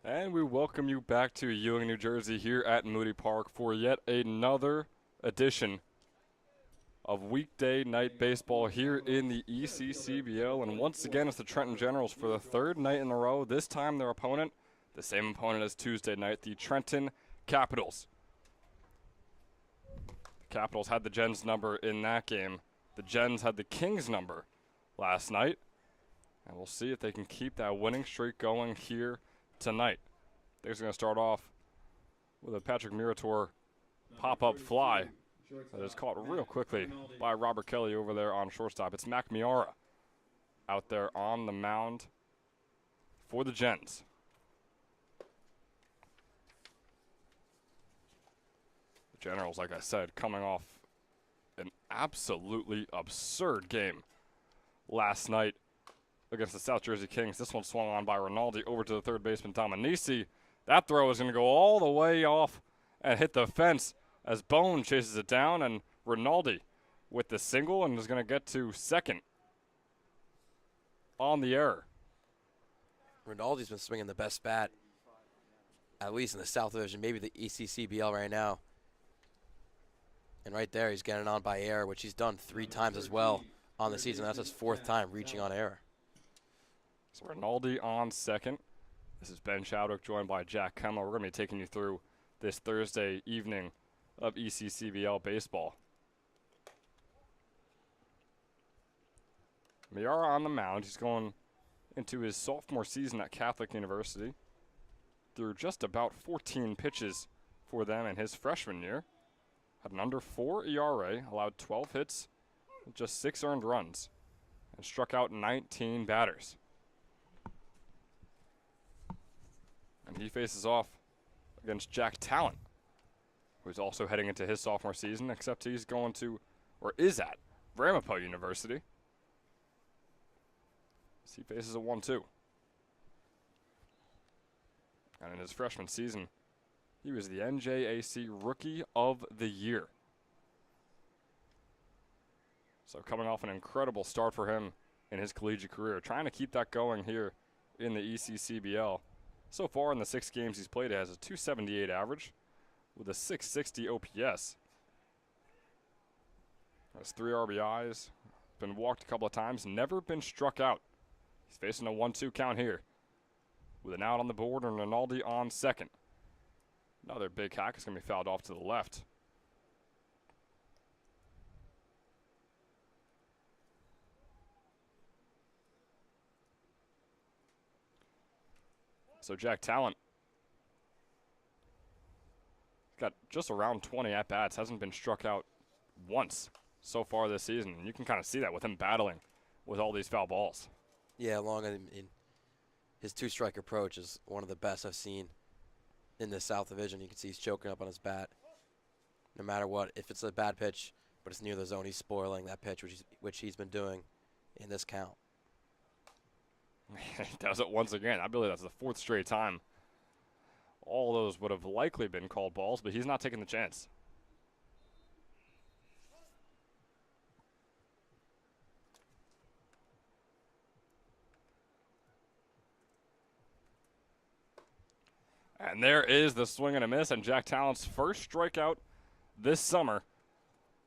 And we welcome you back to Ewing, New Jersey here at Moody Park for yet another edition of weekday night baseball here in the ECCBL. And once again, it's the Trenton Generals for the third night in a row. This time their opponent, the same opponent as Tuesday night, the Trenton Capitals. The Capitals had the Gens number in that game. The Gens had the Kings number last night. And we'll see if they can keep that winning streak going here tonight. They're going to start off with a Patrick Murator pop-up fly that is caught real quickly by Robert Kelly over there on shortstop. It's Mac Miara out there on the mound for the Gens. The Generals, like I said, coming off an absolutely absurd game last night against the South Jersey Kings. This one swung on by Rinaldi over to the third baseman, Dominisi. That throw is going to go all the way off and hit the fence as Bone chases it down, and Rinaldi with the single and is going to get to second on the error. Rinaldi's been swinging the best bat, at least in the South Division, maybe the ECCBL right now. And right there, he's getting on by error, which he's done 3 times as well on the season. That's his 4th time reaching on error. So Rinaldi on second. This is Ben Chadwick joined by Jack Kemmel. We're going to be taking you through this Thursday evening of ECCBL baseball. Miara on the mound. He's going into his sophomore season at Catholic University. Threw just about 14 pitches for them in his freshman year. Had an under 4 ERA, allowed 12 hits, with just 6 earned runs, and struck out 19 batters. And he faces off against Jack Talent, who's also heading into his sophomore season, except he's going to, or is at, Ramapo University. So he faces a 1-2. And in his freshman season, he was the NJAC Rookie of the Year. So coming off an incredible start for him in his collegiate career, trying to keep that going here in the ECCBL. So far in the 6 games he's played, he has a .278 average with a .660 OPS. Has 3 RBIs, been walked a couple of times, never been struck out. He's facing a 1-2 count here with an out on the board and Rinaldi on second. Another big hack is going to be fouled off to the left. So Jack Talent got just around 20 at-bats, hasn't been struck out once so far this season. And you can kind of see that with him battling with all these foul balls. Yeah, in his 2-strike approach is one of the best I've seen in the South Division. You can see he's choking up on his bat. No matter what, if it's a bad pitch, but it's near the zone, he's spoiling that pitch, which he's been doing in this count. He does it once again. I believe that's the 4th straight time. All those would have likely been called balls, but he's not taking the chance. And there is the swing and a miss, and Jack Talent's first strikeout this summer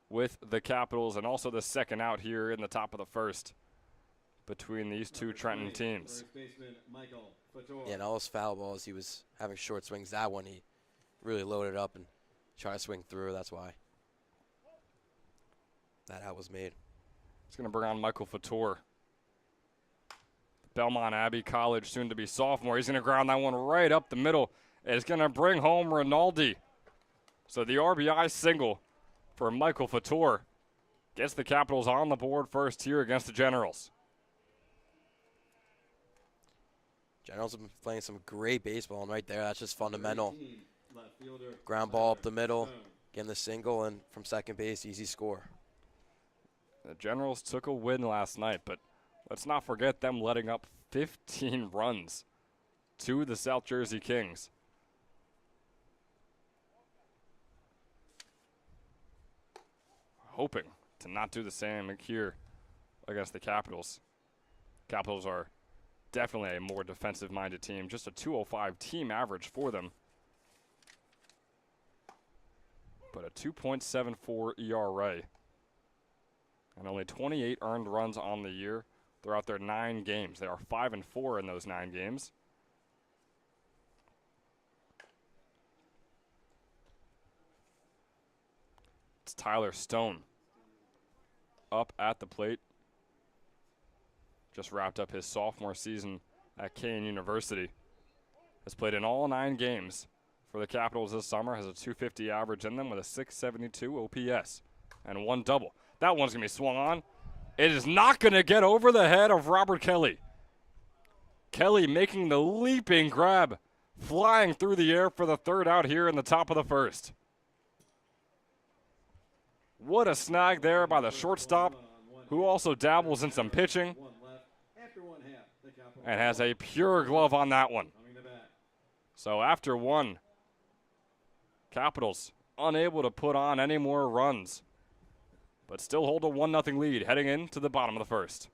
with the Capitals, and also the second out here in the top of the first between these 2 Trenton teams. Yeah, and all those foul balls, he was having short swings. That one, he really loaded up and tried to swing through. That's why that out was made. He's going to bring on Michael Fator. Belmont Abbey College, soon to be sophomore. He's going to ground that one right up the middle. It's going to bring home Rinaldi. So the RBI single for Michael Fator gets the Capitals on the board first here against the Generals. Generals have been playing some great baseball, and right there, that's just fundamental. Ground ball up the middle, getting the single, and from second base, easy score. The Generals took a win last night, but let's not forget them letting up 15 runs to the South Jersey Kings. Hoping to not do the same here against the Capitals. Capitals are definitely a more defensive-minded team. Just a 205 team average for them. But a 2.74 ERA. And only 28 earned runs on the year throughout their 9 games. They are 5-4 in those 9 games. It's Tyler Stone up at the plate. Just wrapped up his sophomore season at Kean University. Has played in all 9 games for the Capitals this summer. Has a .250 average in them with a .672 OPS and 1 double. That one's going to be swung on. It is not going to get over the head of Robert Kelly. Kelly making the leaping grab, flying through the air for the 3rd out here in the top of the 1st. What a snag there by the shortstop, who also dabbles in some pitching and has a pure glove on that one. So after 1, Capitals unable to put on any more runs, but still hold a 1-0 lead heading into the bottom of the 1st.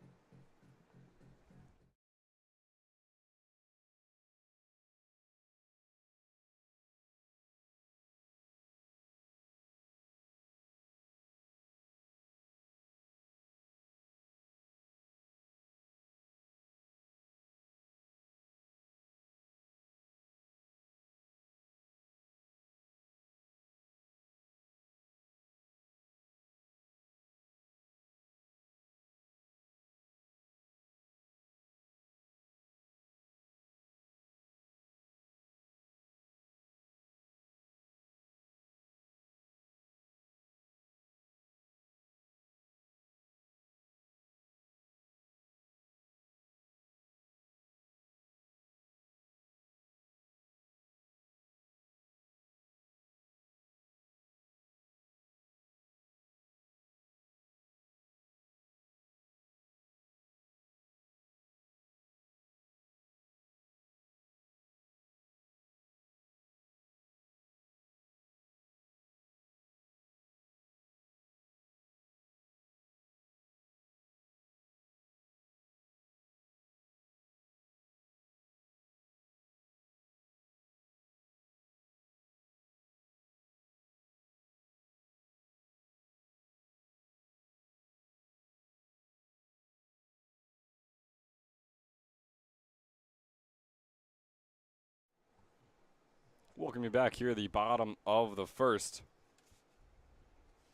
Welcome you back here at the bottom of the 1st.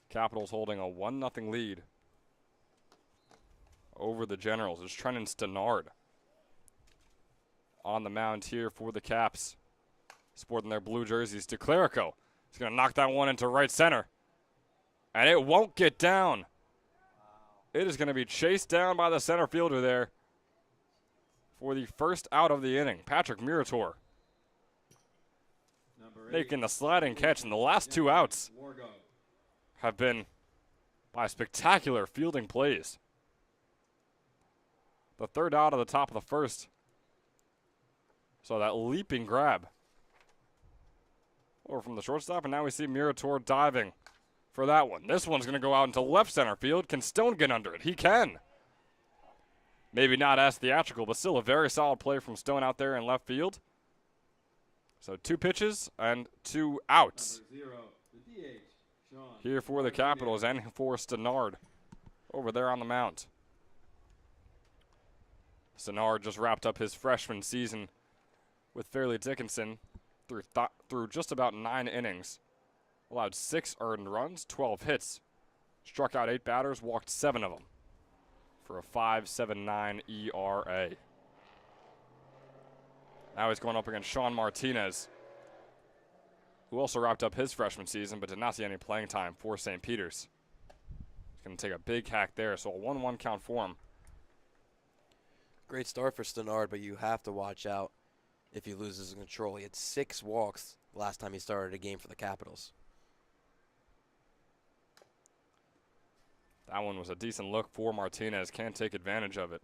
Capitals holding a 1-0 lead over the Generals. It's Trenton Stenard on the mound here for the Caps, sporting their blue jerseys. DeClerico is going to knock that one into right center, and it won't get down. It is going to be chased down by the center fielder there for the 1st out of the inning. Patrick Murator making the sliding catch, and the last 2 outs have been by spectacular fielding plays. The 3rd out of the top of the 1st. So that leaping grab over from the shortstop, and now we see Murator diving for that one. This one's going to go out into left center field. Can Stone get under it? He can. Maybe not as theatrical, but still a very solid play from Stone out there in left field. So 2 pitches and 2 outs here for the Capitals and for Stenard over there on the mound. Stenard just wrapped up his freshman season with Fairleigh Dickinson through just about 9 innings. Allowed 6 earned runs, 12 hits, struck out 8 batters, walked 7 of them for a 5.79 ERA. Now he's going up against Sean Martinez, who also wrapped up his freshman season but did not see any playing time for St. Peter's. He's going to take a big hack there, so a 1-1 count for him. Great start for Stenard, but you have to watch out if he loses control. He had 6 walks last time he started a game for the Capitals. That one was a decent look for Martinez. Can't take advantage of it.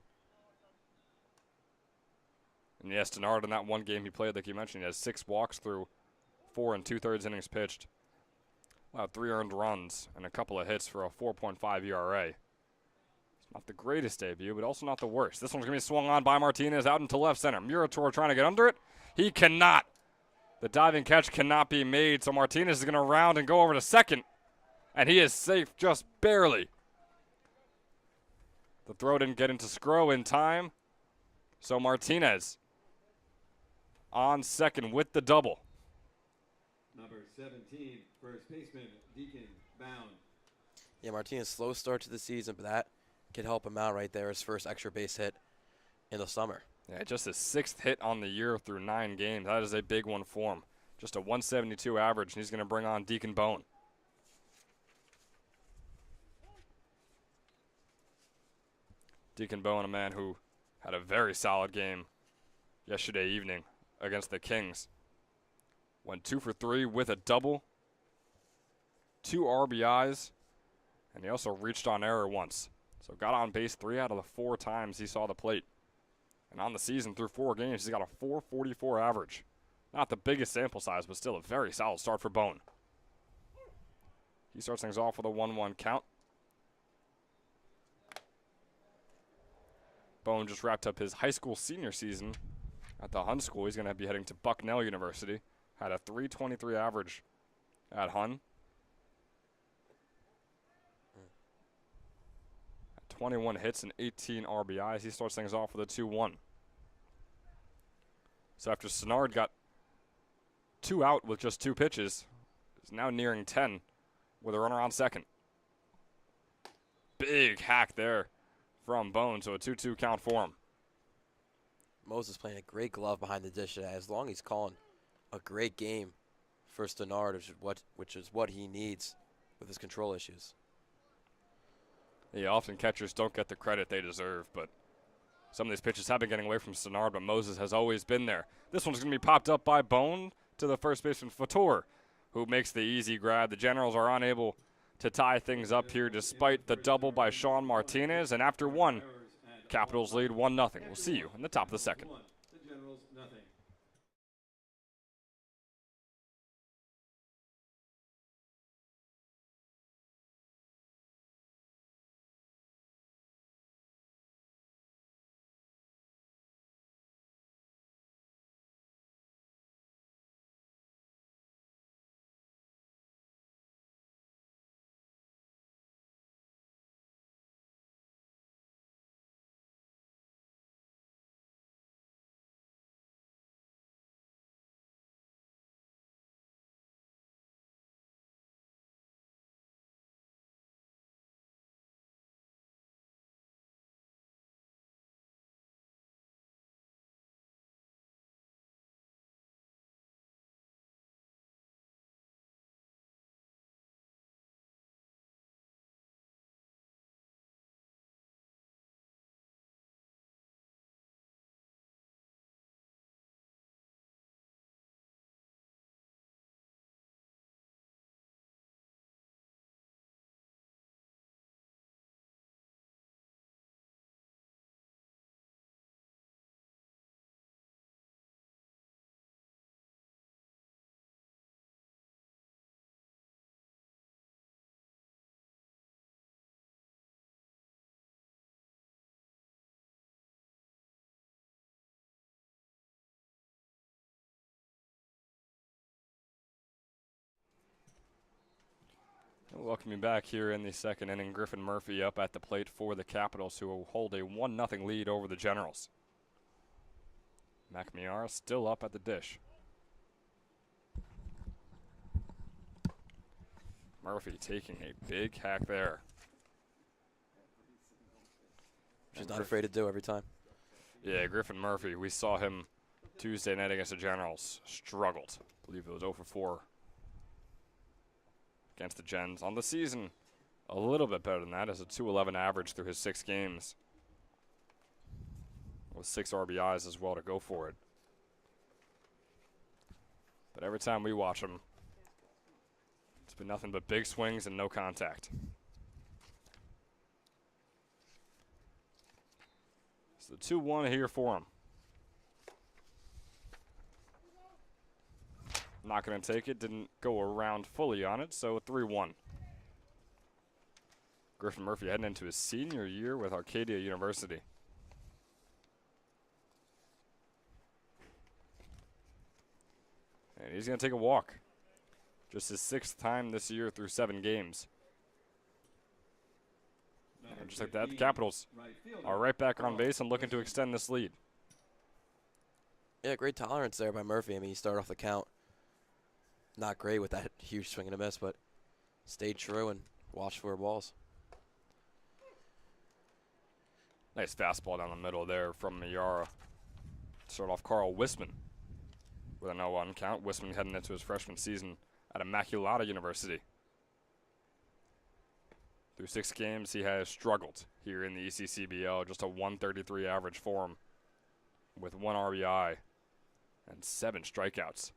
And yes, Stenard in that one game he played, like you mentioned, he has 6 walks through 4 2/3 innings pitched. Allowed 3 earned runs and a couple of hits for a 4.5 ERA. He's Not the greatest debut, but also not the worst. This one's going to be swung on by Martinez out into left center. Murator trying to get under it. He cannot. The diving catch cannot be made, so Martinez is going to round and go over to second. And he is safe just barely. The throw didn't get into Scro in time. So Martinez on second with the double. Number 17, first baseman, Deacon Bound. Yeah, Martinez, slow start to the season, but that could help him out right there. His first extra base hit in the summer. Yeah, just his 6th hit on the year through 9 games. That is a big one for him. Just a 172 average, and he's going to bring on Deacon Bone. Deacon Bone, a man who had a very solid game yesterday evening against the Kings. Went 2 for 3 with a double, 2 RBIs, and he also reached on error once. So got on base 3 out of the 4 times he saw the plate. And on the season, through 4 games, he's got a 444 average. Not the biggest sample size, but still a very solid start for Bone. He starts things off with a 1-1 count. Bone just wrapped up his high school senior season at the Hun School. He's going to be heading to Bucknell University. Had a 323 average at Hun. 21 hits and 18 RBIs. He starts things off with a 2-1. So after Senard got 2 out with just 2 pitches, he's now nearing 10 with a runner on second. Big hack there from Bone, so a 2-2 count for him. Moses playing a great glove behind the dish today. As long as he's calling a great game for Stenard, which is what he needs with his control issues. Yeah, often catchers don't get the credit they deserve, but some of these pitches have been getting away from Stenard, but Moses has always been there. This one's going to be popped up by Bone to the first baseman Fator, who makes the easy grab. The Generals are unable to tie things up here despite the double by Sean Martinez, and after 1, Capitals lead 1-0. We'll see you in the top of the second. The Generals, nothing. Welcome you back here in the second inning. Griffin Murphy up at the plate for the Capitals, who will hold a 1-0 lead over the Generals. McMiara still up at the dish. Murphy taking a big hack there. Which he's not afraid to do every time. Yeah, Griffin Murphy, we saw him Tuesday night against the Generals. Struggled. I believe it was 0 for 4 against the Gens. On the season, a little bit better than that, as a 211 average through his 6 games. With 6 RBIs as well to go for it. But every time we watch him, it's been nothing but big swings and no contact. So 2-1 here for him. Not going to take it. Didn't go around fully on it, so 3-1. Griffin Murphy heading into his senior year with Arcadia University. And he's going to take a walk. Just his 6th time this year through 7 games. And just like that, the Capitals are right back on base and looking to extend this lead. Yeah, great tolerance there by Murphy. I mean, he started off the count not great with that huge swing and a miss, but stayed true and watched for balls. Nice fastball down the middle there from Miara. Start off Carl Wisman with a 0-1 count. Wisman heading into his freshman season at Immaculata University. Through 6 games, he has struggled here in the ECCBL. Just a 133 average for him with 1 RBI and 7 strikeouts.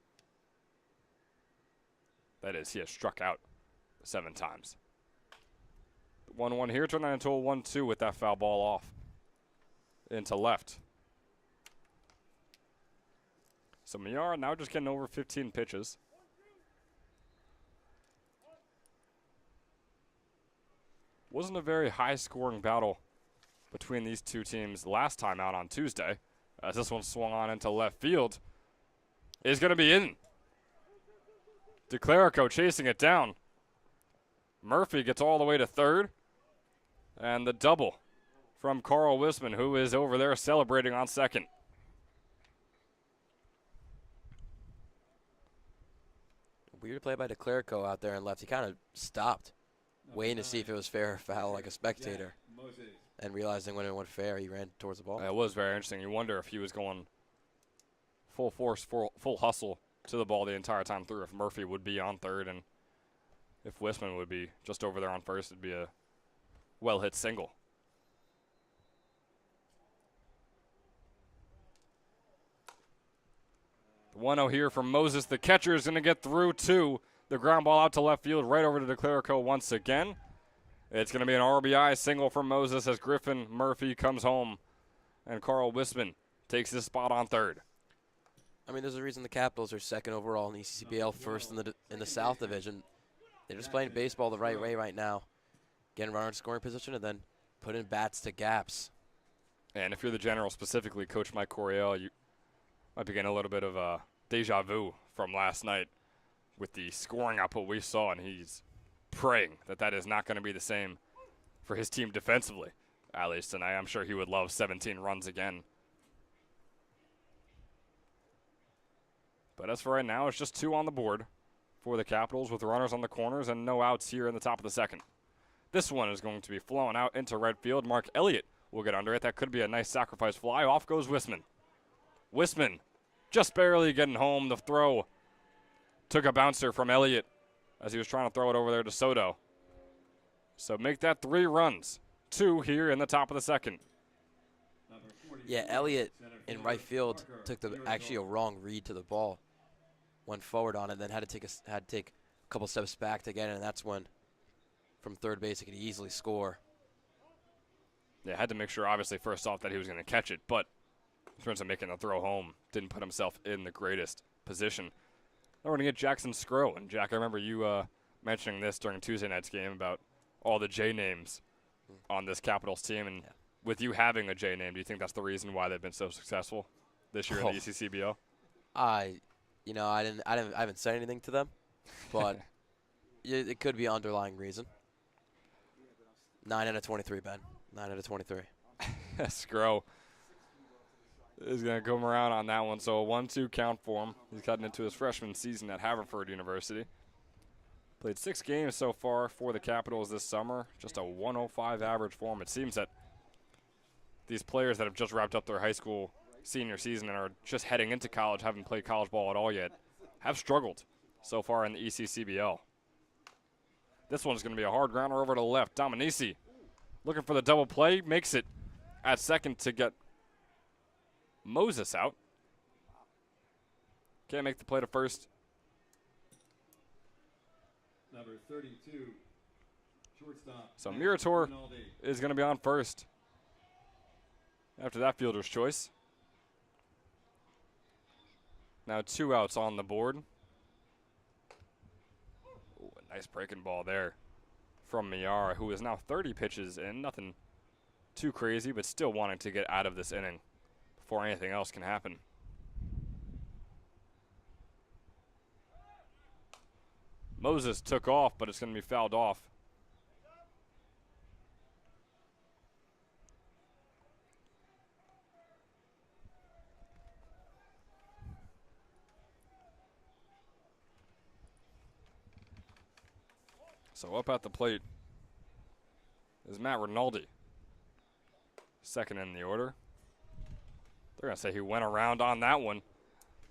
That is, he has struck out 7 times. 1-1 here, turn that into a 1-2 with that foul ball off into left. So Miara now just getting over 15 pitches. Wasn't a very high-scoring battle between these two teams last time out on Tuesday, as this one swung on into left field. Is going to be in. DeClerico chasing it down. Murphy gets all the way to third. And the double from Carl Wisman, who is over there celebrating on second. Weird play by DeClerico out there and left. He kind of stopped, waiting to see if it was fair or foul like a spectator. And realizing when it went fair, he ran towards the ball. It was very interesting. You wonder if he was going full force, full hustle to the ball the entire time through, if Murphy would be on third and if Wisman would be just over there on first. It'd be a well-hit single. The 1-0 here from Moses. The catcher is going to get through to the ground ball out to left field, right over to DeClerico once again. It's going to be an RBI single for Moses as Griffin Murphy comes home and Carl Wisman takes his spot on third. I mean, there's a reason the Capitals are second overall in the ECCBL, first in the South Division. They're just playing baseball the right way right now. Getting runner in scoring position and then putting bats to gaps. And if you're the general, specifically Coach Mike Coryell, you might be getting a little bit of a deja vu from last night with the scoring output we saw, and he's praying that that is not going to be the same for his team defensively, at least tonight. I'm sure he would love 17 runs again. But as for right now, it's just 2 on the board for the Capitals with runners on the corners and no outs here in the top of the second. This one is going to be flowing out into right field. Mark Elliott will get under it. That could be a nice sacrifice fly. Off goes Wisman. Wisman just barely getting home. The throw took a bouncer from Elliott as he was trying to throw it over there to Soto. So make that 3 runs. 2 here in the top of the second. Yeah, Elliott in right field took actually a wrong read to the ball. Went forward on it, then had to take a couple steps back to get it, and that's when from third base he could easily score. Yeah, had to make sure, obviously, first off, that he was going to catch it, but in terms of making the throw home, didn't put himself in the greatest position. Now we're going to get Jackson Scrow. And, Jack, I remember you mentioning this during Tuesday night's game about all the J names on this Capitals team. And with you having a J name, do you think that's the reason why they've been so successful this year in the ECCBL? I haven't said anything to them, but it could be an underlying reason. 9 out of 23, Ben. 9 out of 23. Scrow is going to come around on that one. So a 1-2 count for him. He's cutting into his freshman season at Haverford University. Played 6 games so far for the Capitals this summer. Just a 105 average for him. It seems that these players that have just wrapped up their high school senior season and are just heading into college, haven't played college ball at all yet, have struggled so far in the ECCBL. This one's going to be a hard grounder over to the left. Dominici looking for the double play. Makes it at second to get Moses out. Can't make the play to first. Number 32, shortstop. So Murator is going to be on first after that fielder's choice. Now 2 outs on the board. Ooh, a nice breaking ball there from Miara, who is now 30 pitches in. Nothing too crazy, but still wanting to get out of this inning before anything else can happen. Moses took off, but it's going to be fouled off. So up at the plate is Matt Rinaldi. Second in the order. They're going to say he went around on that one,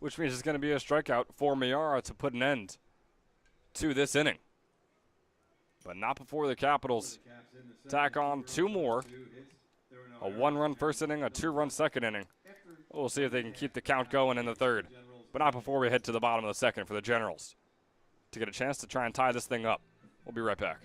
which means it's going to be a strikeout for Miara to put an end to this inning. But not before the Capitals tack on two more. A one-run first inning, a two-run second inning. We'll see if they can keep the count going in the third, but not before we head to the bottom of the second for the Generals to get a chance to try and tie this thing up. We'll be right back.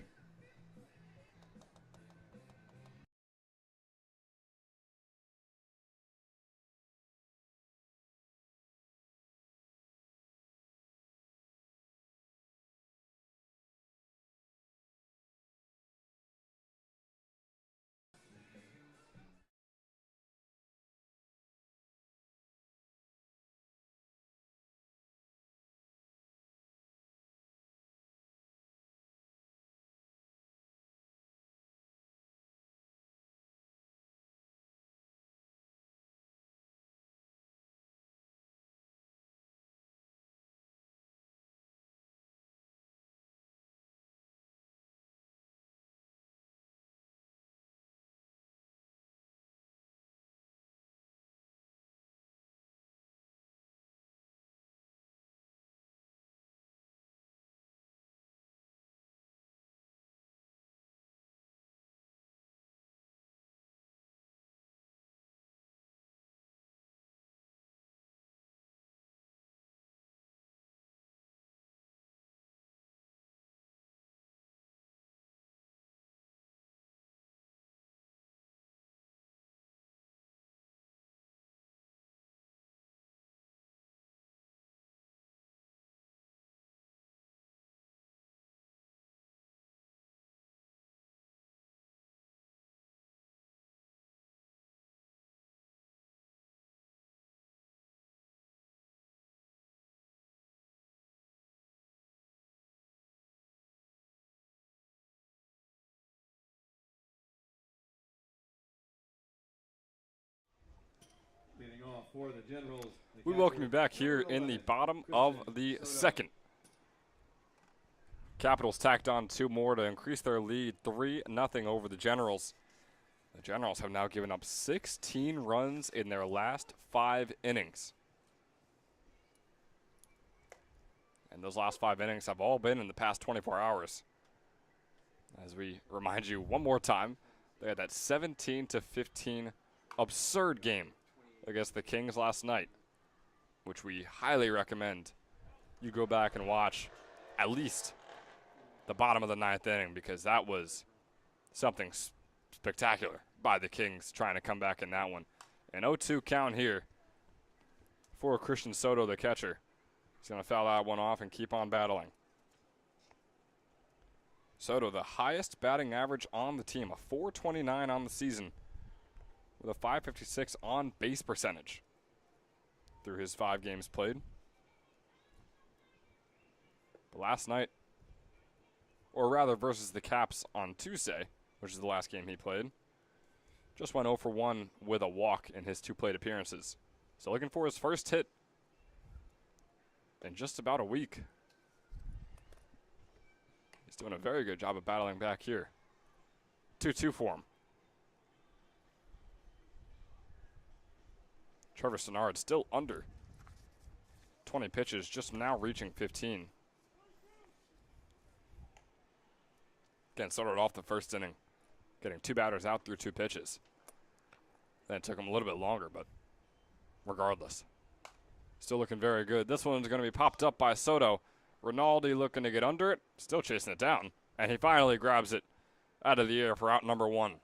Leading off for the Generals. We welcome you back here in the bottom of the second. Capitals tacked on two more to increase their lead 3-0 over the Generals. The Generals have now given up 16 runs in their last 5 innings. And those last 5 innings have all been in the past 24 hours. As we remind you one more time, they had that 17-15 absurd game against the Kings last night, which we highly recommend you go back and watch at least the bottom of the 9th inning, because that was something spectacular by the Kings trying to come back in that one. An 0-2 count here for Christian Soto, the catcher. He's going to foul that one off and keep on battling. Soto, the highest batting average on the team, a .429 on the season, with a .556 on base percentage through his 5 games played. But last night, or rather versus the Caps on Tuesday, which is the last game he played, just went 0 for 1 with a walk in his 2 plate appearances. So looking for his first hit in just about a week. He's doing a very good job of battling back here. 2-2 for him. Trevor Sennard still under 20 pitches, just now reaching 15. Again, started off the first inning, getting 2 batters out through 2 pitches. Then it took him a little bit longer, but regardless, still looking very good. This one's going to be popped up by Soto. Rinaldi looking to get under it, still chasing it down, and he finally grabs it out of the air for out number 1.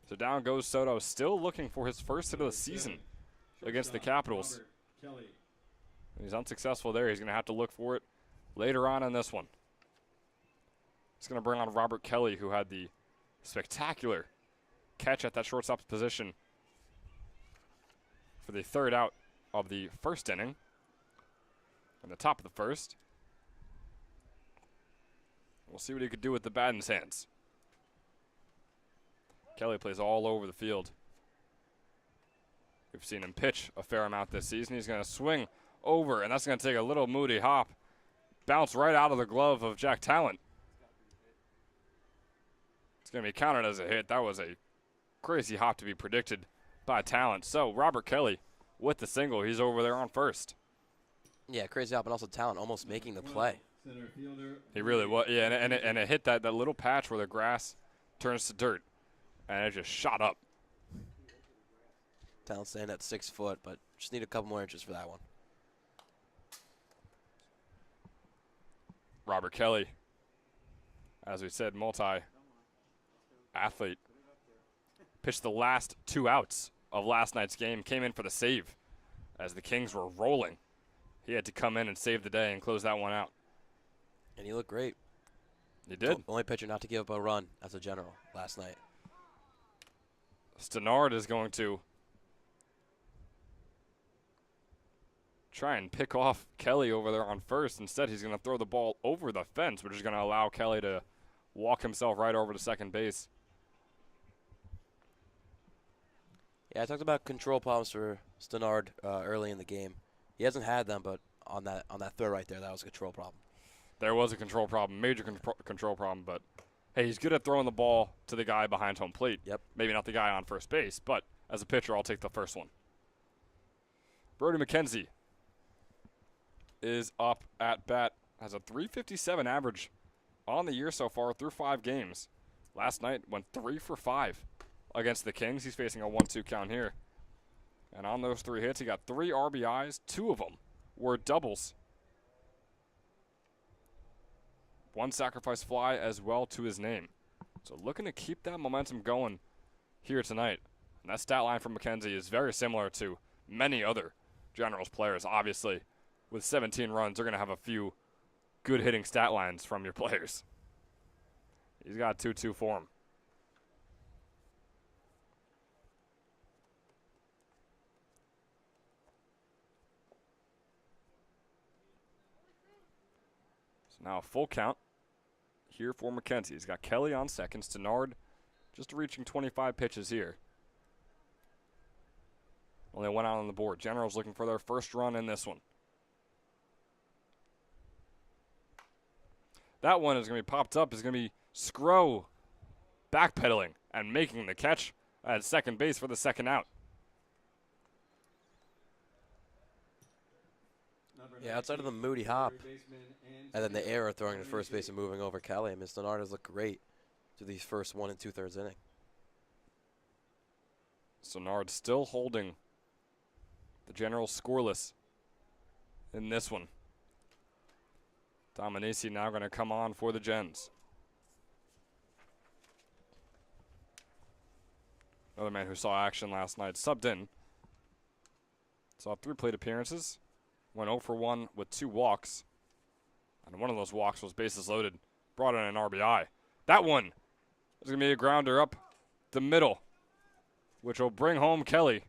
So down goes Soto, still looking for his first hit of the season against the Capitals. He's unsuccessful there. He's going to have to look for it later on in this one. He's going to bring on Robert Kelly, who had the spectacular catch at that shortstop position for the third out of the first inning. In the top of the first. We'll see what he could do with the bat in his hands. Kelly plays all over the field. We've seen him pitch a fair amount this season. He's going to swing over, and that's going to take a little moody hop. Bounce right out of the glove of Jack Talent. It's going to be counted as a hit. That was a crazy hop to be predicted by Talent. So Robert Kelly with the single. He's over there on first. Yeah, crazy hop, and also Talent almost making the play. He really was. Yeah, and it hit that little patch where the grass turns to dirt, and it just shot up. Talent staying at 6 foot, but just need a couple more inches for that one. Robert Kelly, as we said, multi-athlete, pitched the last 2 outs of last night's game, came in for the save as the Kings were rolling. He had to come in and save the day and close that one out. And he looked great. He did. Only pitcher not to give up a run as a general last night. Stenard is going to try and pick off Kelly over there on first. Instead, he's going to throw the ball over the fence, which is going to allow Kelly to walk himself right over to second base. Yeah, I talked about control problems for Stenard early in the game. He hasn't had them, but on that throw right there, that was a control problem. There was a control problem, major control problem, but hey, he's good at throwing the ball to the guy behind home plate. Yep. Maybe not the guy on first base, but as a pitcher, I'll take the first one. Brody McKenzie is up at bat, has a .357 average on the year so far through 5 games. Last night went 3 for 5 against the Kings. He's facing a 1-2 count here. And on those 3 hits, he got 3 RBIs. 2 of them were doubles. 1 sacrifice fly as well to his name. So looking to keep that momentum going here tonight. And that stat line from McKenzie is very similar to many other Generals players. Obviously, with 17 runs, they're going to have a few good hitting stat lines from your players. He's got 2-2 for him. So now a full count here for McKenzie. He's got Kelly on second, Stenard just reaching 25 pitches here. Only 1 out on the board. Generals looking for their first run in this one. That one is going to be popped up. Is going to be Scrow backpedaling and making the catch at second base for the second out. Yeah, outside of the moody hop, and then the error throwing to first base and moving over Kelly, I mean, Stenard has looked great through these first 1 2/3 inning. Stenard still holding the Generals scoreless in this one. Dominici now going to come on for the Gens. Another man who saw action last night, subbed in. Saw 3 plate appearances. Went 0 for 1 with 2 walks. And one of those walks was bases loaded. Brought in an RBI. That one is going to be a grounder up the middle, which will bring home Kelly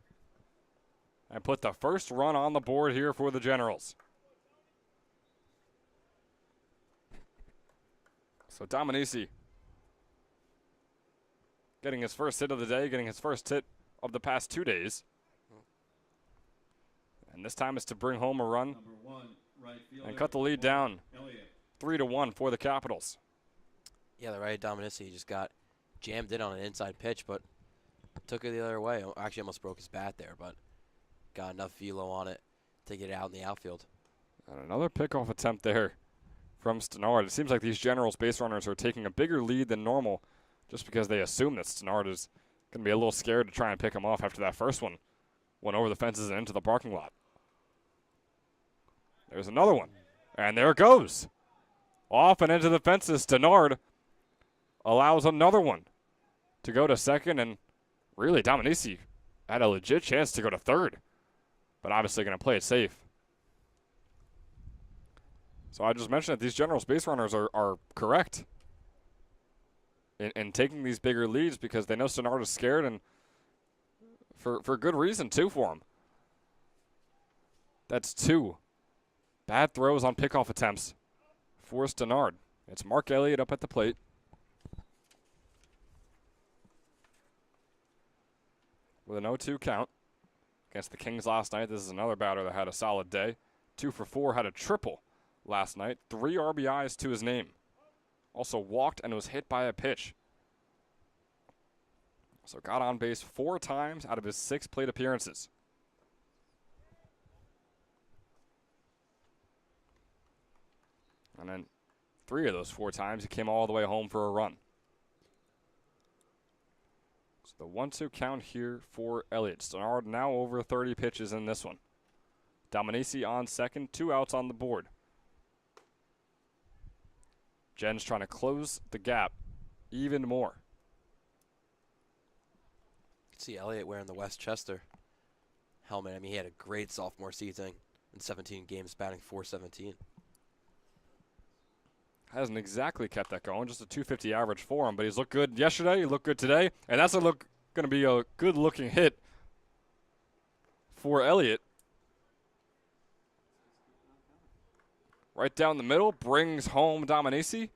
and put the first run on the board here for the Generals. So Dominici getting his first hit of the day, getting his first hit of the past 2 days. And this time it's to bring home a run and cut the lead down 3-1 for the Capitals. Yeah, the right Dominici just got jammed in on an inside pitch, but took it the other way. Actually almost broke his bat there, but got enough velo on it to get it out in the outfield. And another pickoff attempt there from Stenard. It seems like these Generals base runners are taking a bigger lead than normal just because they assume that Stenard is going to be a little scared to try and pick him off after that first one went over the fences and into the parking lot. There's another one. And there it goes. Off and into the fences. Stenard allows another one to go to second. And really, Dominici had a legit chance to go to third. But obviously going to play it safe. So I just mentioned that these Generals base runners are correct. in taking these bigger leads because they know Stannard is scared, and for good reason, too, for them. That's 2 bad throws on pickoff attempts for Stannard. It's Mark Elliott up at the plate. With an 0-2 count against the Kings last night. This is another batter that had a solid day. 2 for 4, had a triple last night. 3 RBIs to his name. Also walked and was hit by a pitch. So got on base 4 times out of his 6 plate appearances. And then 3 of those 4 times he came all the way home for a run. So the 1-2 count here for Elliott. Stannard now over 30 pitches in this one. Dominici on second, 2 outs on the board. Jen's trying to close the gap even more. You can see Elliott wearing the Westchester helmet. I mean, he had a great sophomore season in 17 games, batting .417. Hasn't exactly kept that going, just a .250 average for him, but he's looked good yesterday, he looked good today, and that's going to be a good-looking hit for Elliott. Right down the middle, brings home Dominici.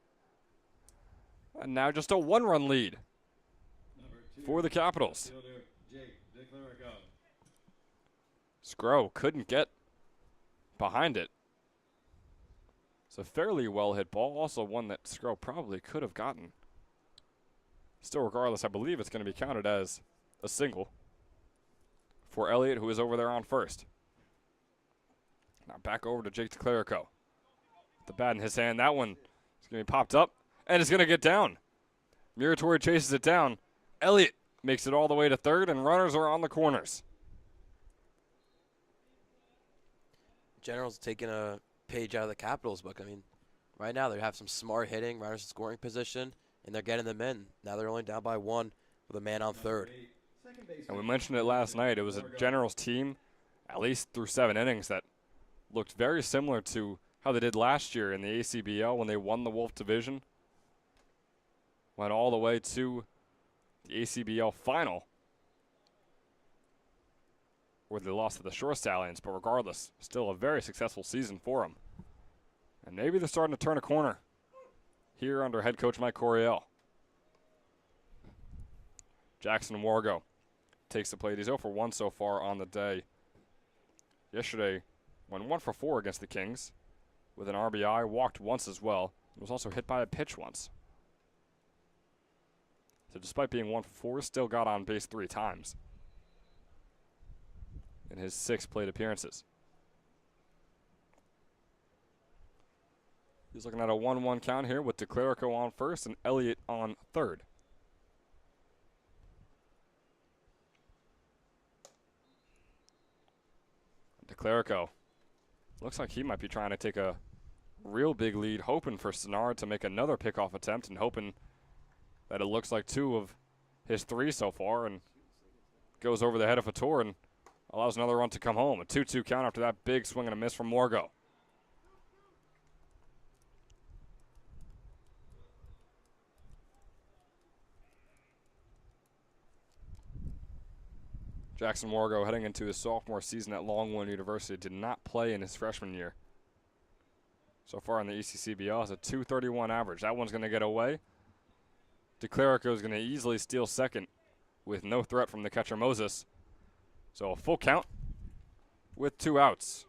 And now just a 1-run lead for the Capitals. Scro couldn't get behind it. It's a fairly well-hit ball, also one that Scro probably could have gotten. Still, regardless, I believe it's going to be counted as a single for Elliott, who is over there on first. Now back over to Jake DeClerico. The bat in his hand. That one is going to be popped up, and it's going to get down. Muratori chases it down. Elliott makes it all the way to third, and runners are on the corners. General's taking a page out of the Capitals book. I mean, right now they have some smart hitting, runners in scoring position, and they're getting them in. Now they're only down by 1 with a man on third. And we mentioned it last night. It was a Generals team, at least through 7 innings, that looked very similar to how they did last year in the ECCBL when they won the Wolf division. Went all the way to the ECCBL final, where they lost to the Shore Stallions, but regardless, still a very successful season for them. And maybe they're starting to turn a corner here under head coach Mike Coryell. Jackson Wargo takes the plate. He's 0 for 1 so far on the day. Yesterday, went 1 for 4 against the Kings with an RBI, walked once as well, and was also hit by a pitch once. So despite being 1 for 4, still got on base 3 times in his 6 plate appearances. He's looking at a 1-1 count here with DeClerico on first and Elliott on third. DeClerico looks like he might be trying to take a real big lead, hoping for Stannard to make another pickoff attempt and hoping that it looks like 2 of his 3 so far and goes over the head of Fator and allows another run to come home. A 2-2 count after that big swing and a miss from Morgo. Jackson Morgo heading into his sophomore season at Longwood University did not play in his freshman year. So far in the ECCBL has a .231 average. That one's going to get away. DeClerico is going to easily steal second with no threat from the catcher Moses. So a full count with 2 outs.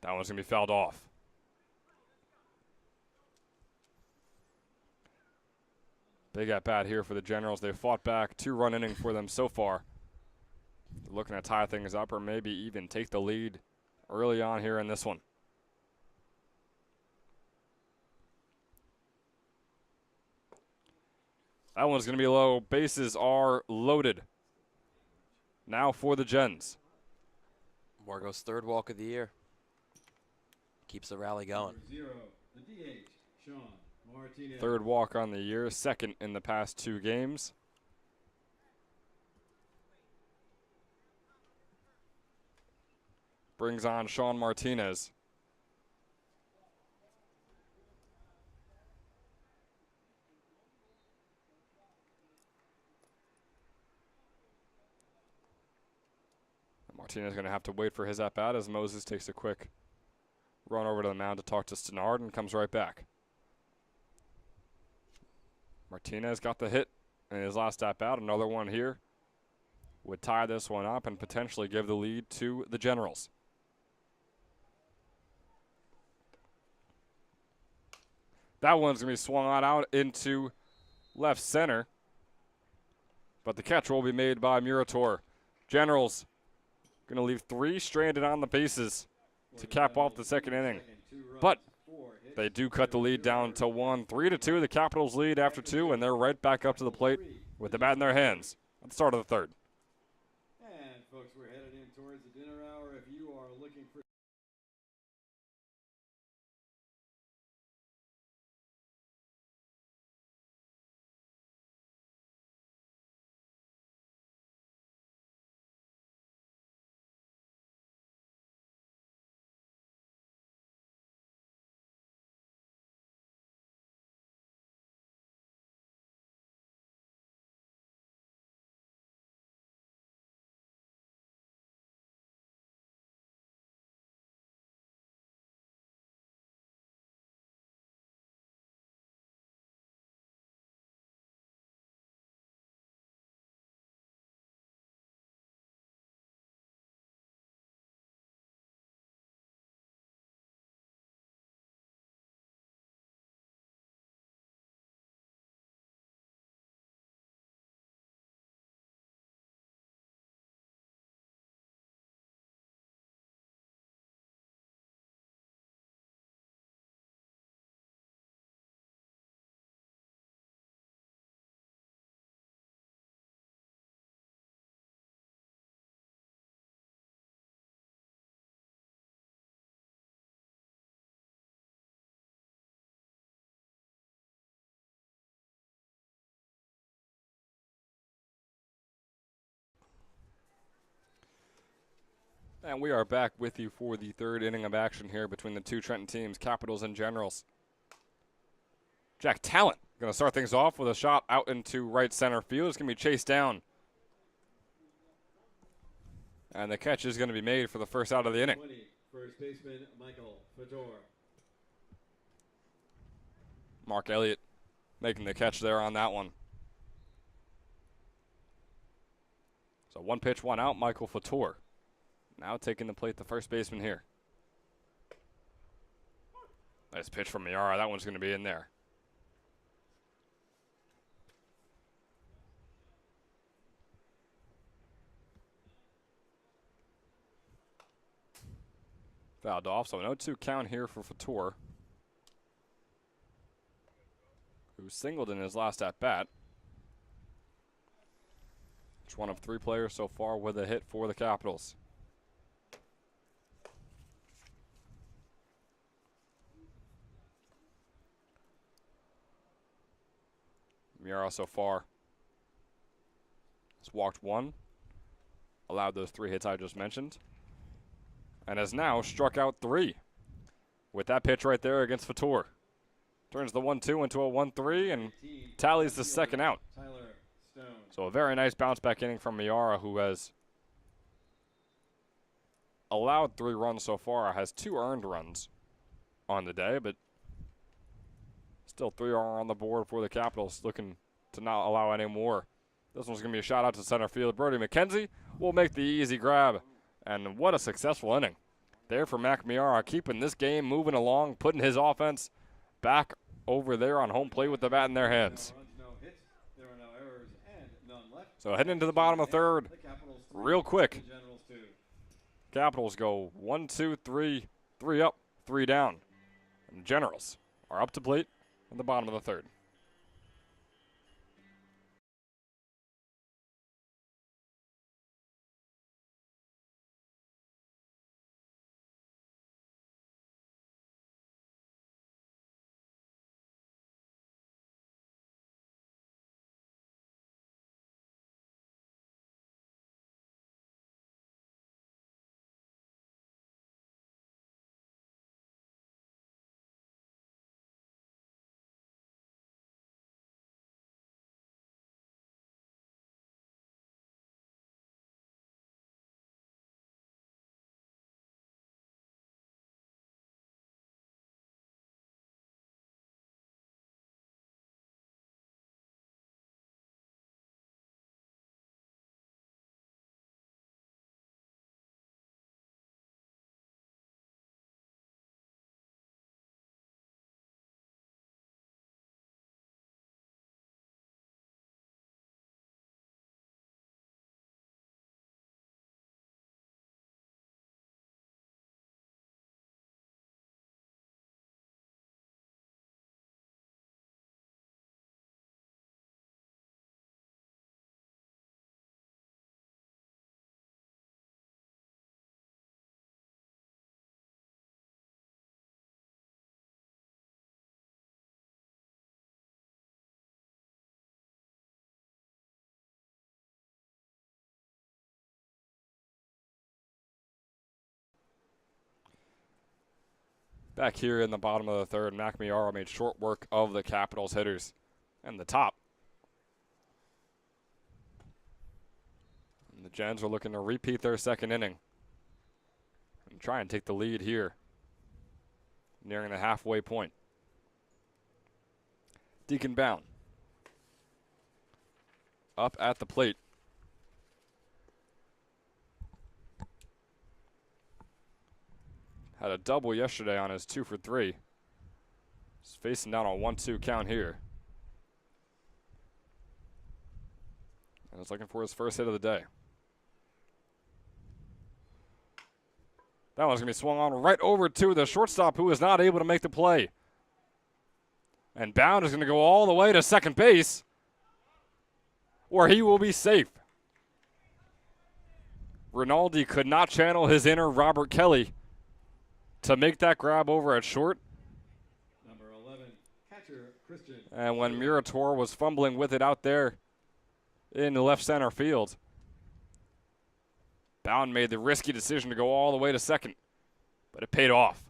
That one's going to be fouled off. Big at bat here for the Generals. They've fought back, 2-run inning for them so far. They're looking to tie things up or maybe even take the lead early on here in this one. That one's going to be low. Bases are loaded. Now for the Gens. Morgo's 3rd walk of the year. Keeps the rally going. 0, the DH, Sean Martinez. 3rd walk on the year, 2nd in the past 2 games. Brings on Sean Martinez. Martinez going to have to wait for his at-bat as Moses takes a quick run over to the mound to talk to Stenard and comes right back. Martinez got the hit in his last at-bat. Another one here would tie this one up and potentially give the lead to the Generals. That one's going to be swung on out into left center, but the catch will be made by Murator. Generals going to leave 3 stranded on the bases to cap off the second inning, but they do cut the lead down to 1. 3-2, the Capitals lead after 2, and they're right back up to the plate with the bat in their hands at the start of the third. And folks, we're headed in towards the dinner hour. If you are looking for And we are back with you for the third inning of action here between the two Trenton teams, Capitals and Generals. Jack Talent going to start things off with a shot out into right center field. It's going to be chased down. And the catch is going to be made for the first out of the inning. 20, first baseman Michael Fedor. Mark Elliott making the catch there on that one. So 1 pitch, 1 out, Michael Fedor. Now taking the plate, the first baseman here. Nice pitch from Miara. That one's going to be in there. Fouled off, so an 0-2 count here for Fedor, who singled in his last at-bat. It's one of 3 players so far with a hit for the Capitals. Miara so far has walked 1, allowed those 3 hits I just mentioned, and has now struck out 3 with that pitch right there against Fedor. Turns the 1-2 into a 1-3 and tallies the second out. So a very nice bounce back inning from Miara, who has allowed 3 runs so far, has 2 earned runs on the day, but still 3 are on the board for the Capitals, looking to not allow any more. This one's going to be a shot out to center field. Brody McKenzie will make the easy grab. And what a successful inning there for Mac Miara, keeping this game moving along, putting his offense back over there on home plate with the bat in their hands. So heading into the bottom of the third, real quick. Capitals go 1, 2, 3, 3 up, 3 down. And Generals are up to plate in the bottom of the third. Back here in the bottom of the third, McMiara made short work of the Capitals hitters and the top. And the Gens are looking to repeat their second inning and try and take the lead here, nearing the halfway point. Deacon Bound up at the plate. Had a double yesterday on his 2 for 3. He's facing down a 1-2 count here. And is looking for his first hit of the day. That one's going to be swung on right over to the shortstop, who is not able to make the play. And Bound is going to go all the way to second base, where he will be safe. Rinaldi could not channel his inner Robert Kelly to make that grab over at short. Number 11, catcher Christian. And when Murator was fumbling with it out there in the left center field, Bound made the risky decision to go all the way to second, but it paid off.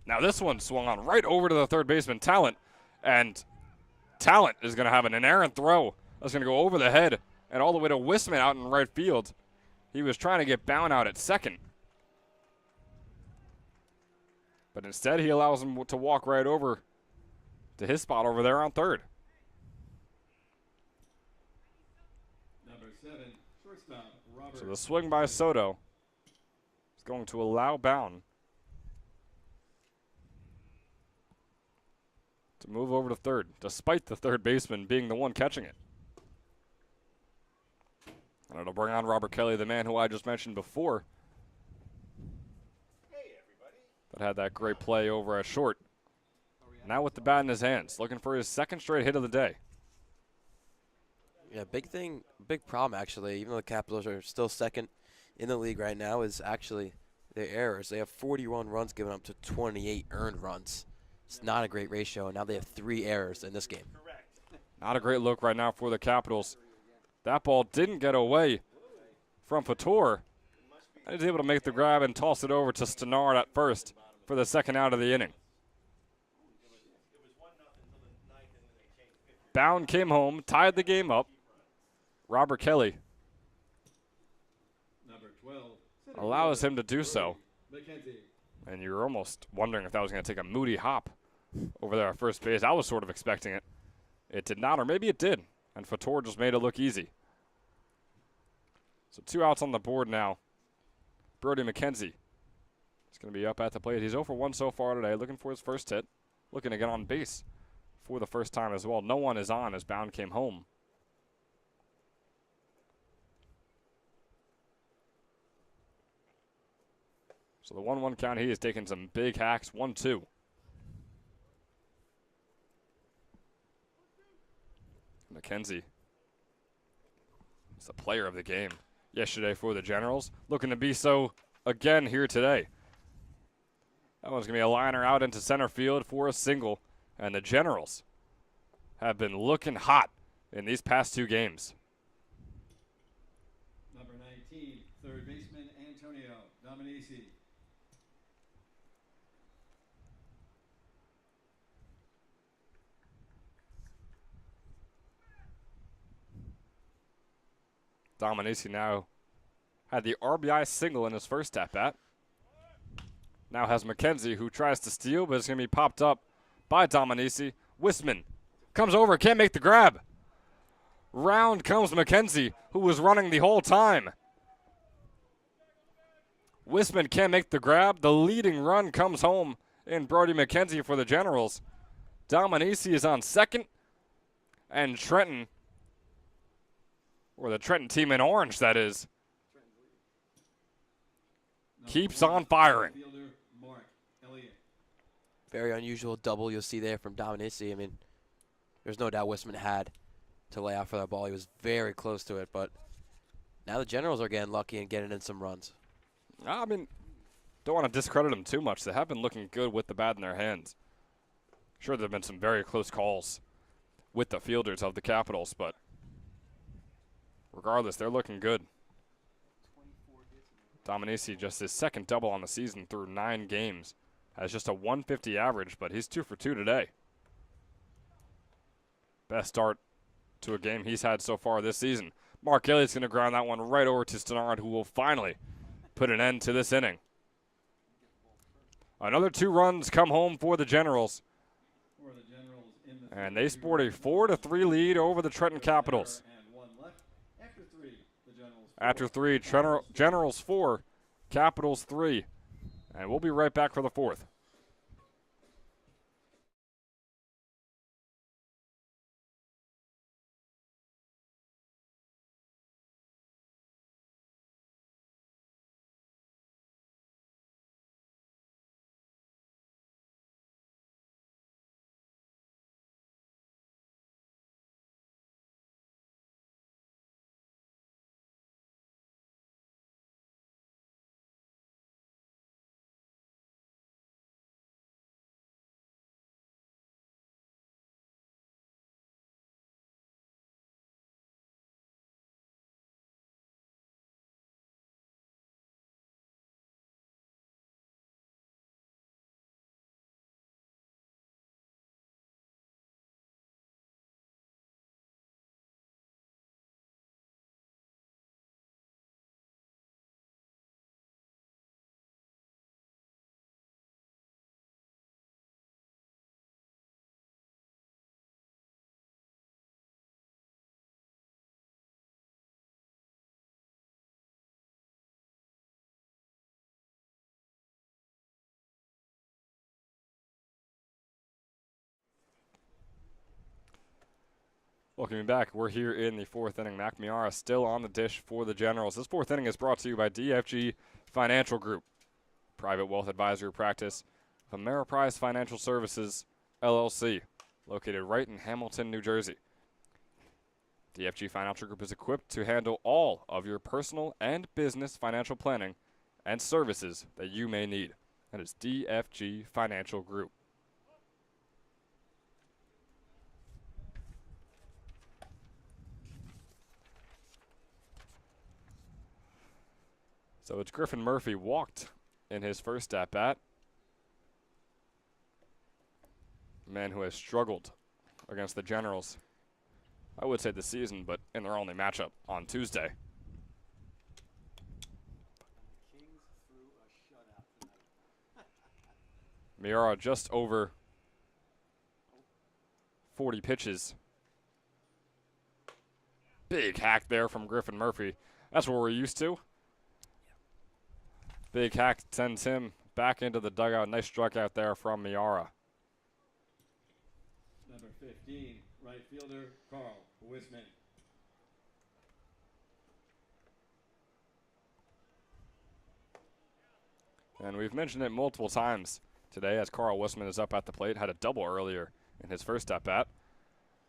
Now this one swung on right over to the third baseman, Talent, and Talent is going to have an errant throw that's going to go over the head and all the way to Wisman out in right field. He was trying to get Bound out at second, but instead he allows him to walk right over to his spot over there on third. Number 7, shortstop Robert. So the swing by Soto is going to allow Bound to move over to third, despite the third baseman being the one catching it. And it'll bring on Robert Kelly, the man who I just mentioned before, that had that great play over at short. Now with the bat in his hands, looking for his second straight hit of the day. Yeah, big problem actually, even though the Capitals are still second in the league right now, is actually their errors. They have 41 runs given up to 28 earned runs. It's not a great ratio, and now they have 3 errors in this game. Not a great look right now for the Capitals. That ball didn't get away from Fator. And he's able to make the grab and toss it over to Stenard at first for the second out of the inning. Bound came home, tied the game up. Robert Kelly Number 12, allows him to do so. Mackenzie. And you're almost wondering if that was going to take a Moody hop over there at first base. I was sort of expecting it. It did not, or maybe it did. And Fator just made it look easy. So 2 outs on the board now. Brody McKenzie is going to be up at the plate. He's 0 for 1 so far today, looking for his first hit. Looking to get on base for the first time as well. No one is on as Bound came home. So the 1-1 count, he is taking some big hacks. 1-2. McKenzie is the player of the game yesterday for the Generals. Looking to be so again here today. That one's going to be a liner out into center field for a single. And the Generals have been looking hot in these past 2 games. Number 19, third baseman Antonio Dominici. Dominici now had the RBI single in his first at-bat. Now has McKenzie, who tries to steal, but it's going to be popped up by Dominici. Wisman comes over, can't make the grab. Round comes McKenzie, who was running the whole time. Wisman can't make the grab. The leading run comes home in Brody McKenzie for the Generals. Dominici is on second, and Trenton, or the Trenton team in orange, that is, keeps on firing. Fielder Mark Elliott. Very unusual double you'll see there from Dominici. I mean, there's no doubt Wisman had to lay out for that ball. He was very close to it, but now the Generals are getting lucky and getting in some runs. I mean, don't want to discredit them too much. They have been looking good with the bat in their hands. Sure, there have been some very close calls with the fielders of the Capitals, but regardless, they're looking good. Dominici, just his second double on the season through 9 games. Has just a 150 average, but he's 2 for 2 today. Best start to a game he's had so far this season. Mark Elliott's going to ground that one right over to Stenard, who will finally put an end to this inning. Another 2 runs come home for the Generals. And they sport a 4-3 lead over the Trenton Capitals. After 3, Generals 4, Capitals 3. And we'll be right back for the 4th. Welcome back. We're here in the 4th inning. Mac Miara still on the dish for the Generals. This 4th inning is brought to you by DFG Financial Group, private wealth advisory practice of Ameriprise Financial Services, LLC, located right in Hamilton, New Jersey. DFG Financial Group is equipped to handle all of your personal and business financial planning and services that you may need. That is DFG Financial Group. So it's Griffin Murphy walked in his first at-bat. A man who has struggled against the Generals, I would say this season, but in their only matchup on Tuesday. Miara just over 40 pitches. Big hack there from Griffin Murphy. That's what we're used to. Big hack sends him back into the dugout. Nice strikeout there from Miara. Number 15, right fielder Carl Wisman. And we've mentioned it multiple times today as Carl Wisman is up at the plate. Had a double earlier in his first at-bat.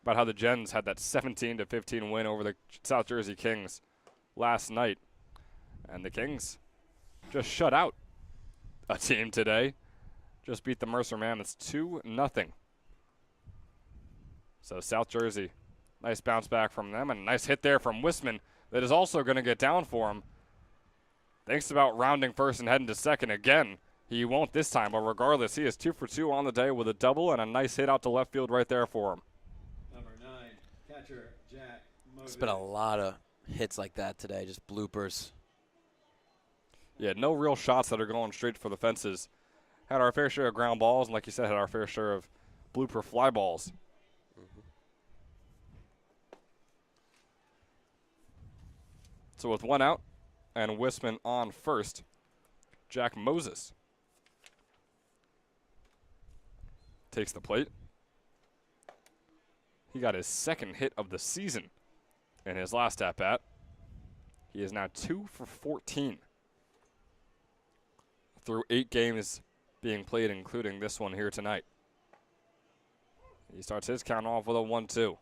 About how the Gens had that 17-15 win over the South Jersey Kings last night. And the Kings just shut out a team today. Just beat the Mercer Mammoths 2-0. So South Jersey, nice bounce back from them, and a nice hit there from Wisman that is also going to get down for him. Thinks about rounding first and heading to second again. He won't this time, but regardless, he is 2 for 2 on the day with a double and a nice hit out to left field right there for him. Number 9, catcher Jack Moses. It's been a lot of hits like that today, just bloopers. Yeah, no real shots that are going straight for the fences. Had our fair share of ground balls, and like you said, had our fair share of blooper fly balls. So with 1 out and Wisman on first, Jack Moses takes the plate. He got his second hit of the season in his last at-bat. He is now 2 for 14 through 8 games being played, including this one here tonight. He starts his count off with a 1-2.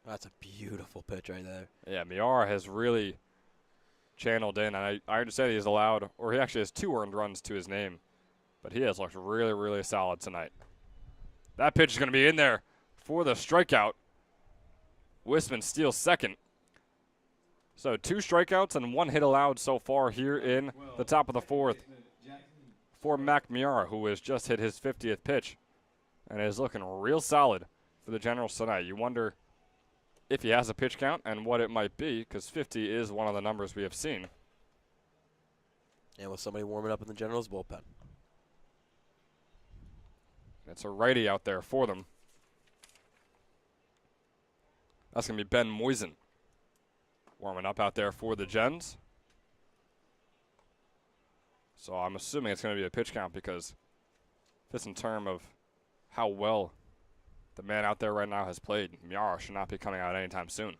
That's a beautiful pitch right there. Yeah, Miara has really channeled in, and I understand he's allowed, or he actually has 2 earned runs to his name, but he has looked really, really solid tonight. That pitch is going to be in there for the strikeout. Wisman steals second. So 2 strikeouts and 1 hit allowed so far here in the top of the 4th for Mac Miara, who has just hit his 50th pitch and is looking real solid for the Generals tonight. You wonder if he has a pitch count and what it might be, because 50 is one of the numbers we have seen. And with somebody warming up in the Generals bullpen. It's a righty out there for them. That's going to be Ben Moisen warming up out there for the Gens. So I'm assuming it's going to be a pitch count because fits in terms of how well the man out there right now has played. Miara should not be coming out anytime soon.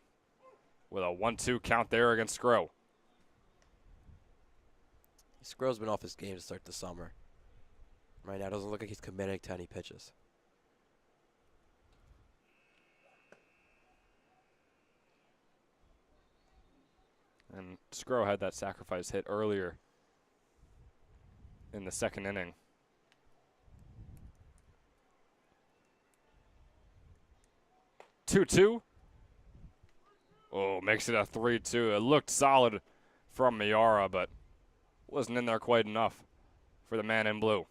With a 1-2 count there against Skro. Skro's been off his game to start the summer. Right now, it doesn't look like he's committing to any pitches. And Skro had that sacrifice hit earlier in the 2nd inning. Two. Oh, makes it a 3-2. It looked solid from Miara, but wasn't in there quite enough for the man in blue.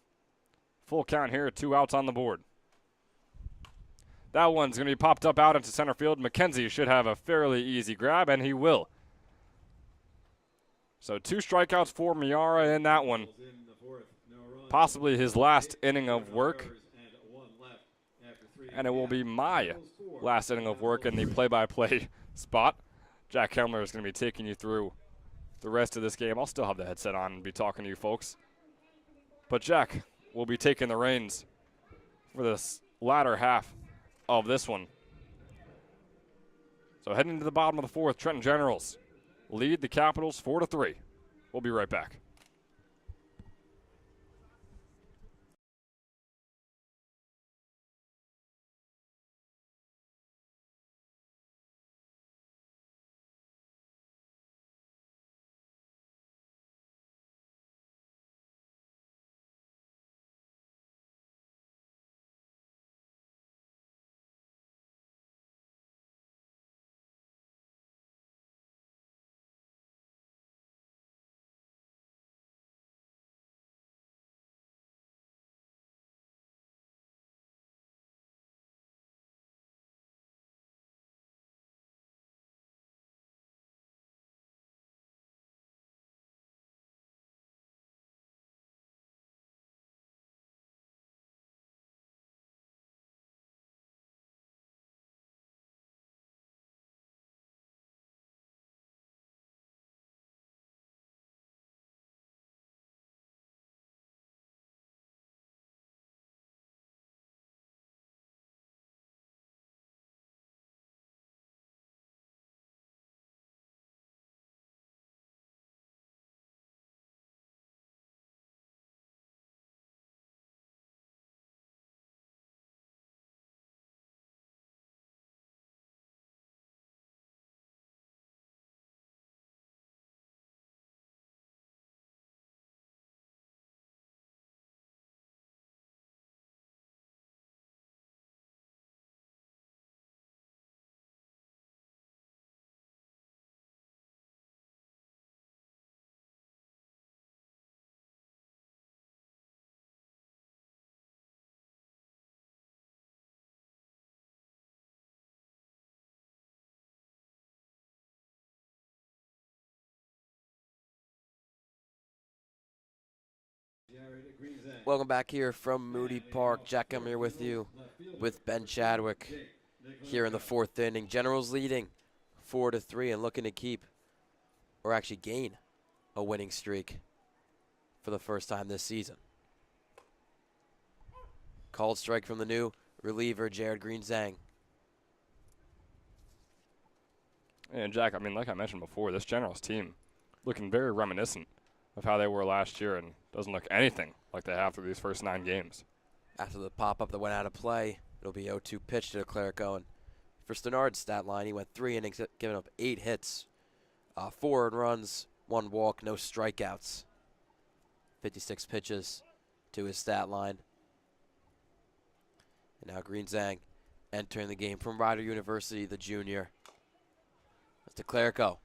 Full count here, 2 outs on the board. That one's going to be popped up out into center field. McKenzie should have a fairly easy grab, and he will. So 2 strikeouts for Miara in that one. Possibly his last inning of work. And it will be my last inning of work in the play-by-play spot. Jack Hemler is going to be taking you through the rest of this game. I'll still have the headset on and be talking to you folks. But Jack will be taking the reins for this latter half of this one. So heading to the bottom of the 4th, Trenton Generals lead the Capitals 4-3. We'll be right back. Welcome back here from Moody Park. Jack, I'm here with you with Ben Chadwick here in the 4th inning. Generals leading 4-3 and looking to keep, or actually gain, a winning streak for the first time this season. Called strike from the new reliever, Jared Greenzang. And Jack, I mean, like I mentioned before, this Generals team looking very reminiscent of how they were last year and doesn't look anything like they have through these first 9 games. After the pop-up that went out of play, it'll be 0-2 pitch to declare it going. For Stenard's stat line, he went 3 innings, giving up 8 hits, 4 earned runs, 1 walk, no strikeouts. 56 pitches to his stat line. And now Greenzang entering the game from Rider University, the junior. That's to Clerico.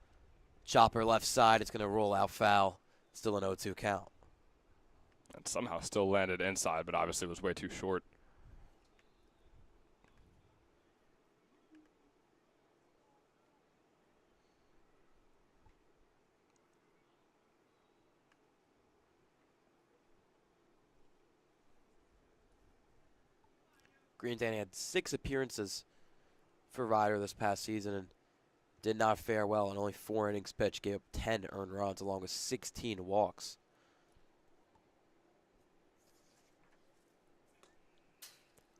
Chopper left side. It's going to roll out foul. Still an 0-2 count. And somehow still landed inside, but obviously was way too short. Greensand had 6 appearances for Ryder this past season and did not fare well in only 4 innings pitched. Gave up 10 earned runs along with 16 walks.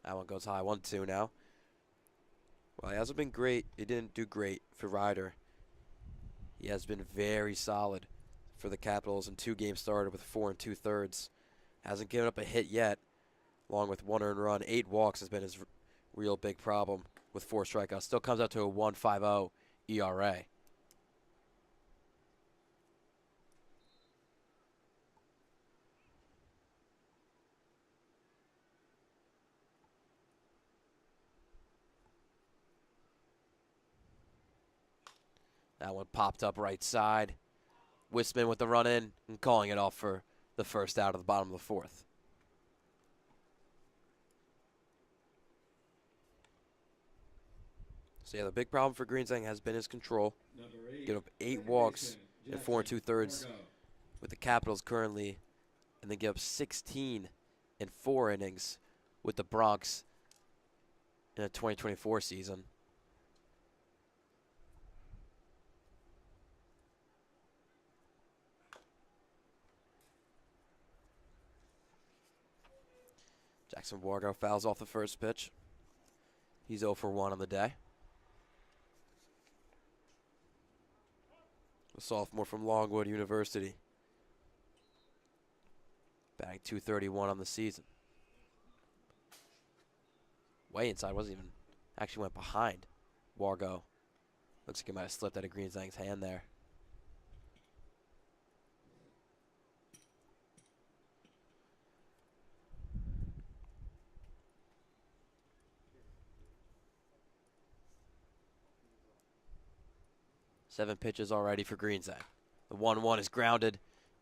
That one goes high, 1-2 now. Well, he hasn't been great. He didn't do great for Ryder. He has been very solid for the Capitals in 2 games started with 4 2/3. Hasn't given up a hit yet, along with 1 earned run. 8 walks has been his real big problem with 4 strikeouts. Still comes out to a 1.50 ERA. That one popped up right side. Wisman with the run in and calling it off for the first out of the bottom of the 4th. So yeah, the big problem for Greensang has been his control. Give up 8 walks in 4 2/3 with the Capitals currently, and then give up 16 in 4 innings with the Bronx in a 2024 season. Jackson Wargo fouls off the first pitch. He's 0 for 1 on the day. A sophomore from Longwood University. Batting .231 on the season. Way inside, wasn't even, actually went behind Wargo. Looks like he might have slipped out of Greensang's hand there. Seven pitches already for Greensang. The 1-1 is grounded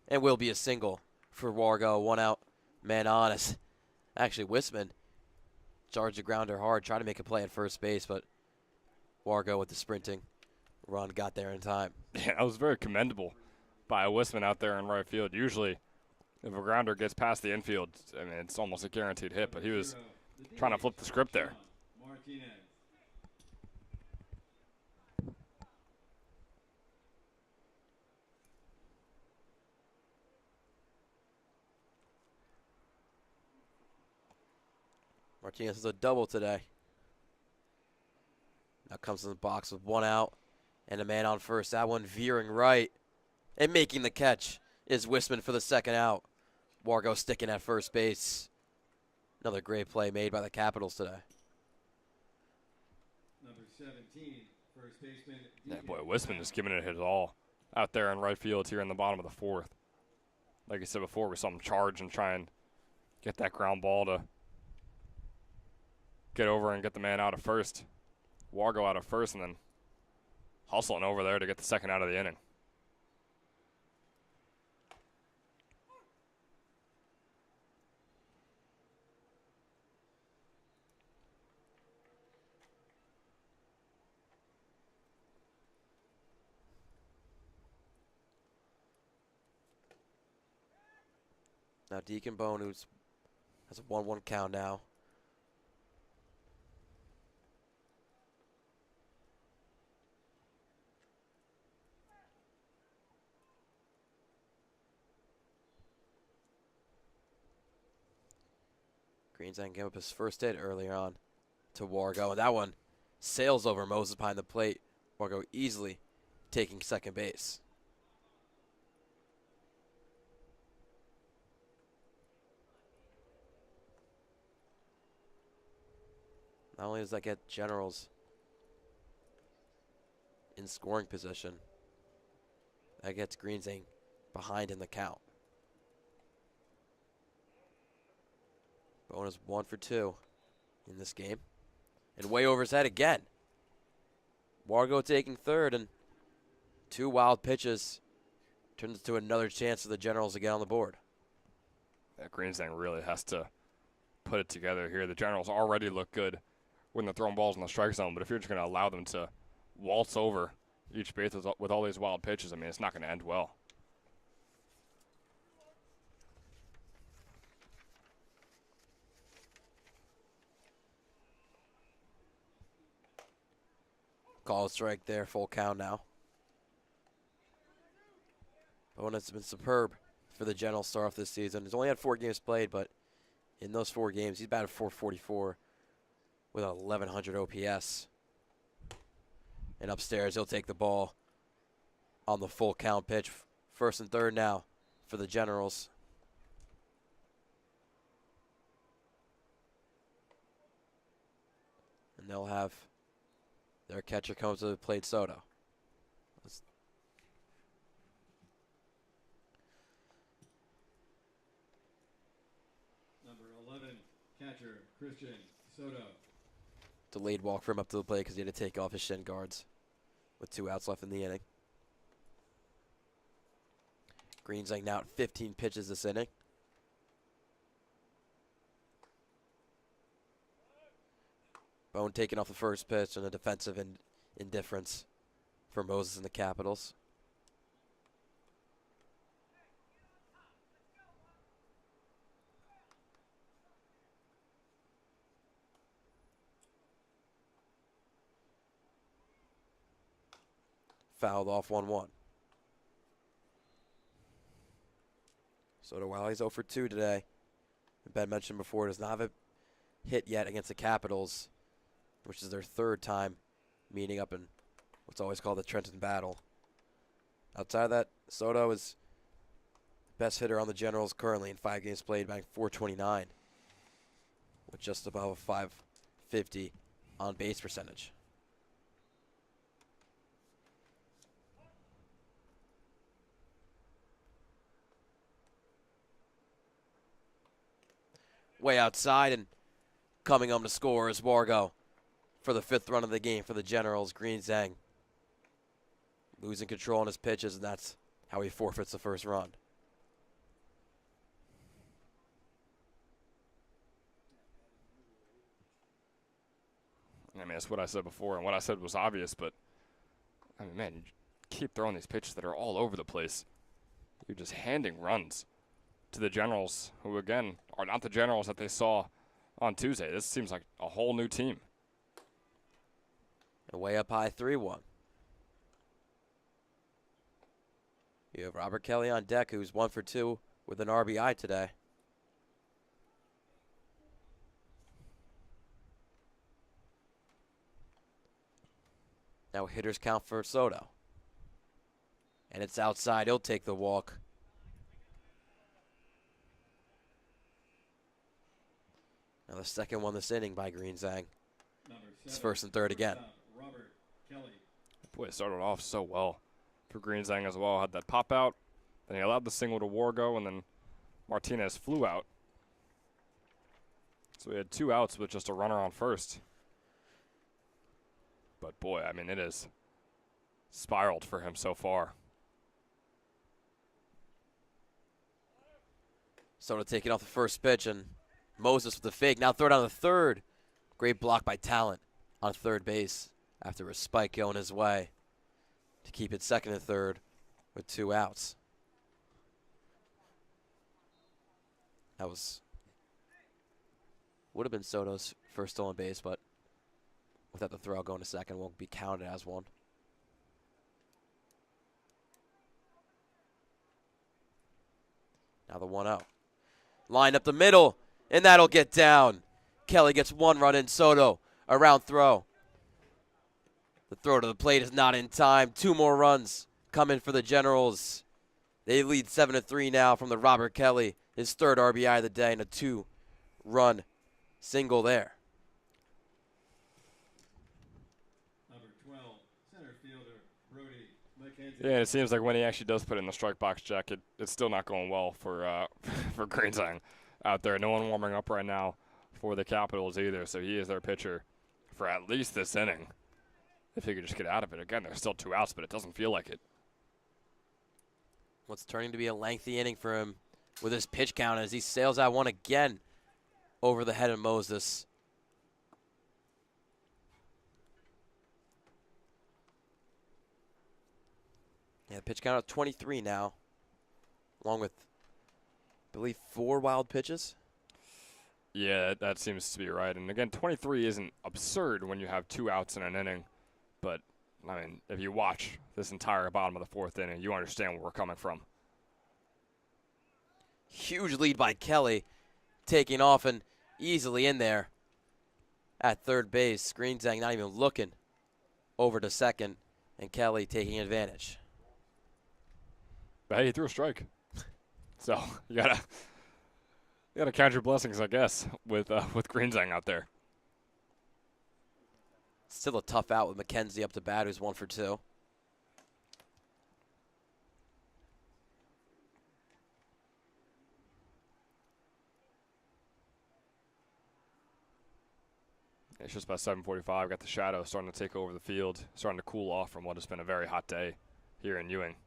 and will be a single for Wargo. 1 out, man on. As actually Wisman charged the grounder hard, trying to make a play at first base, but Wargo with the sprinting run got there in time. Yeah, that was very commendable by Wisman out there in right field. Usually, if a grounder gets past the infield, I mean, it's almost a guaranteed hit, but he was trying to flip the script there. Martinez has a double today. Now comes in the box with 1 out and a man on first. That one veering right and making the catch is Wisman for the 2nd out. Wargo sticking at first base. Another great play made by the Capitals today. Number 17, first baseman. Yeah, boy, Wisman is giving it his all out there in right field here in the bottom of the 4th. Like I said before, we saw him charge and try and get that ground ball to get over and get the man out of first. Wargo out of first and then hustling over there to get the 2nd out of the inning. Now Deacon Bone, who's has a 1-1 count now. Greensang gave up his first hit earlier on to Wargo, and that one sails over Moses behind the plate. Wargo easily taking 2nd base. Not only does that get Generals in scoring position, that gets Greensang behind in the count. Bone is 1 for 2 in this game. And way over his head again. Wargo taking 3rd, and 2 wild pitches turns into another chance for the Generals to get on the board. That Greensang really has to put it together here. The Generals already look good when they're throwing balls in the strike zone, but if you're just going to allow them to waltz over each base with all these wild pitches, I mean, it's not going to end well. Call a strike there, full count now. Bowen has been superb for the Generals start off this season. He's only had 4 games played, but in those 4 games, he's batted .444 with a 1100 OPS. And upstairs, he'll take the ball on the full count pitch. First and third now for the Generals. And they'll have their catcher come to the plate, Soto. Number 11, catcher Christian Soto. Delayed walk for him up to the plate because he had to take off his shin guards with 2 outs left in the inning. Greensang now at 15 pitches this inning. Bowen taking off the first pitch and a defensive indifference for Moses and the Capitals. Fouled off 1-1. Soto, while he's 0 for 2 today, Ben mentioned before, does not have a hit yet against the Capitals, which is their 3rd time meeting up in what's always called the Trenton battle. Outside of that, Soto is best hitter on the Generals currently in 5 games played, batting .429 with just above a .550 on base percentage. Way outside and coming home to score is Wargo for the 5th run of the game for the Generals. Greensang losing control on his pitches, and that's how he forfeits the first run. I mean, that's what I said before, and what I said was obvious, but, I mean, man, you keep throwing these pitches that are all over the place. You're just handing runs to the Generals, who, again, are not the Generals that they saw on Tuesday. This seems like a whole new team. And way up high, 3-1. You have Robert Kelly on deck, who's 1 for 2 with an RBI today. Now hitters count for Soto. And it's outside. He'll take the walk. Now the second one this inning by Greensang. It's 1st and 3rd again. Robert Kelly. Boy, it started off so well for Greensang as well. Had that pop out, then he allowed the single to Wargo, and then Martinez flew out. So he had 2 outs with just a runner on first. But boy, I mean, it has spiraled for him so far. Soto taking off the first pitch, and Moses with the fake. Now throw down the third. Great block by Talent on third base after a spike going his way to keep it 2nd and 3rd with 2 outs. That would have been Soto's first stolen base, but without the throw going to 2nd, won't be counted as one. Now the 1-0. Line up the middle, and that'll get down. Kelly gets 1 run in. Soto, around throw. The throw to the plate is not in time. 2 more runs coming for the Generals. They lead 7-3 now from the Robert Kelly, his 3rd RBI of the day, and a 2-run single there. Number 12, center fielder Brody McKenzie. Yeah, it seems like when he actually does put in the strike box, Jack, it's still not going well for for Greensang out there. No one warming up right now for the Capitals either, so he is their pitcher for at least this inning. If he could just get out of it. Again, there's still 2 outs, but it doesn't feel like it. What's turning to be a lengthy inning for him with his pitch count as he sails out one again over the head of Moses. Yeah, pitch count of 23 now, along with, I believe, 4 wild pitches. Yeah, that seems to be right. And again, 23 isn't absurd when you have 2 outs in an inning. But, I mean, if you watch this entire bottom of the 4th inning, you understand where we're coming from. Huge lead by Kelly, taking off and easily in there at third base. Greenzang not even looking over to second, and Kelly taking advantage. But hey, he threw a strike. So you gotta count your blessings, I guess, with Greenzang out there. Still a tough out with McKenzie up to bat, who's 1 for 2. It's just about 7:45. Got the shadow starting to take over the field, starting to cool off from what has been a very hot day here in Ewing.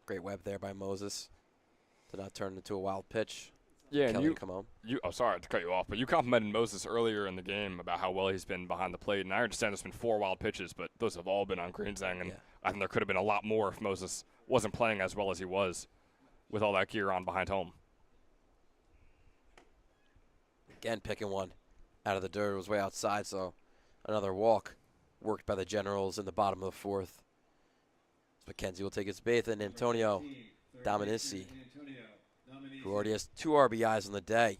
Great web there by Moses to not turn into a wild pitch. Yeah, Kelly and to come home. oh, sorry to cut you off, but you complimented Moses earlier in the game about how well he's been behind the plate, and I understand there's been 4 wild pitches, but those have all been on Greenzang, and Yeah. I think there could have been a lot more if Moses wasn't playing as well as he was with all that gear on behind home. Again, picking one out of the dirt. It was way outside, so another walk worked by the Generals in the bottom of the 4th. McKenzie will take his base, and Antonio Dominici, who already has 2 RBIs on the day,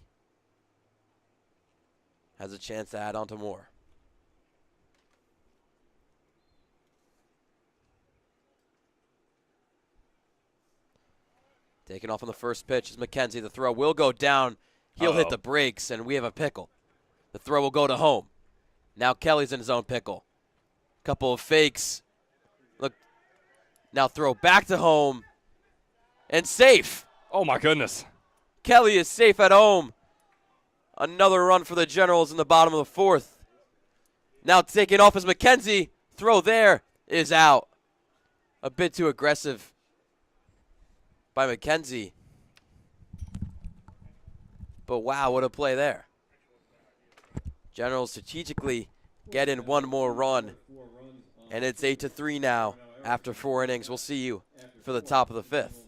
has a chance to add on to more. Taking off on the first pitch is McKenzie. The throw will go down. He'll hit the brakes, and we have a pickle. The throw will go to home. Now Kelly's in his own pickle. Couple of fakes. Look. Now throw back to home. And safe. Oh, my goodness. Kelly is safe at home. Another run for the Generals in the bottom of the 4th. Now taking off is McKenzie. Throw there is out. A bit too aggressive by McKenzie. But wow, what a play there. Generals strategically get in one more run. And it's 8-3 now after 4 innings. We'll see you for the top of the 5th.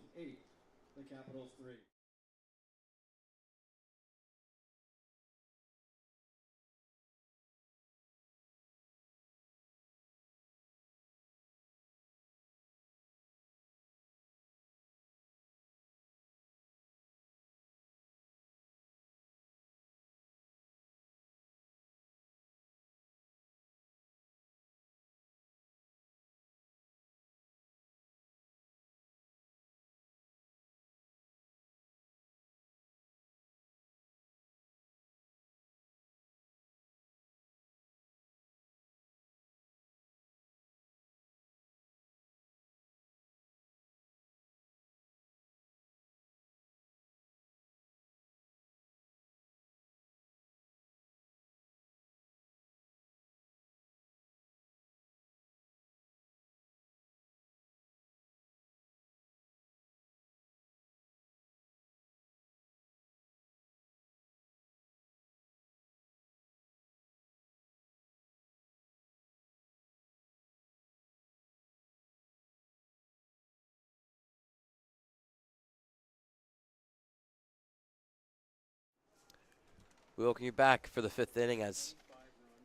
We welcome you back for the 5th inning as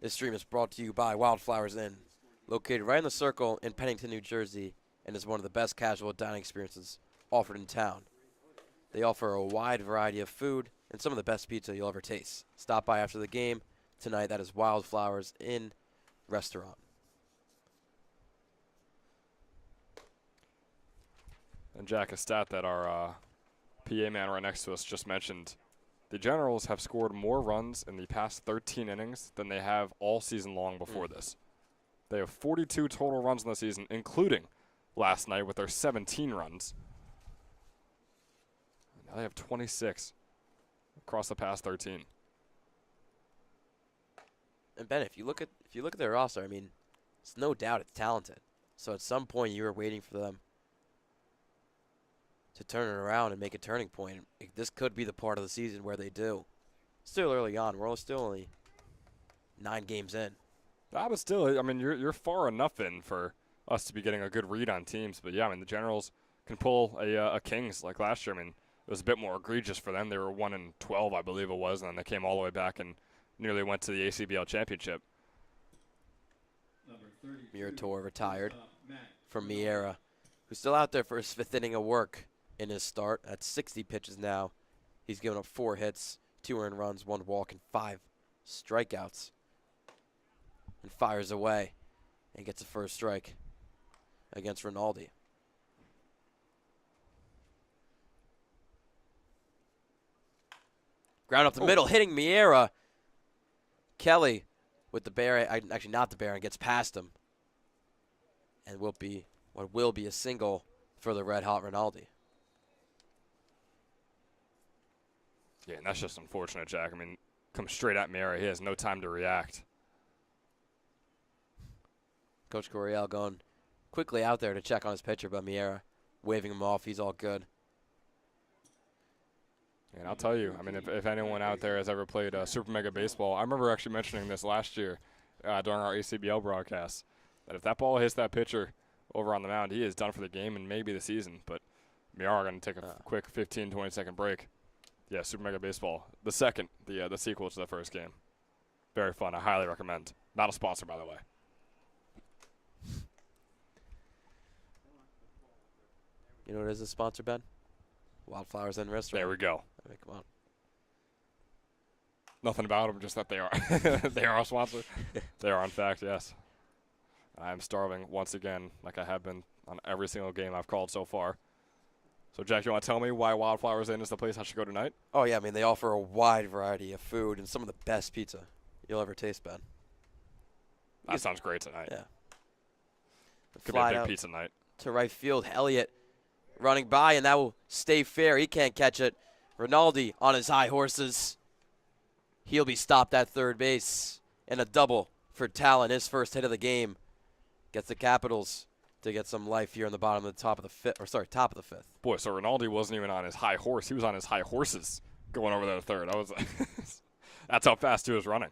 this stream is brought to you by Wildflowers Inn, located right in the Circle in Pennington, New Jersey, and is one of the best casual dining experiences offered in town. They offer a wide variety of food and some of the best pizza you'll ever taste. Stop by after the game tonight. That is Wildflowers Inn Restaurant. And Jack, a stat that our PA man right next to us just mentioned. The Generals have scored more runs in the past 13 innings than they have all season long before this. They have 42 total runs in the season, including last night with their 17 runs. Now they have 26 across the past 13. And Ben, if you look at their roster, I mean, it's no doubt it's talented. So at some point you were waiting for them to turn it around and make a turning point. This could be the part of the season where they do. Still early on. We're still only 9 games in. But still, I mean, you're far enough in for us to be getting a good read on teams. But yeah, I mean, the Generals can pull a Kings like last year. I mean, it was a bit more egregious for them. They were 1-12, I believe it was, and then they came all the way back and nearly went to the ECCBL championship. Murator retired from Miera, who's still out there for his 5th inning of work in his start. At 60 pitches now, he's given up 4 hits, 2 earned runs, 1 walk, and 5 strikeouts. And fires away and gets a first strike against Rinaldi. Ground up the middle, hitting Miera. Kelly with the bear, actually not the bear, and gets past him. And what will be a single for the red hot Rinaldi. Yeah, and that's just unfortunate, Jack. I mean, comes straight at Miera. He has no time to react. Coach Coryell going quickly out there to check on his pitcher, but Miera waving him off. He's all good. And I'll tell you, I mean, if anyone out there has ever played Super Mega Baseball, I remember actually mentioning this last year during our ECCBL broadcast, that if that ball hits that pitcher over on the mound, he is done for the game and maybe the season. But we are going to take a quick 15, 20-second break. Yeah, Super Mega Baseball, the sequel to the first game. Very fun. I highly recommend. Not a sponsor, by the way. You know what is a sponsor, Ben? Wildflowers and Restaurant. There we go. I mean, come on. Nothing about them, just that they are. They are a sponsor. They are, in fact, yes. I am starving once again, like I have been on every single game I've called so far. So, Jack, you want to tell me why Wildflowers Inn is the place I should go tonight? Oh, yeah. I mean, they offer a wide variety of food and some of the best pizza you'll ever taste, Ben. That sounds great tonight. Yeah. Could be a big pizza night. To right field, Elliott running by, and that will stay fair. He can't catch it. Rinaldi on his high horses. He'll be stopped at third base. And a double for Talon, his first hit of the game. Gets the Capitals to get some life here in the bottom of the top of the fifth. Boy, so Rinaldi wasn't even on his high horse. He was on his high horses going over there to third. That's how fast he was running.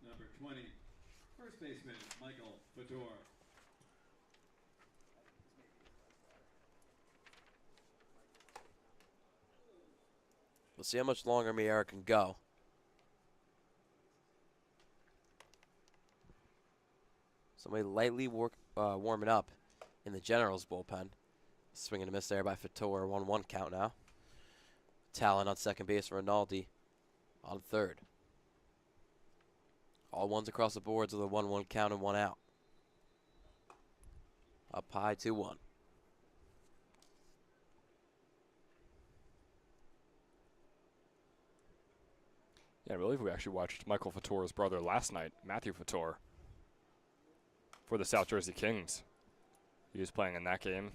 Number 20, first baseman, Michael Fedor. We'll see how much longer Miera can go. Somebody lightly warming up in the Generals bullpen. Swing and a miss there by Fedor. 1-1 count now. Talon on second base. Rinaldi on third. All ones across the boards with a 1-1 count and 1 out. Up high 2-1. Yeah, I believe we actually watched Michael Fedor's brother last night, Matthew Fedor, for the South Jersey Kings. He was playing in that game.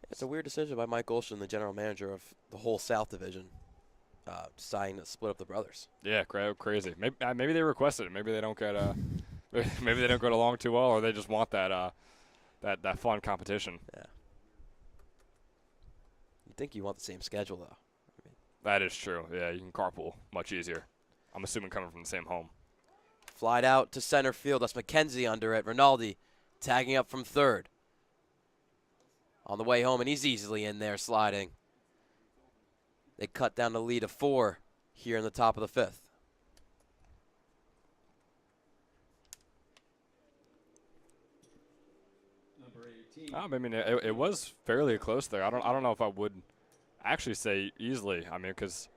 It's a weird decision by Mike Olson, the general manager of the whole South Division, deciding to split up the brothers. Yeah, crazy. Maybe they requested it. Maybe they don't get maybe they don't get along too well, or they just want that that fun competition. Yeah. You'd think you want the same schedule, though. That is true. Yeah, you can carpool much easier. I'm assuming coming from the same home. Flied out to center field. That's McKenzie under it. Rinaldi tagging up from third. On the way home, and he's easily in there sliding. They cut down the lead of 4 here in the top of the 5th. Number 18. I mean, it was fairly close there. I don't know if I would actually say easily. I mean, because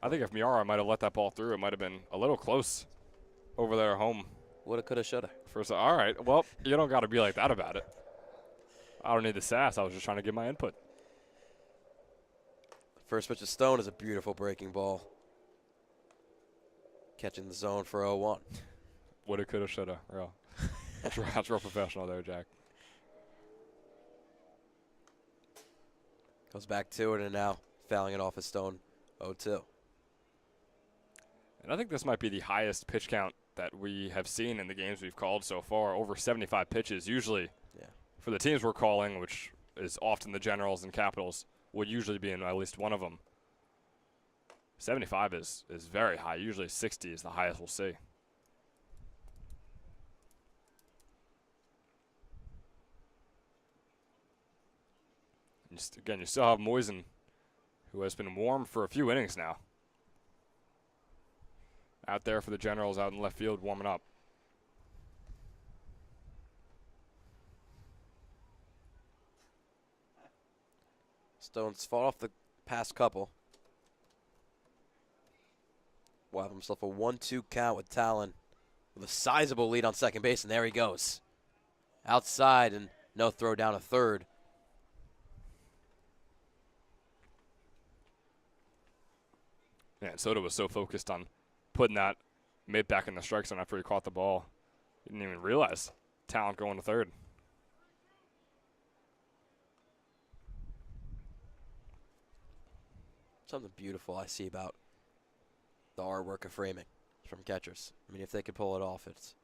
I think if Miara might have let that ball through, it might have been a little close over there at home. Woulda, coulda, shoulda. All right. Well, you don't got to be like that about it. I don't need the sass. I was just trying to give my input. First pitch of Stone is a beautiful breaking ball. Catching the zone for 0-1. Woulda, coulda, shoulda. Real. That's real professional there, Jack. Goes back to it, and now fouling it off of Stone 0-2. And I think this might be the highest pitch count that we have seen in the games we've called so far, over 75 pitches. Usually, for the teams we're calling, which is often the Generals and Capitals, would usually be in at least one of them. 75 is very high. Usually 60 is the highest we'll see. Again, you still have Moisen, who has been warm for a few innings now. Out there for the Generals, out in left field, warming up. Stone's fought off the past couple. Will have himself a 1-2 count with Talon with a sizable lead on second base, and there he goes. Outside and no throw down to third. Yeah, and Soto was so focused on putting that mitt back in the strike zone after he caught the ball. He didn't even realize Talon going to third. Something beautiful I see about the artwork of framing from catchers. I mean, if they could pull it off, it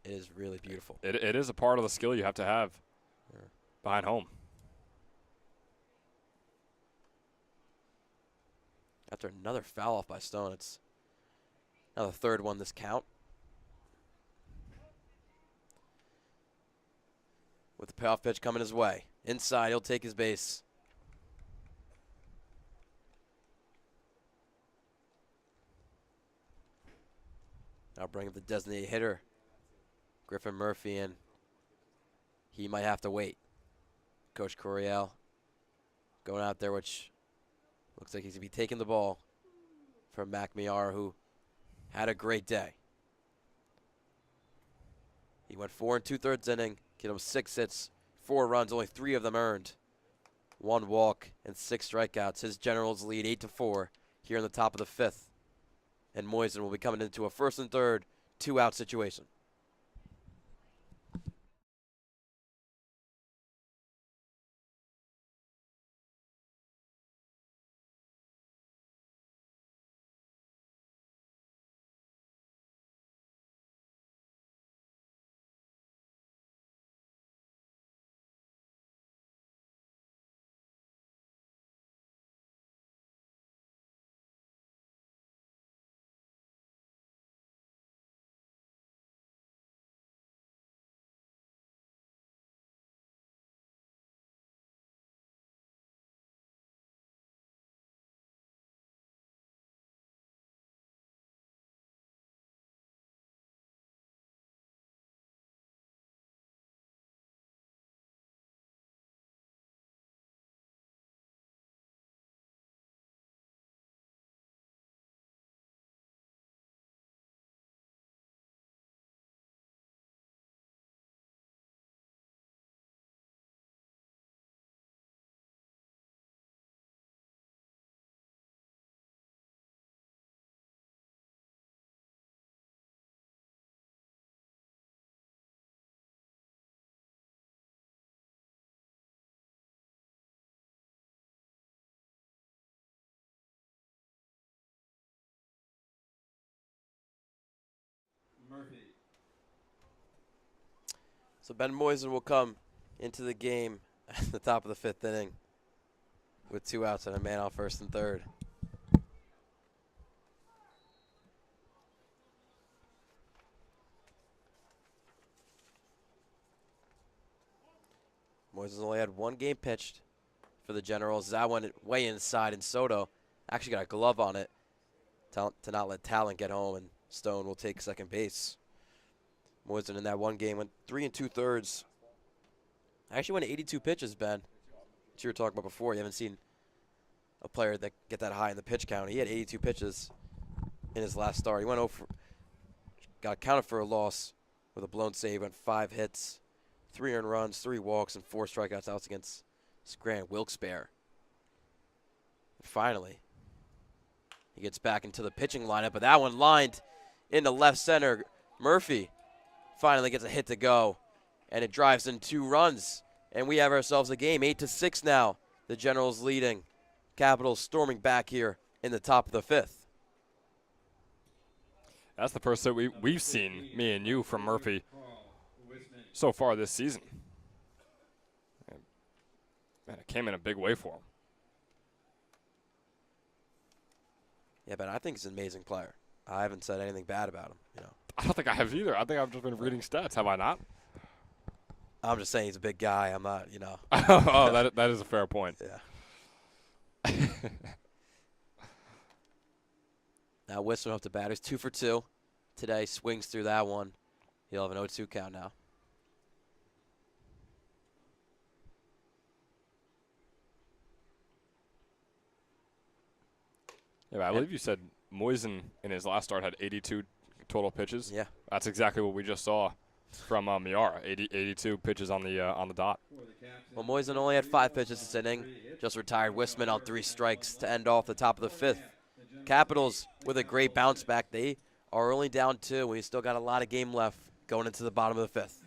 is really beautiful. It is a part of the skill you have to have behind home. After another foul off by Stone, it's now the third one this count. With the payoff pitch coming his way. Inside, he'll take his base. I'll bring up the designated hitter, Griffin Murphy, and he might have to wait. Coach Coryell going out there, which looks like he's going to be taking the ball from Mac Miar, who had a great day. He went 4 2/3 inning, gave him 6 hits, 4 runs, only 3 of them earned. 1 walk and 6 strikeouts. His Generals lead 8-4 here in the top of the 5th. And Moisen will be coming into a 1st and 3rd, 2-out situation. Murphy. So Ben Moisen will come into the game at the top of the 5th inning with 2 outs and a man on 1st and 3rd. Moisen's only had 1 game pitched for the Generals. That went way inside, and Soto actually got a glove on it to not let Talon get home, and Stone will take second base. Moisen in that 1 game went 3 2/3. Actually went 82 pitches, Ben. What you were talking about before. You haven't seen a player that get that high in the pitch count. He had 82 pitches in his last start. He went over, got counted for a loss with a blown save, went 5 hits, 3 earned runs, 3 walks, and 4 strikeouts outs against Grant Wilkes-Barre. Finally, he gets back into the pitching lineup, but that one lined into left center. Murphy finally gets a hit to go, and it drives in 2 runs, and we have ourselves a game. 8-6 now. The Generals leading. Capitals storming back here in the top of the 5th. That's the first hit we've seen, me and you, from Murphy so far this season. Man, it came in a big way for him. Yeah, but I think he's an amazing player. I haven't said anything bad about him. You know, I don't think I have either. I think I've just been reading stats. Have I not? I'm just saying he's a big guy. I'm not, you know. Oh, that is a fair point. Yeah. Now Wisman up to bat. He's 2 for 2 today. Swings through that one. He'll have an 0-2 count now. Yeah, I believe you said Moisen in his last start had 82 total pitches. Yeah. That's exactly what we just saw from Miara. 82 pitches on the dot. Well, Moisen only had 5 pitches this inning. Just retired Wisman on 3 strikes to end off the top of the 5th. Capitals with a great bounce back. They are only down 2. We still got a lot of game left going into the bottom of the 5th.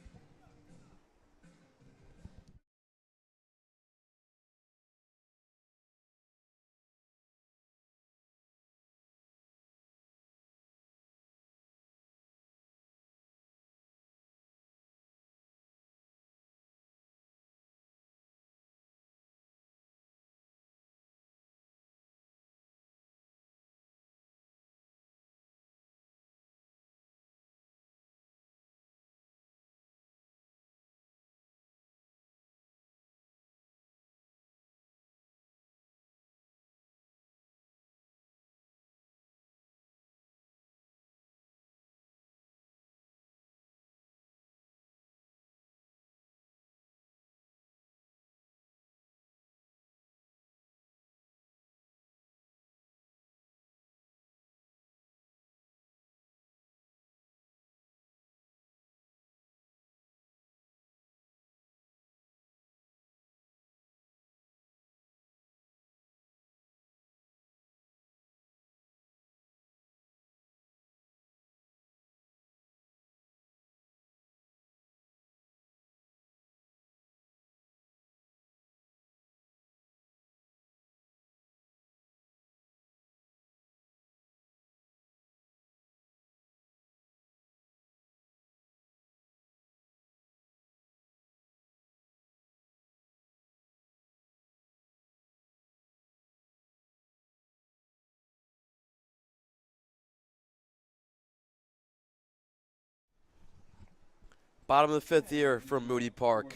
Bottom of the 5th here from Moody Park.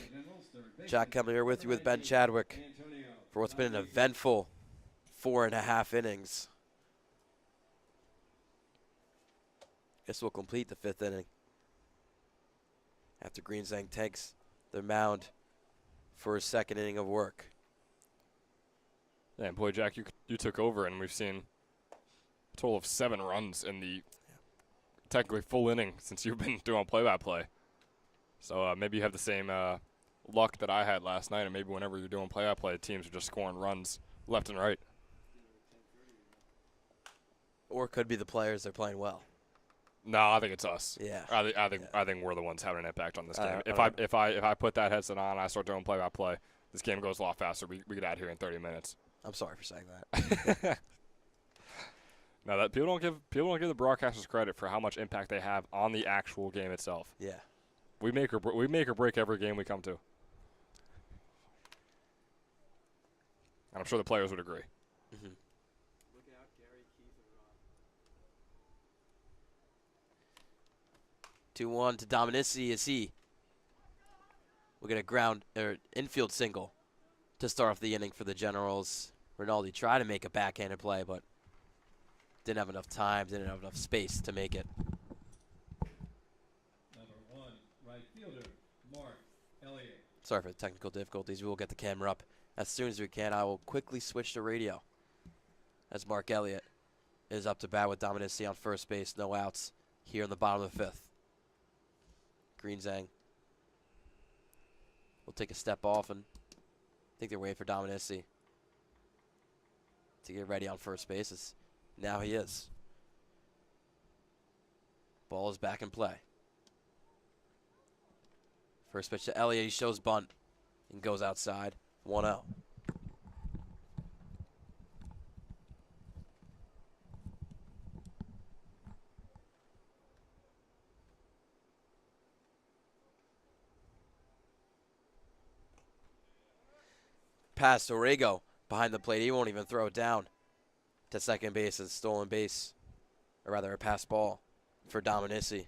Jack coming here with you with Ben Chadwick for what's been an eventful 4.5 innings. This will complete the 5th inning after Greenzang takes the mound for his 2nd inning of work. Yeah, and boy, Jack, you took over, and we've seen a total of 7 runs in the technically full inning since you've been doing play-by-play. So maybe you have the same luck that I had last night, and maybe whenever you're doing play-by-play, teams are just scoring runs left and right. Or it could be the players, they're playing well. No, I think it's us. Yeah. I think we're the ones having an impact on this game. I If I put that headset on, and I start doing play-by-play, this game goes a lot faster. We get out here in 30 minutes. I'm sorry for saying that. Now that people don't give the broadcasters credit for how much impact they have on the actual game itself. Yeah. We make or break every game we come to. And I'm sure the players would agree. Mm-hmm. 2-1 to Dominici as he will get a ground or infield single to start off the inning for the Generals. Rinaldi tried to make a backhanded play, but didn't have enough time, didn't have enough space to make it. Number 1, right fielder, Mark Elliott. Sorry for the technical difficulties. We will get the camera up as soon as we can. I will quickly switch to radio as Mark Elliott is up to bat with Dominici on first base. No outs here in the bottom of the 5th. Greenzang will take a step off, and I think they're waiting for Dominici to get ready on first base. Now he is. Ball is back in play. First pitch to Elliott. He shows bunt and goes outside. 1-0. pass to Orego behind the plate. He won't even throw it down to second base. It's stolen base, or rather a pass ball for Dominici.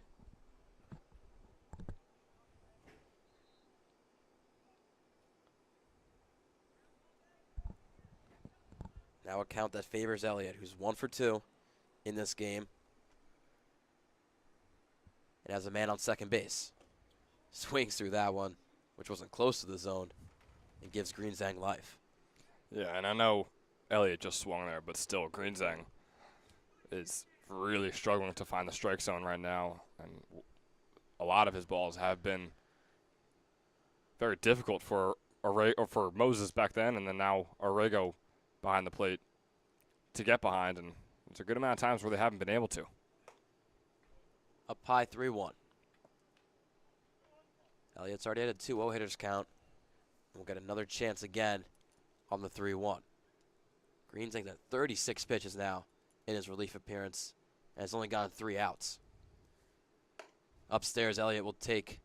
Now a count that favors Elliott, who's 1 for 2 in this game. And has a man on second base. Swings through that one, which wasn't close to the zone, and gives Greenzang life. Yeah, and I know Elliott just swung there, but still, Greenzang is really struggling to find the strike zone right now, and a lot of his balls have been very difficult for for Moses back then, and then now Orego behind the plate to get behind, and it's a good amount of times where they haven't been able to. Up high 3-1. Elliott's already had a 2-0 hitters count. We'll get another chance again on the 3-1. Greenzang's at 36 pitches now in his relief appearance, and has only gotten 3 outs. Upstairs, Elliott will take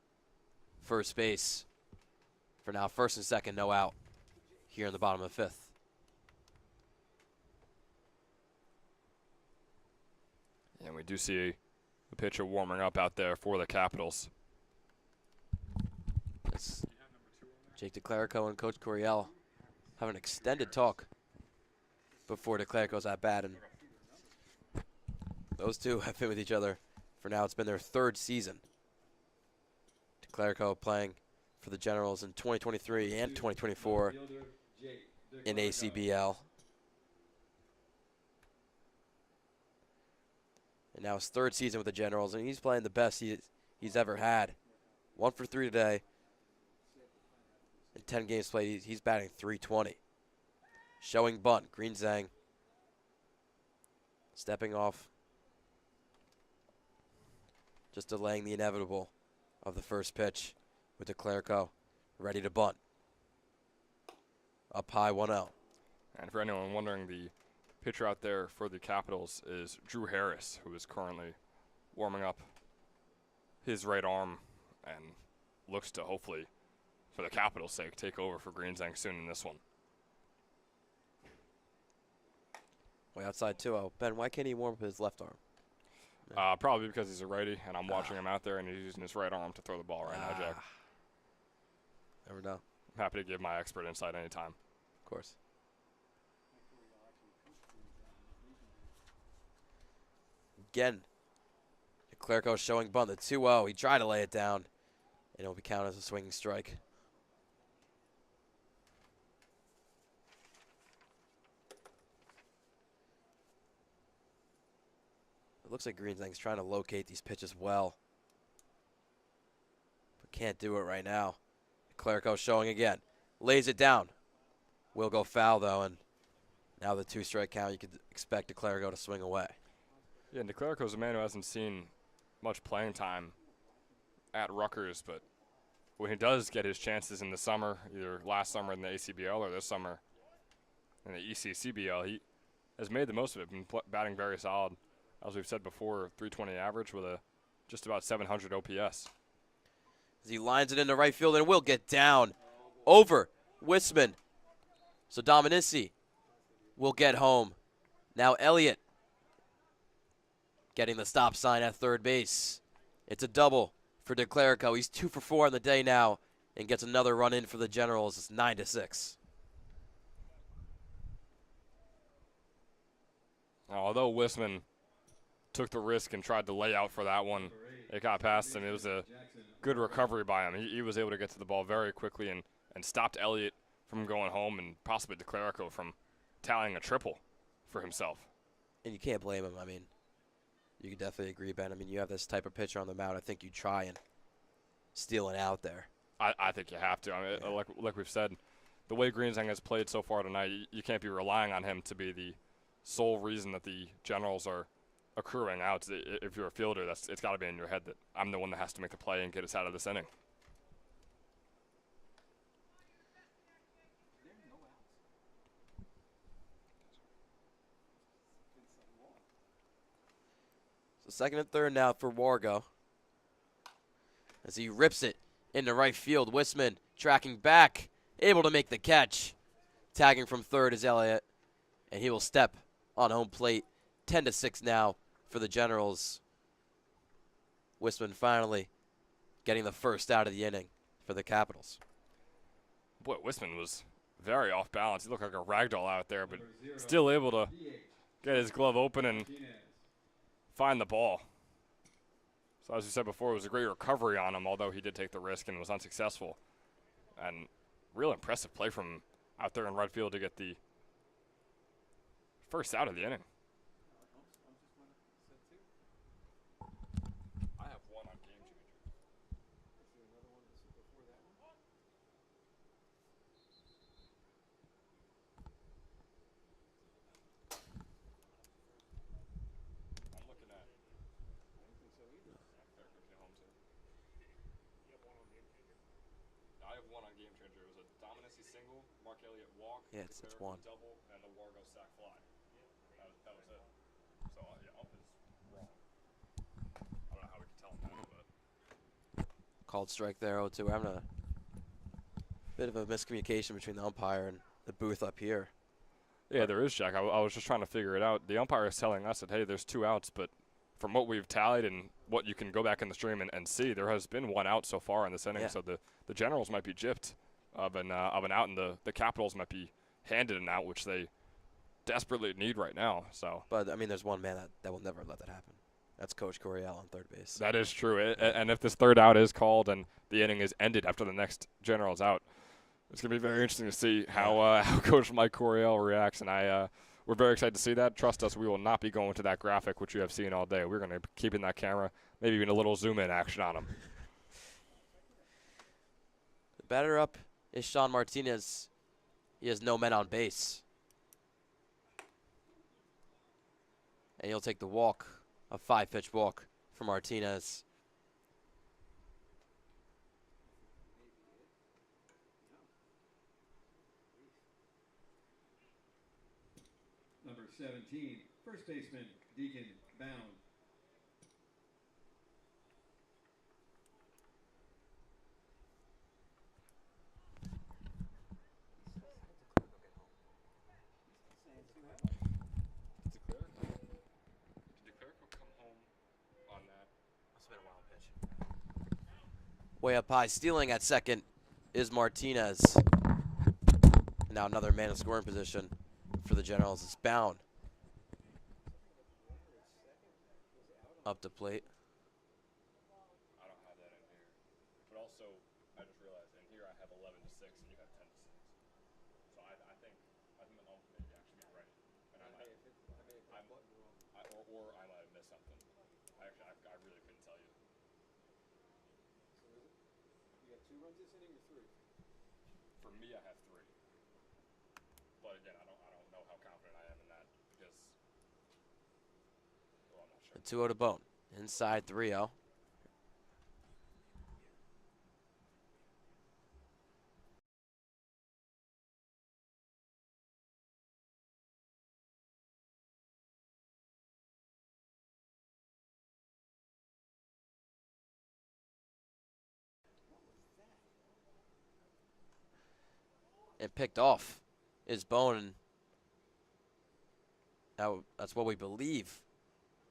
first base. For now, first and second, no out here in the bottom of the 5th. And we do see the pitcher warming up out there for the Capitals. It's Jake DeClerico and Coach Coryell have an extended talk before DeClerico's at bat, and those two have been with each other for now. It's been their 3rd season. DeClerico playing for the Generals in 2023 and 2024 in ECCBL. And now his 3rd season with the Generals, and he's playing the best he's ever had. 1 for 3 today. In 10 games played, he's batting .320. Showing bunt, Greenzang stepping off. Just delaying the inevitable of the first pitch with DeClerico ready to bunt. Up high 1-0. And for anyone wondering, the pitcher out there for the Capitals is Drew Harris, who is currently warming up his right arm and looks to hopefully, for the Capitals' sake, take over for Greenzang soon in this one. Way outside 2-0. Ben, why can't he warm up his left arm? Probably because he's a righty, and I'm watching him out there, and he's using his right arm to throw the ball right now, Jack. Never know. I'm happy to give my expert insight anytime. Of course. Again, DeClerico showing bunt, the 2-0. He tried to lay it down, and it'll be counted as a swinging strike. It looks like Greenzang's trying to locate these pitches well, but can't do it right now. DeClerico showing again. Lays it down. Will go foul, though, and now the 2-strike count. You could expect DeClerico to swing away. Yeah, and DeClerico's a man who hasn't seen much playing time at Rutgers, but when he does get his chances in the summer, either last summer in the ACBL or this summer in the ECCBL, he has made the most of it, been batting very solid. As we've said before, .320 average with a just about 700 OPS. As he lines it into right field, and will get down over Wisman. So Dominici will get home. Now Elliott getting the stop sign at third base. It's a double for DeClerico. He's 2 for 4 on the day now and gets another run in for the Generals. It's 9-6. Although Wisman took the risk and tried to lay out for that one, it got past him. It was a good recovery by him. He was able to get to the ball very quickly and stopped Elliott from going home and possibly DeClerico from tallying a triple for himself. And you can't blame him. I mean, you can definitely agree, Ben. I mean, you have this type of pitcher on the mound. I think you try and steal it out there. I think you have to. I mean, Yeah. like we've said, the way Greenzang has played so far tonight, you can't be relying on him to be the sole reason that the Generals are accruing outs. If you're a fielder, it's got to be in your head that I'm the one that has to make the play and get us out of this inning. So second and third now for Wargo. As he rips it into right field. Wisman tracking back, able to make the catch. Tagging from third is Elliott, and he will step on home plate. 10-6 now for the Generals. Wisman finally getting the first out of the inning for the Capitals. Boy, Wisman was very off balance. He looked like a ragdoll out there, but Number 0, still able to DH, get his glove open and Martinez. find the ball. So as you said before, it was a great recovery on him, although he did take the risk and was unsuccessful. And real impressive play from out there in right field to get the first out of the inning. I have one on Game Changer. I'm looking at. I don't think so either. I have one on Game Changer. It was a Dominacy single, Mark Elliott walk, Yeah, it's one. double, and the Wargo sack fly. That was it. So yeah, ump is wrong. I don't know how we can tell him that, but Called strike there, 0-2. We're having a bit of a miscommunication between the umpire and the booth up here. yeah, there is, Jack. I was just trying to figure it out. The umpire is telling us that hey, there's 2 outs, but from what we've tallied and what you can go back in the stream and see, there has been 1 out so far in this inning. Yeah. So the Generals might be gypped of an out, and the Capitals might be handed an out, which they desperately need right now. So But, I mean, there's one man that will never let that happen. That's Coach Coryell on third base. that is true. And if this third out is called and the inning is ended after the next Generals out, it's going to be very interesting to see how Coach Mike Coryell reacts. And we're very excited to see that. Trust us, we will not be going to that graphic, which you have seen all day. We're going to be keeping that camera, maybe even a little zoom-in action on him. The batter up is Sean Martinez. He has no men on base. And he'll take the walk, a 5-pitch walk for Martinez. Number 17, first baseman, Deacon Bound. Way up high, stealing at second is Martinez. Now another man in scoring position for the Generals is Bound. Up to plate. I don't have that in here. But also, I just realized in here I have 11-6 and you have 10-6. So I think the ump may actually be right. And or I might have missed something. I really couldn't tell you. You got 2 runs this inning or 3? For me, I have 3. But again, I don't know how confident I am in that because I'm not sure. The 2-0 to Bone. Inside 3-0. And picked off is Bone. Now, that's what we believe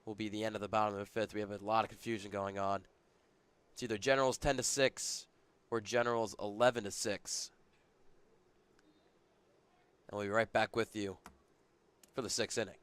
will be the end of the bottom of the 5th. We have a lot of confusion going on. It's either Generals 10-6 or Generals 11-6. And we'll be right back with you for the 6th inning.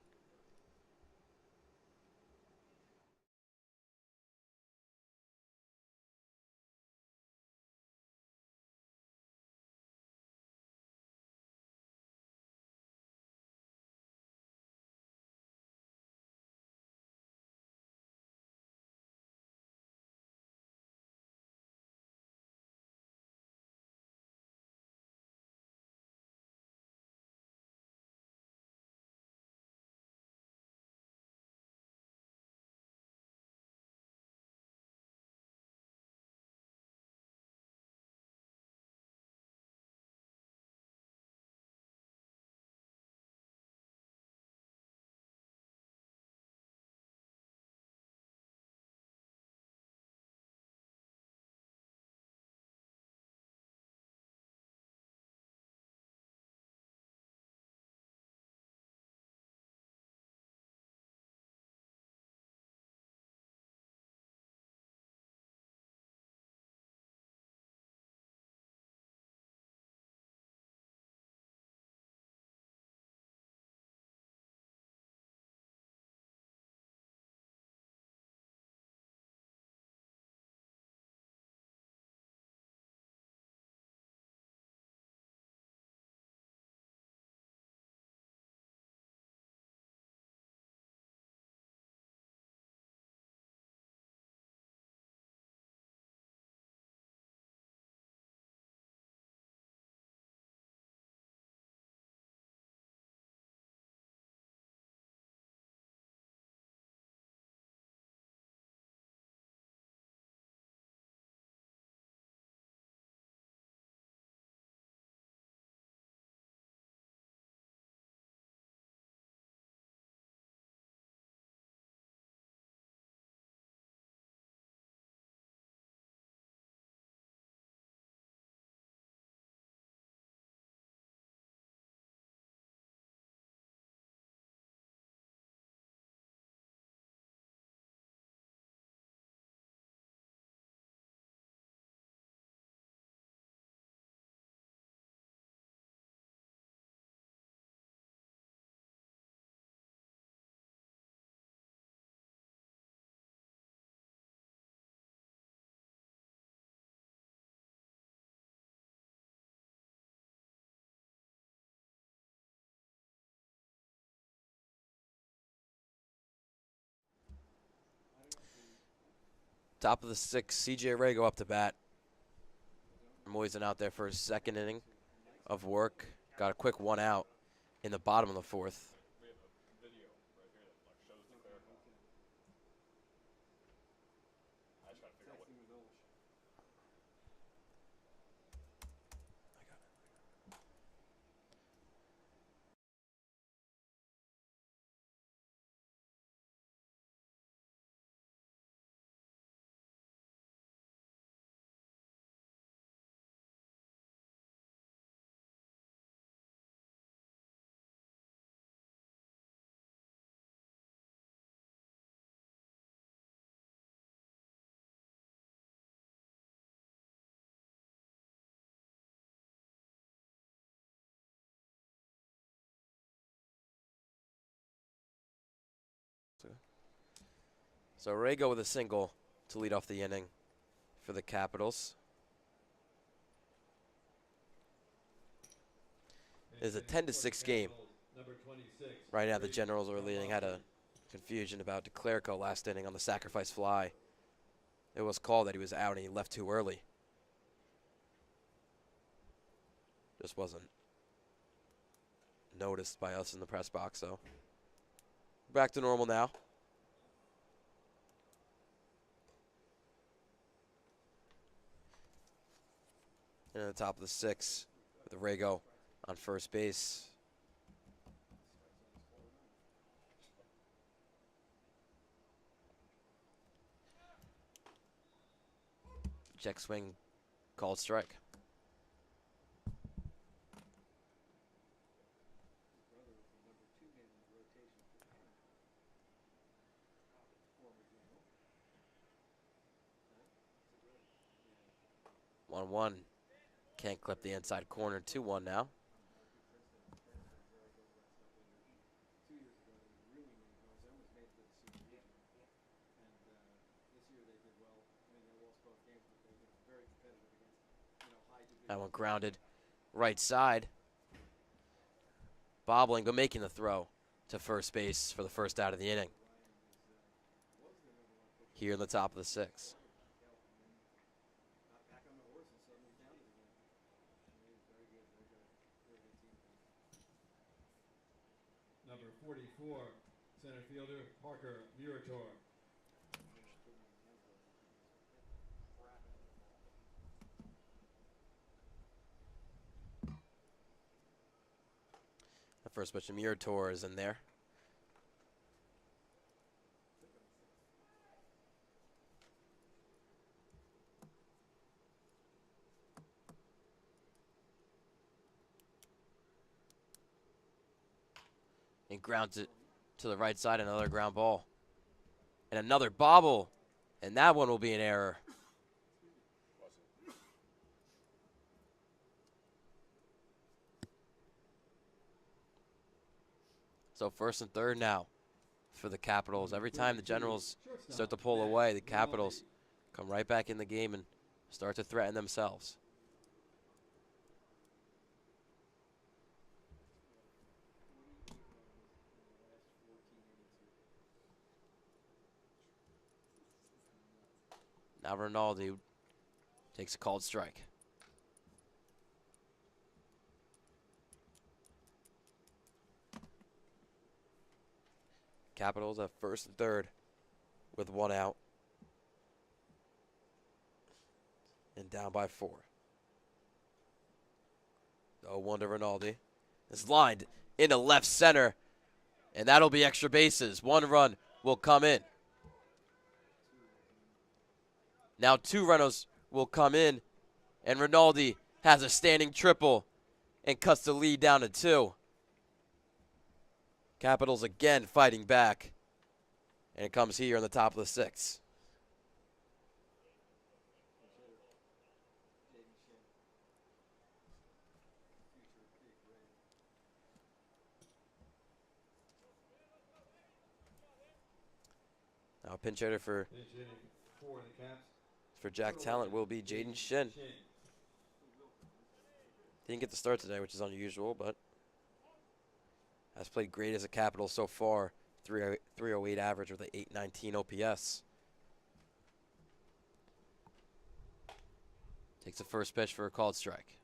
Top of the 6th, C.J. Rago up to bat. Moisen out there for his 2nd inning of work. Got a quick 1 out in the bottom of the 4th. So Rago with a single to lead off the inning for the Capitals. It's a 10-6 game. Right now the Generals are leading. Had a confusion about DeClercq last inning on the sacrifice fly. It was called that he was out and he left too early. Just wasn't noticed by us in the press box, so back to normal now. And at the top of the 6th with Rago on first base. Check swing, called strike. One. Can't clip the inside corner. 2-1 now. That one grounded right side. Bobbling, but making the throw to first base for the first out of the inning. Here in the top of the 6th. Number 44, center fielder Parker Murator. The first pitch of Murator is in there. And grounds it to the right side, another ground ball. And another bobble, and that one will be an error. So 1st and 3rd now for the Capitals. Every time the Generals start to pull away, the Capitals come right back in the game and start to threaten themselves. Now Rinaldi takes a called strike. Capitals at 1st and 3rd with 1 out. And down by 4. 0-1 to Rinaldi. It's lined into left center. And that'll be extra bases. 1 run will come in. Now 2 runners will come in, and Rinaldi has a standing triple and cuts the lead down to 2. Capitals again fighting back, and it comes here on the top of the 6th. Now pinch hitter for Jack Talent will be Jaden Shin. Didn't get the start today, which is unusual, but has played great as a Capital so far. 308 average with an 819 OPS. Takes the first pitch for a called strike.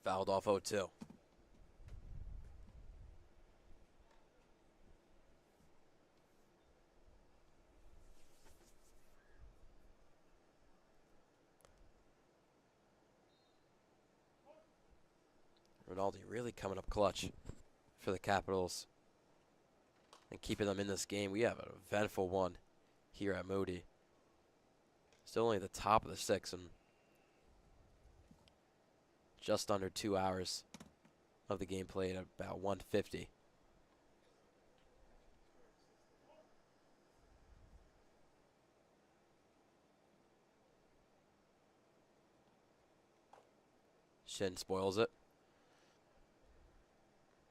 Fouled off 0-2. Rinaldi really coming up clutch for the Capitals and keeping them in this game. We have an eventful one here at Moody. Still only at the top of the 6th and just under 2 hours of the game played at about 1:50. Shin spoils it.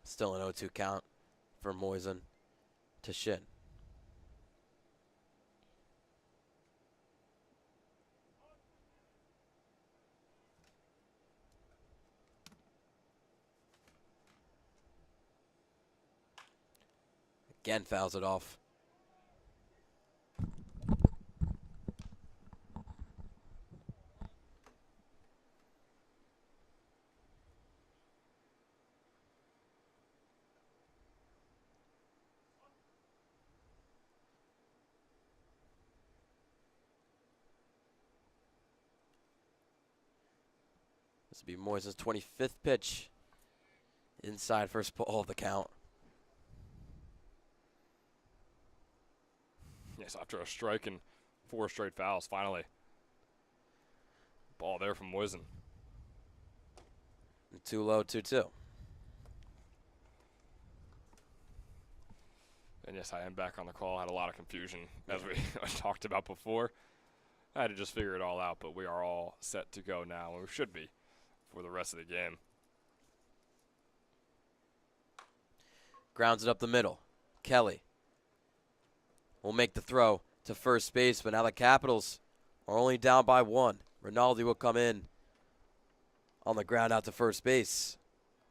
Still an 0-2 count for Moisen to Shin. Again fouls it off. This will be Moisen's 25th pitch. Inside first ball of the count. Yes, after a strike and 4 straight fouls, finally. Ball there from Moisen. And too low, 2-2. And yes, I am back on the call. I had a lot of confusion, as we talked about before. I had to just figure it all out, but we are all set to go now, and we should be for the rest of the game. Grounds it up the middle. Kelly will make the throw to first base, but now the Capitals are only down by 1. Rinaldi will come in on the ground out to first base,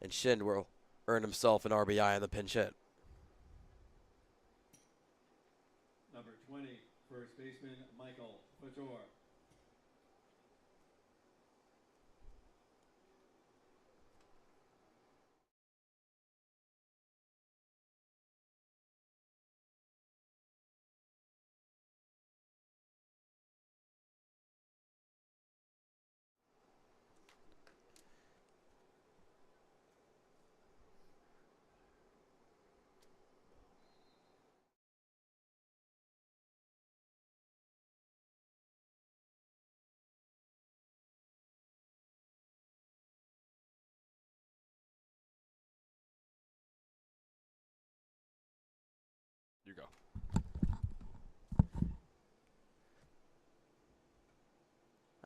and Shin will earn himself an RBI on the pinch hit. Number 20, first baseman Michael Fedor. You go.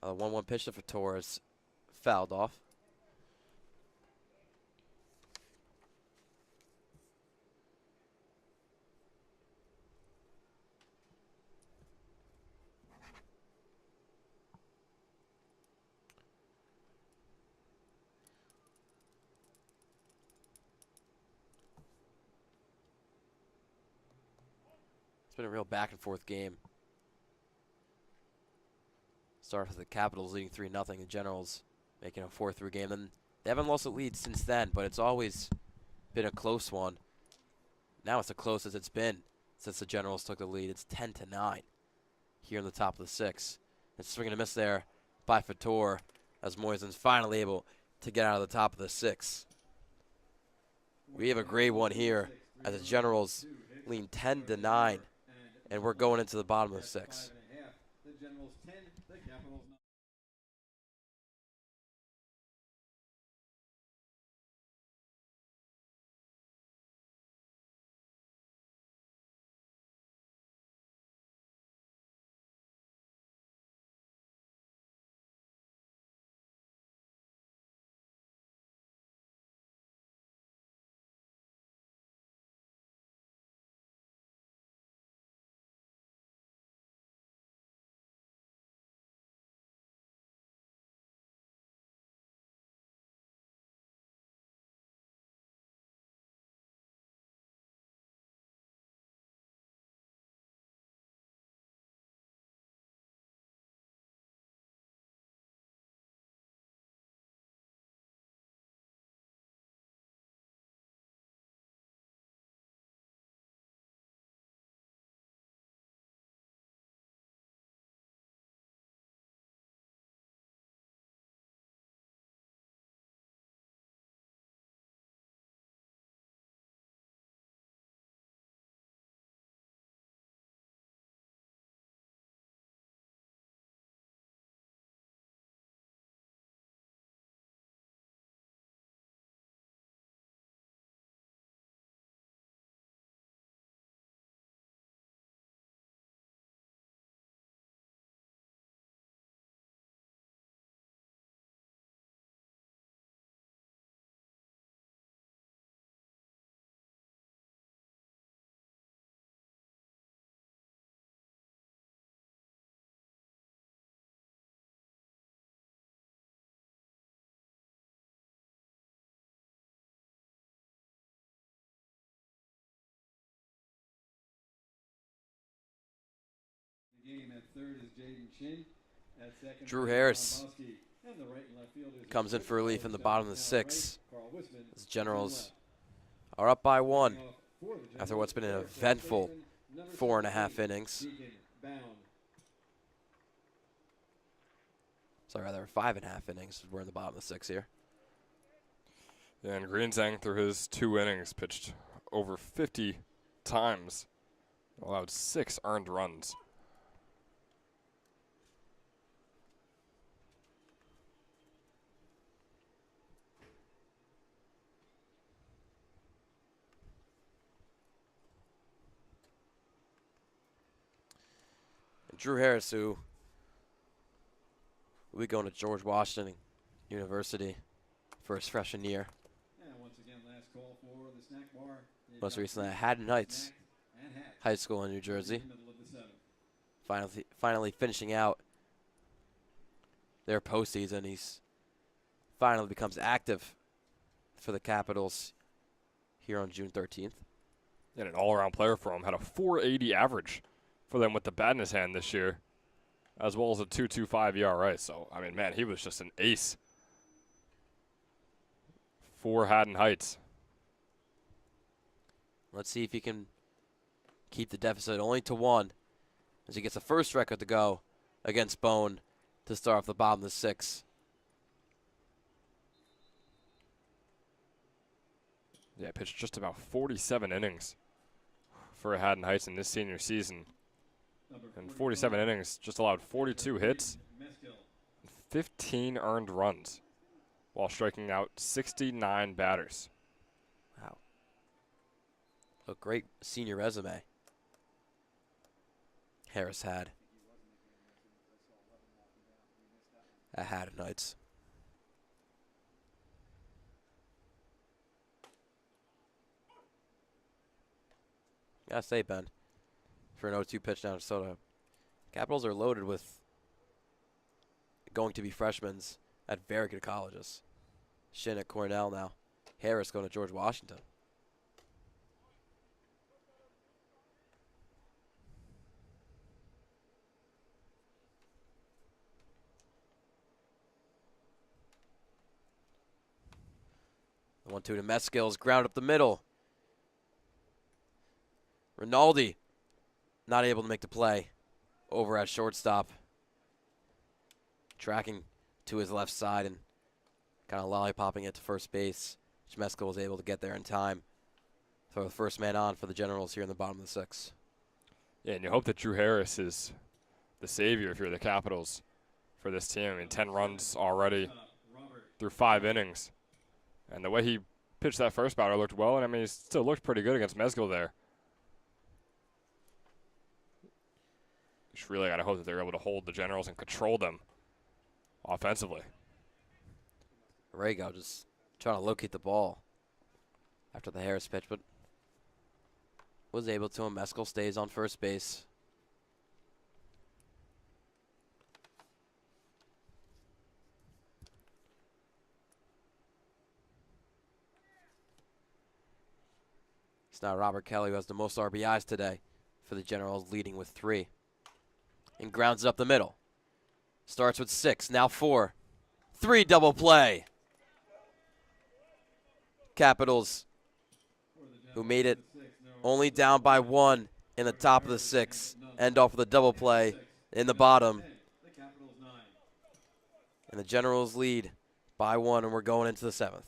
The 1-1 pitch to Fedor is fouled off. It's been a real back and forth game. Started with the Capitals leading 3-0. The Generals making a 4-3 game. Then they haven't lost a lead since then, but it's always been a close one. Now it's the closest it's been since the Generals took the lead. It's 10-9 here in the top of the 6th. It's swing and a miss there by Fedor as Moisen's finally able to get out of the top of the 6th. We have a great one here as the Generals lean 10-9, and we're going into the bottom of the 6th. The Generals 10, the Capitals 9. game at third is Jaden Chin. At second, Drew Harris Bombowski. And the right and left fielders comes in for relief in the bottom of the sixth. Carl Wisman, As Generals left. are up by one Leading off for the after Generals, what's been an first eventful baseman, number 4.5 17, innings. Deacon Bound. Sorry, rather 5.5 innings. We're in the bottom of the sixth here. And Greensang, through his 2 innings, pitched over 50 times, allowed 6 earned runs. And Drew Harris, who will be going to George Washington University for his freshman year. And once again, last call for the snack bar. They've Most got recently at three Haddon Heights snacks and hats High School in New Jersey. in the middle of the seventh. Finally finishing out their postseason. He's finally becomes active for the Capitals here on June 13th. And an all-around player for him. Had a .480 average for them with the bat in his hand this year, as well as a .225 ERA. So, I mean, man, he was just an ace for Haddon Heights. Let's see if he can keep the deficit only to 1 as he gets the first record to go against Bone to start off the bottom of the sixth. Yeah, pitched just about 47 innings for Haddon Heights in this senior season. And 47 innings, just allowed 42 hits, 15 earned runs, while striking out 69 batters. Wow. A great senior resume Harris had at Haddon Heights. Gotta say, Ben, for an 0-2 pitch down to Soto, Capitals are loaded with going to be freshmen at very good colleges. Shin at Cornell now. Harris going to George Washington. The 1-2 to Meskills, ground up the middle. Rinaldi not able to make the play over at shortstop. Tracking to his left side and kind of lollipopping it to first base. Chmesko was able to get there in time. Throw the first man on for the Generals here in the bottom of the sixth. Yeah, and you hope that Drew Harris is the savior if you're the Capitals for this team. I mean, 10 runs already through 5 innings. And the way he pitched that first batter looked well, and I mean, he still looked pretty good against Mezgil there. Just really got to hope that they're able to hold the Generals and control them offensively. Rego just trying to locate the ball after the Harris pitch, but was able to, and Meskell stays on first base. It's now Robert Kelly who has the most RBIs today for the Generals, leading with 3. And grounds it up the middle. Starts with 6, now 4. 3 double play. Capitals, who made it only down by 1 in the top of the 6th, end off with a double play in the bottom. And the Generals lead by 1, and we're going into the 7th.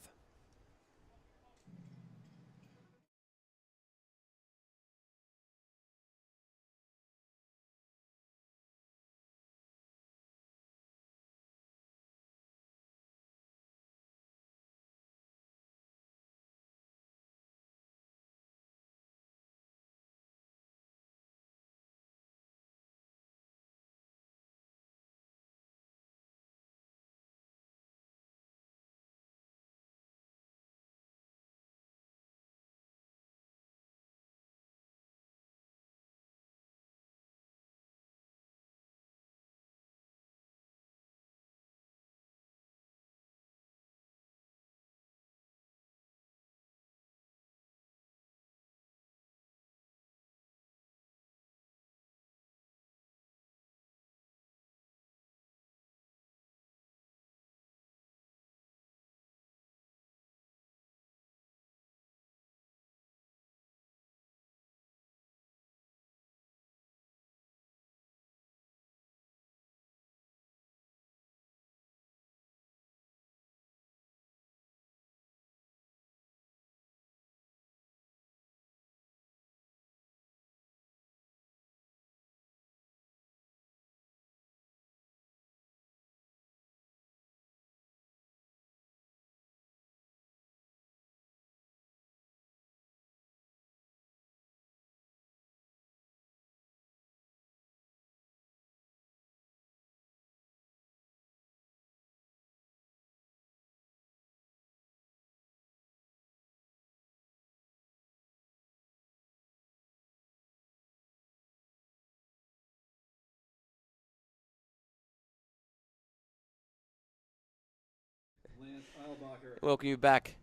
Lance Eilbacher. Welcome you back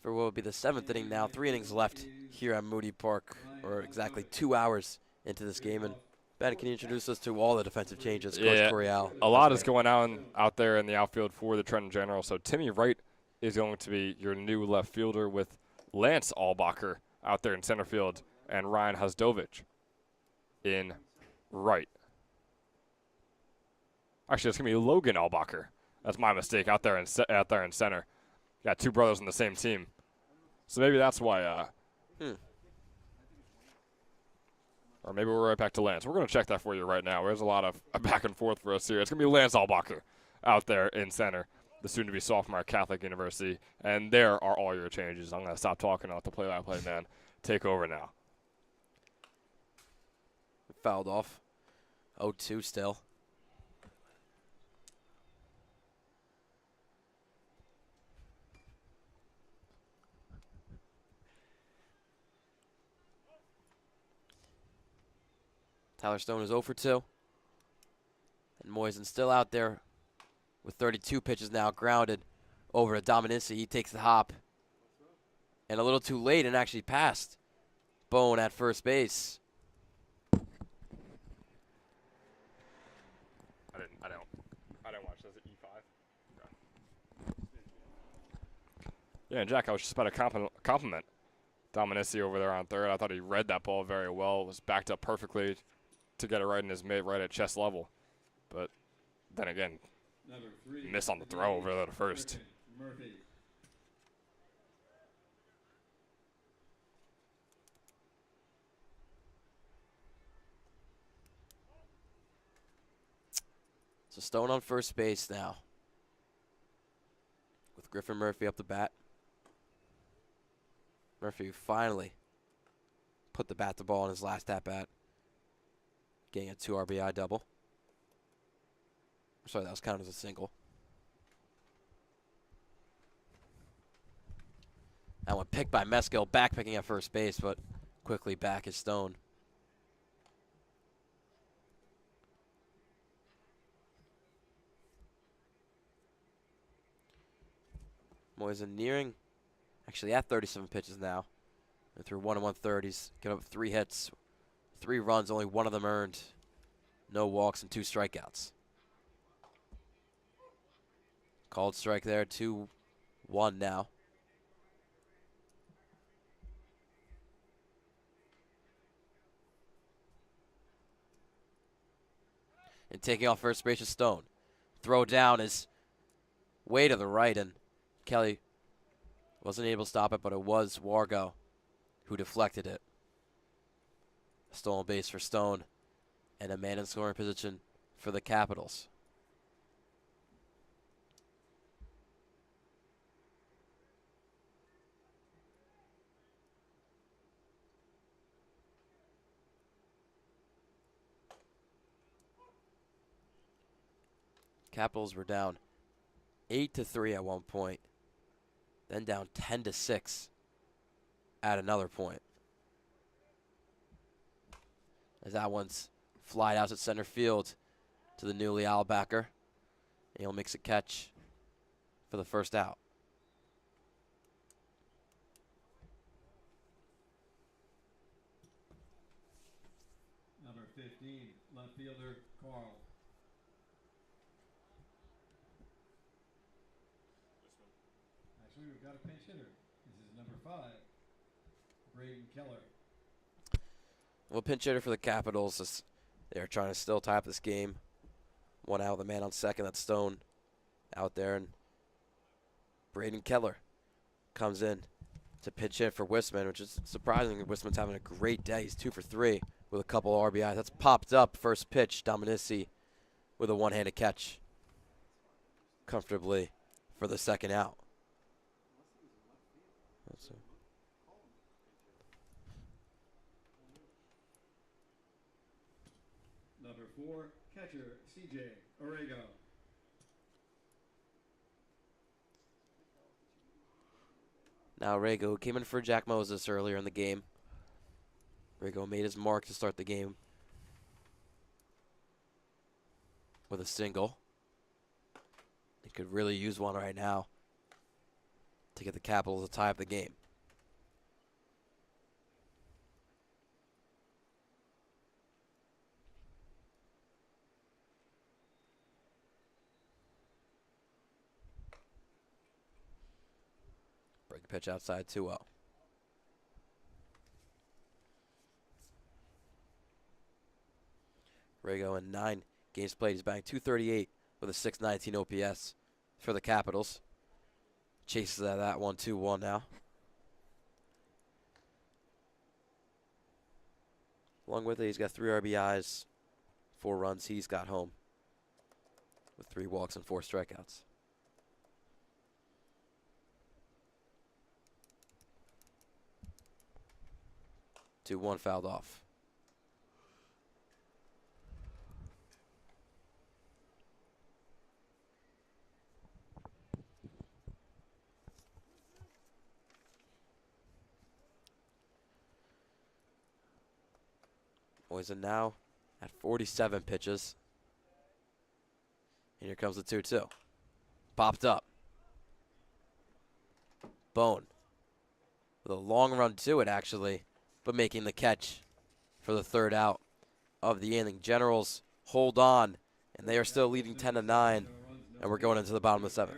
for what will be the 7th inning now. 3 innings left here at Moody Park, or exactly 2 hours into this game. And Ben, can you introduce us to all the defensive changes Coach Yeah, Coryell a lot has is made? going on out there in the outfield for the Trenton General. So Timmy Wright is going to be your new left fielder with Lance Eilbacher out there in center field and Ryan Hasdovich in right. Actually, it's going to be Logan Eilbacher. That's my mistake out there in center. Got two brothers on the same team. So maybe that's why. Or maybe we're right back to Lance. We're going to check that for you right now. There's a lot of back and forth for us here. It's going to be Lance Eilbacher out there in center, the soon-to-be sophomore at Catholic University. And there are all your changes. I'm going to stop talking and let the play-by-play man take over now. Fouled off. 0-2 still. Tyler Stone is 0 for 2. And Moisen still out there with 32 pitches now, grounded over to Dominici. He takes the hop. And a little too late and actually passed Bone at first base. I didn't watch. Does it E5? Okay. Yeah, and Jack, I was just about to compliment Dominici over there on third. I thought he read that ball very well. Was backed up perfectly to get it right in his mitt, right at chest level. But then again, Number 3, miss on the throw over there to first. Murphy. So Stone on first base now, with Griffin Murphy up the bat. Murphy finally put the bat to ball in his last at-bat, getting a 2 RBI double. Sorry, that was counted as a single. That one picked by Meskill, back picking at first base, but quickly back is Stone. Moisen nearing, actually at 37 pitches now. And through 1 1/3, he's given up 3 hits, 3 runs, only 1 of them earned. No walks and 2 strikeouts. Called strike there, 2-1 now. And taking off first base is Stone. Throw down is way to the right, and Kelly wasn't able to stop it, but it was Wargo who deflected it. A stolen base for Stone, and a man in scoring position for the Capitals. Capitals were down 8-3 at one point, then down 10-6 at another point. As that one's flied out to center field to the newly Eilbacher, and he'll makes a catch for the first out. Number 15, left fielder Carl. Actually, we've got a pinch hitter. This is number 5, Braden Keller. Well, pinch hitter for the Capitals is they're trying to still tie up this game. 1 out with a man on second. That's Stone out there, and Braden Keller comes in to pitch hit for Wisman, which is surprising. Wisman's having a great day. He's 2 for 3 with a couple RBIs. That's popped up. First pitch, Dominici with a one-handed catch comfortably for the second out. Number 4, catcher CJ Orego. Now Rego came in for Jack Moses earlier in the game. Rego made his mark to start the game with a single. He could really use one right now to get the Capitals to tie up the game. Break pitch outside 2-0. Rago in 9 games played. He's batting .238 with a .619 OPS for the Capitals. Chases at that 1-2-1 now. Along with it, he's got 3 RBIs, 4 runs. He's got home with 3 walks and 4 strikeouts. One fouled off. Boys are now at 47 pitches. And here comes the 2-2. Popped up. Bone with a long run to it, actually, but making the catch for the 3rd out of the inning. Generals hold on, and they are still leading 10-9, and we're going into the bottom of the 7th.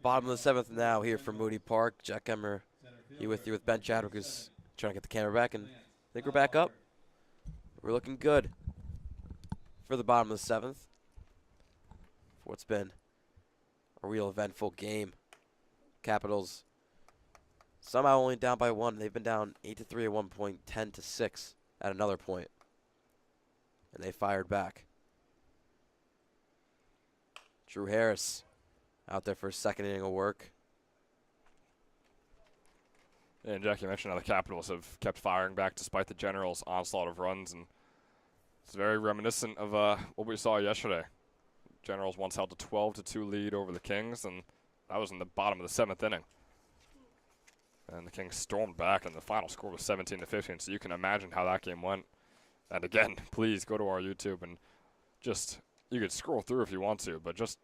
Bottom of the 7th now here from Moody Park. Jack Emmer, he with you with Ben Chadwick, who's trying to get the camera back, and I think we're back up. We're looking good for the bottom of the 7th. For what's been a real eventful game. Capitals somehow only down by 1. They've been down 8-3 at one point, 10-6 at another point, and they fired back. Drew Harris out there for his 2nd inning of work. And Jackie mentioned how the Capitals have kept firing back despite the Generals' onslaught of runs, and it's very reminiscent of what we saw yesterday. Generals once held a 12-2 lead over the Kings, and that was in the bottom of the 7th inning. And the Kings stormed back, and the final score was 17-15, so you can imagine how that game went. And again, please go to our YouTube and just, you could scroll through if you want to, but just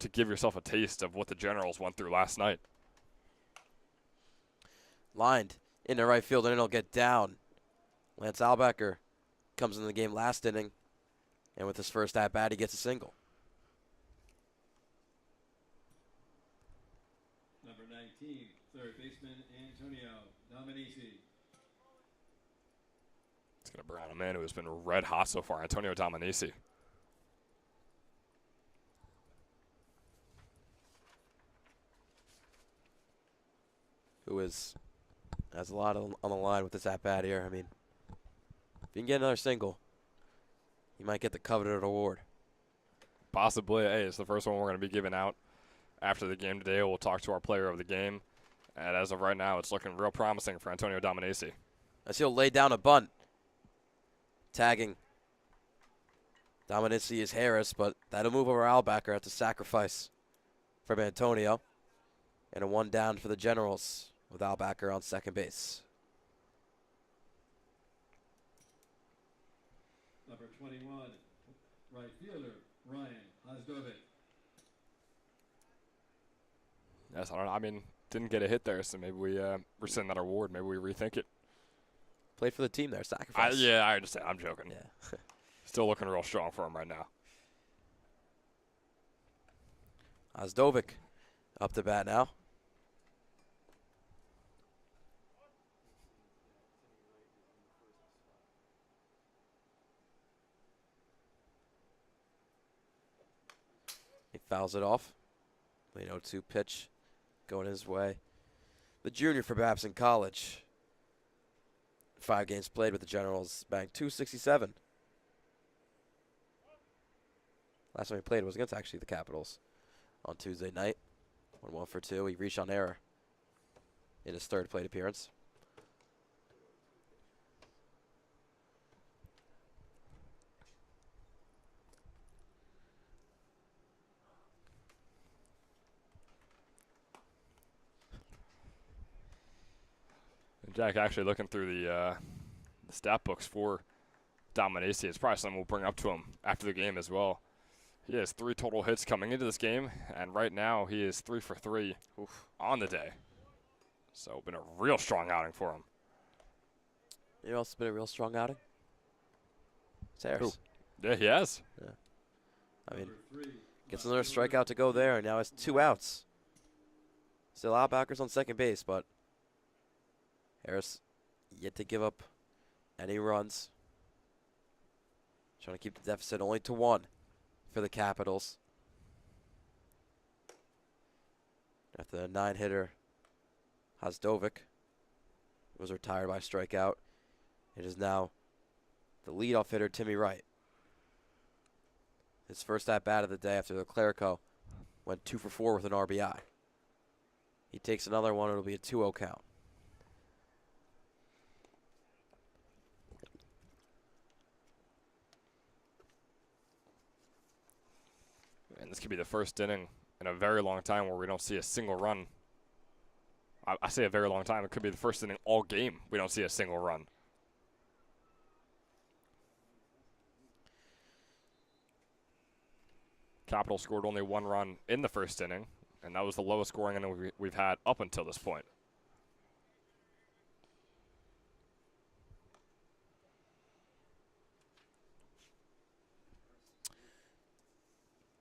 to give yourself a taste of what the Generals went through last night. Lined into right field, and it'll get down. Lance Albecker comes in the game last inning, and with his first at-bat, he gets a single. Number 19, third baseman Antonio Dominici. It's going to bring on a man who has been red hot so far, Antonio Dominici. Who has a lot on the line with this at-bat here. I mean, if you can get another single, you might get the coveted award. Possibly. Hey, it's the first one we're going to be giving out after the game today. We'll talk to our player of the game. And as of right now, it's looking real promising for Antonio Dominici. As he'll lay down a bunt. Tagging Dominici is Harris, but that'll move over Albecker at the sacrifice from Antonio. And a one down for the Generals with Albecker on second base. Number 21, right fielder Ryan Hosdovic. Yes, I don't know. I mean, didn't get a hit there, so maybe we rescind that award. Maybe we rethink it. Played for the team there, sacrifice. Yeah, I understand. I'm joking. Yeah. Still looking real strong for him right now. Hosdovic up to bat now. He fouls it off. Late 0-2 pitch going his way. The junior for Babson College. 5 games played with the Generals, banked .267. Last time he played was against actually the Capitals on Tuesday night. 1 for 2. He reached on error in his third plate appearance. Jack, actually looking through the stat books for Dominici, it's probably something we'll bring up to him after the game as well. He has 3 total hits coming into this game, and right now he is 3 for 3 on the day. So been a real strong outing for him. You know what's been a real strong outing? It's Harris. Ooh. Yeah, he has. Yeah. I mean, gets another strikeout to go there, and now has 2 outs. Still Albacker's on second base, but Harris yet to give up any runs. Trying to keep the deficit only to 1 for the Capitals. After the 9-hitter, Hosdovic was retired by strikeout. It is now the leadoff hitter, Timmy Wright. His first at-bat of the day after the Clerico went 2 for 4 with an RBI. He takes another one, it'll be a 2-0 count. And this could be the first inning in a very long time where we don't see a single run. I say a very long time. It could be the first inning all game we don't see a single run. Capitals scored only 1 run in the first inning, and that was the lowest scoring inning we've had up until this point.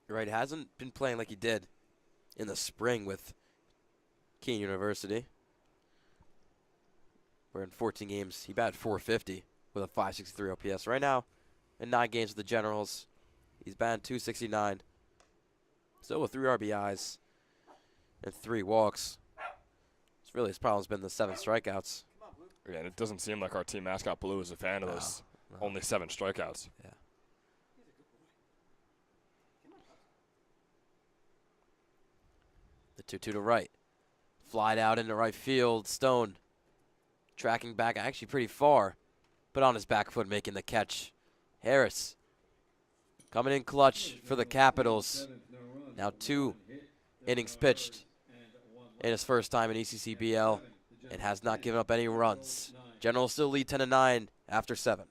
Right, hasn't been playing like he did in the spring with Keene University. Where in 14 games, he batted .450 with a .563 OPS. Right now, in 9 games with the Generals, he's batting .269. Still with 3 RBIs and 3 walks. It's really his problem's been the 7 strikeouts. Yeah, and it doesn't seem like our team mascot Blue is a fan of those. No. Only 7 strikeouts. Yeah. The 2-2 to right. Flied out into right field. Stone tracking back actually pretty far, but on his back foot making the catch. Harris coming in clutch for the Capitals. Now 2 innings pitched in his first time in ECCBL and has not given up any runs. Generals still lead 10-9 after 7.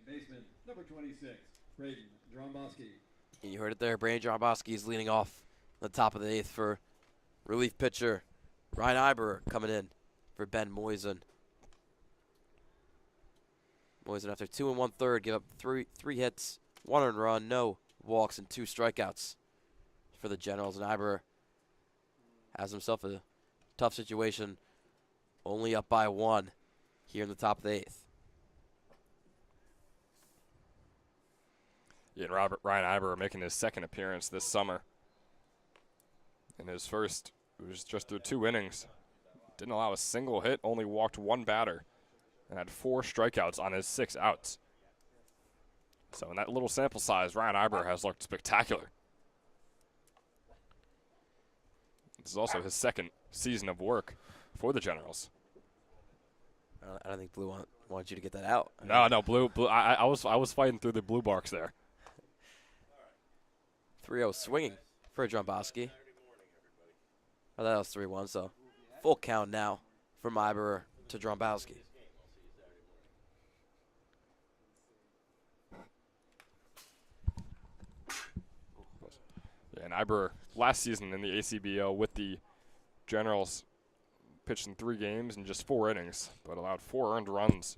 baseman, number 26, Braden Dromboski. You heard it there. Brandon Dromboski is leading off the top of the 8th for relief pitcher Ryan Iber coming in for Ben Moisen. Moisen, after 2 1/3, give up three hits, 1 earned run, no walks, and 2 strikeouts for the Generals. And Iber has himself a tough situation, only up by 1 here in the top of the 8th. Yeah, and Ryan Iber making his second appearance this summer. In his first, it was just through 2 innings. Didn't allow a single hit, only walked 1 batter, and had 4 strikeouts on his 6 outs. So in that little sample size, Ryan Iber has looked spectacular. This is also his second season of work for the Generals. I don't think Blue wants you to get that out. No, Blue. I was fighting through the blue barks there. 3-0 swinging for Dromboski. Oh, that was 3-1, so full count now from Iber to Dromboski. Yeah, and Iber last season in the ACCBL with the Generals pitched in 3 games and just 4 innings, but allowed 4 earned runs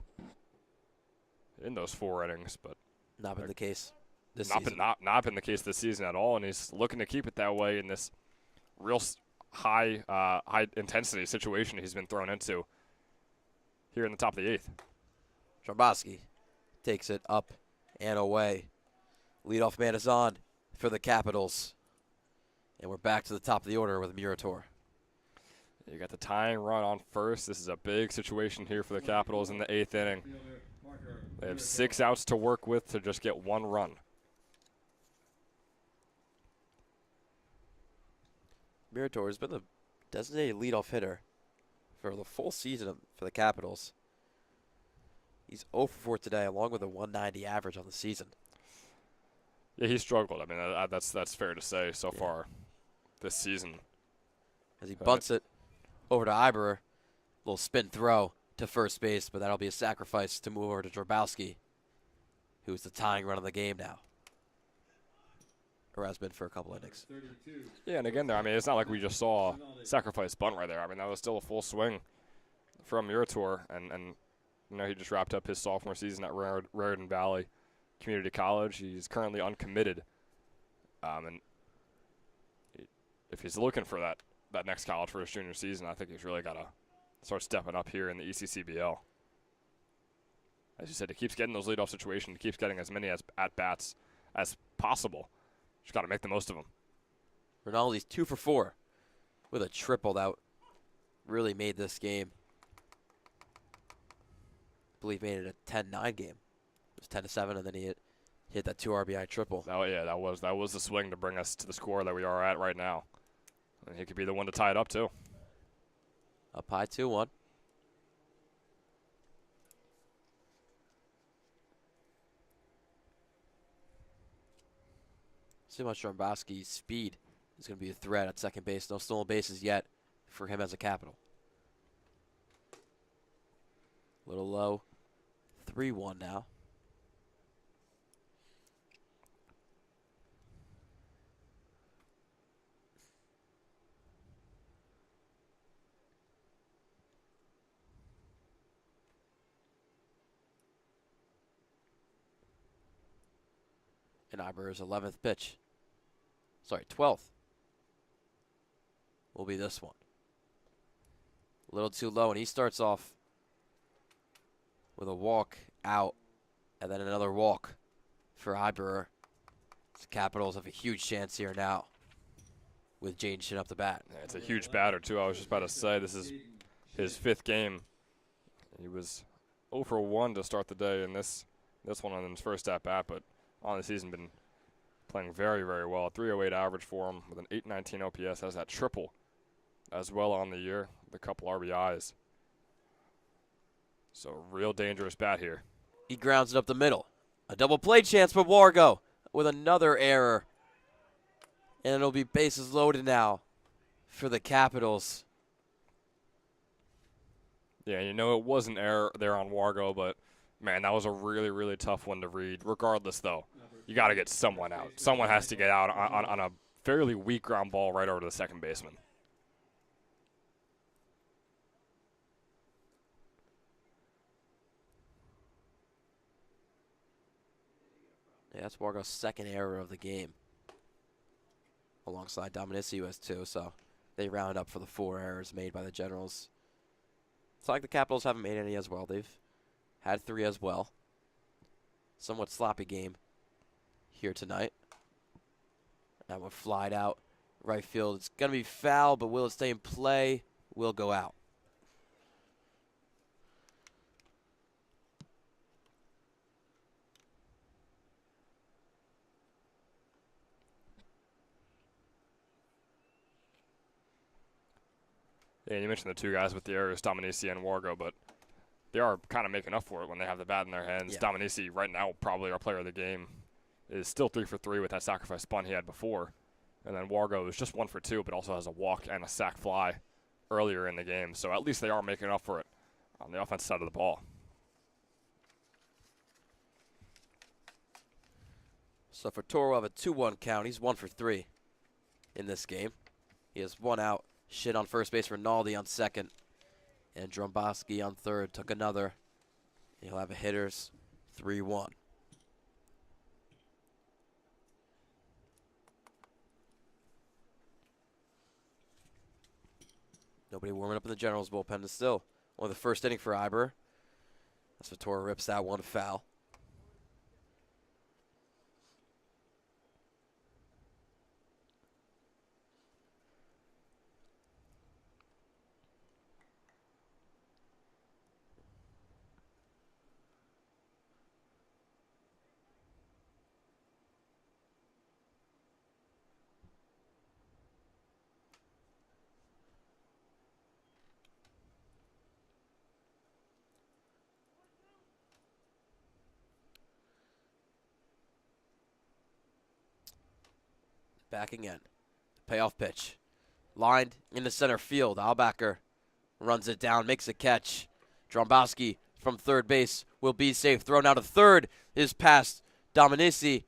in those 4 innings. But Not been the case this not season. not been the case this season at all, and he's looking to keep it that way in this real high intensity situation he's been thrown into here in the top of the 8th. Dromboski takes it up and away. Leadoff man is on for the Capitals. And we're back to the top of the order with Murator. You got the tying run on first. This is a big situation here for the Capitals in the 8th inning. They have 6 outs to work with to just get 1 run. Murator has been the designated leadoff hitter for the full season for the Capitals. He's 0 for 4 today, along with a 190 average on the season. Yeah, he struggled. I mean, that's fair to say so far this season. As he bunts it over to Iber, little spin throw to first base, but that'll be a sacrifice to move over to Dromboski, who's the tying run of the game now. Or has been for a couple innings. Yeah, and again, there, I mean, it's not like we just saw sacrifice bunt right there. I mean, that was still a full swing from Murator, and you know, he just wrapped up his sophomore season at Raritan Valley Community College. He's currently uncommitted, and if he's looking for that next college for his junior season, I think he's really got to start stepping up here in the ECCBL. As you said, he keeps getting those leadoff situations. He keeps getting as many at-bats as possible. Just got to make the most of them. Rinaldi's 2 for 4 with a triple that really made this game. I believe made it a 10-9 game. It was 10-7, and then he hit that 2 RBI triple. Oh yeah, that was the swing to bring us to the score that we are at right now. And he could be the one to tie it up too. Up high 2-1. See how much Dromboski's speed is going to be a threat at second base. No stolen bases yet for him as a Capital. A little low. 3-1 now. And Iber's 11th pitch. Sorry, 12th. Will be this one. A little too low, and he starts off with a walk out, and then another walk for Iber. The Capitals have a huge chance here now with Jaden Shin up the bat. Yeah, it's a huge batter too. I was just about to say this is his 5th game. He was 0 for 1 to start the day in this one on his first at bat, but on the season been playing very, very well. 308 average for him with an 819 OPS. Has that triple as well on the year, with a couple RBIs. So real dangerous bat here. He grounds it up the middle. A double play chance for Wargo with another error. And it'll be bases loaded now for the Capitals. Yeah, you know it was an error there on Wargo, but Man, that was a really, really tough one to read. Regardless, though, you got to get someone out. Someone has to get out on a fairly weak ground ball right over to the second baseman. Yeah, that's Wargo's second error of the game. Alongside Dominici, who has 2, so they round up for the 4 errors made by the Generals. It's like the Capitals haven't made any as well. They've had 3 as well. Somewhat sloppy game here tonight. That one flied out right field. It's going to be foul, but will it stay in play? Will go out. Yeah, you mentioned the 2 guys with the errors, Dominici and Wargo, but they are kind of making up for it when they have the bat in their hands. Yeah. Dominici, right now, probably our player of the game, is still 3 for 3 with that sacrifice bunt he had before. And then Wargo is just 1 for 2, but also has a walk and a sac fly earlier in the game. So at least they are making up for it on the offensive side of the ball. So for Toro, have a 2-1 count. He's 1 for 3 in this game. He has 1 out. Shit on first base, Rinaldi on second. And Dromboski on third. Took another. He'll have a hitters 3-1. Nobody warming up in the Generals bullpen. Is still one of the first inning for Iber. As Vitora rips that one foul. Back again. Payoff pitch. Lined into center field. Albacker runs it down, makes a catch. Dromboski from third base will be safe. Thrown out of third is past Dominici.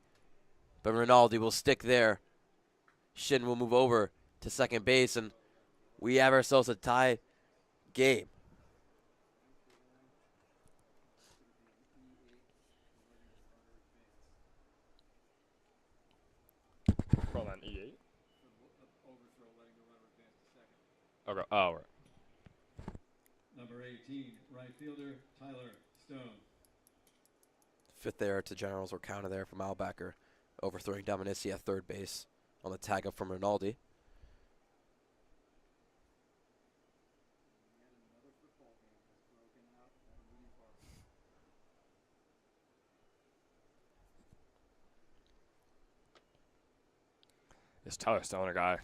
But Rinaldi will stick there. Shin will move over to second base, and we have ourselves a tie game. Call that an E8? Okay. Oh, right. Number 18, right fielder Tyler Stone. 5th error to Generals or counter there from Albacker, overthrowing Dominici at third base on the tag up from Rinaldi. Is Tyler Stone a guy,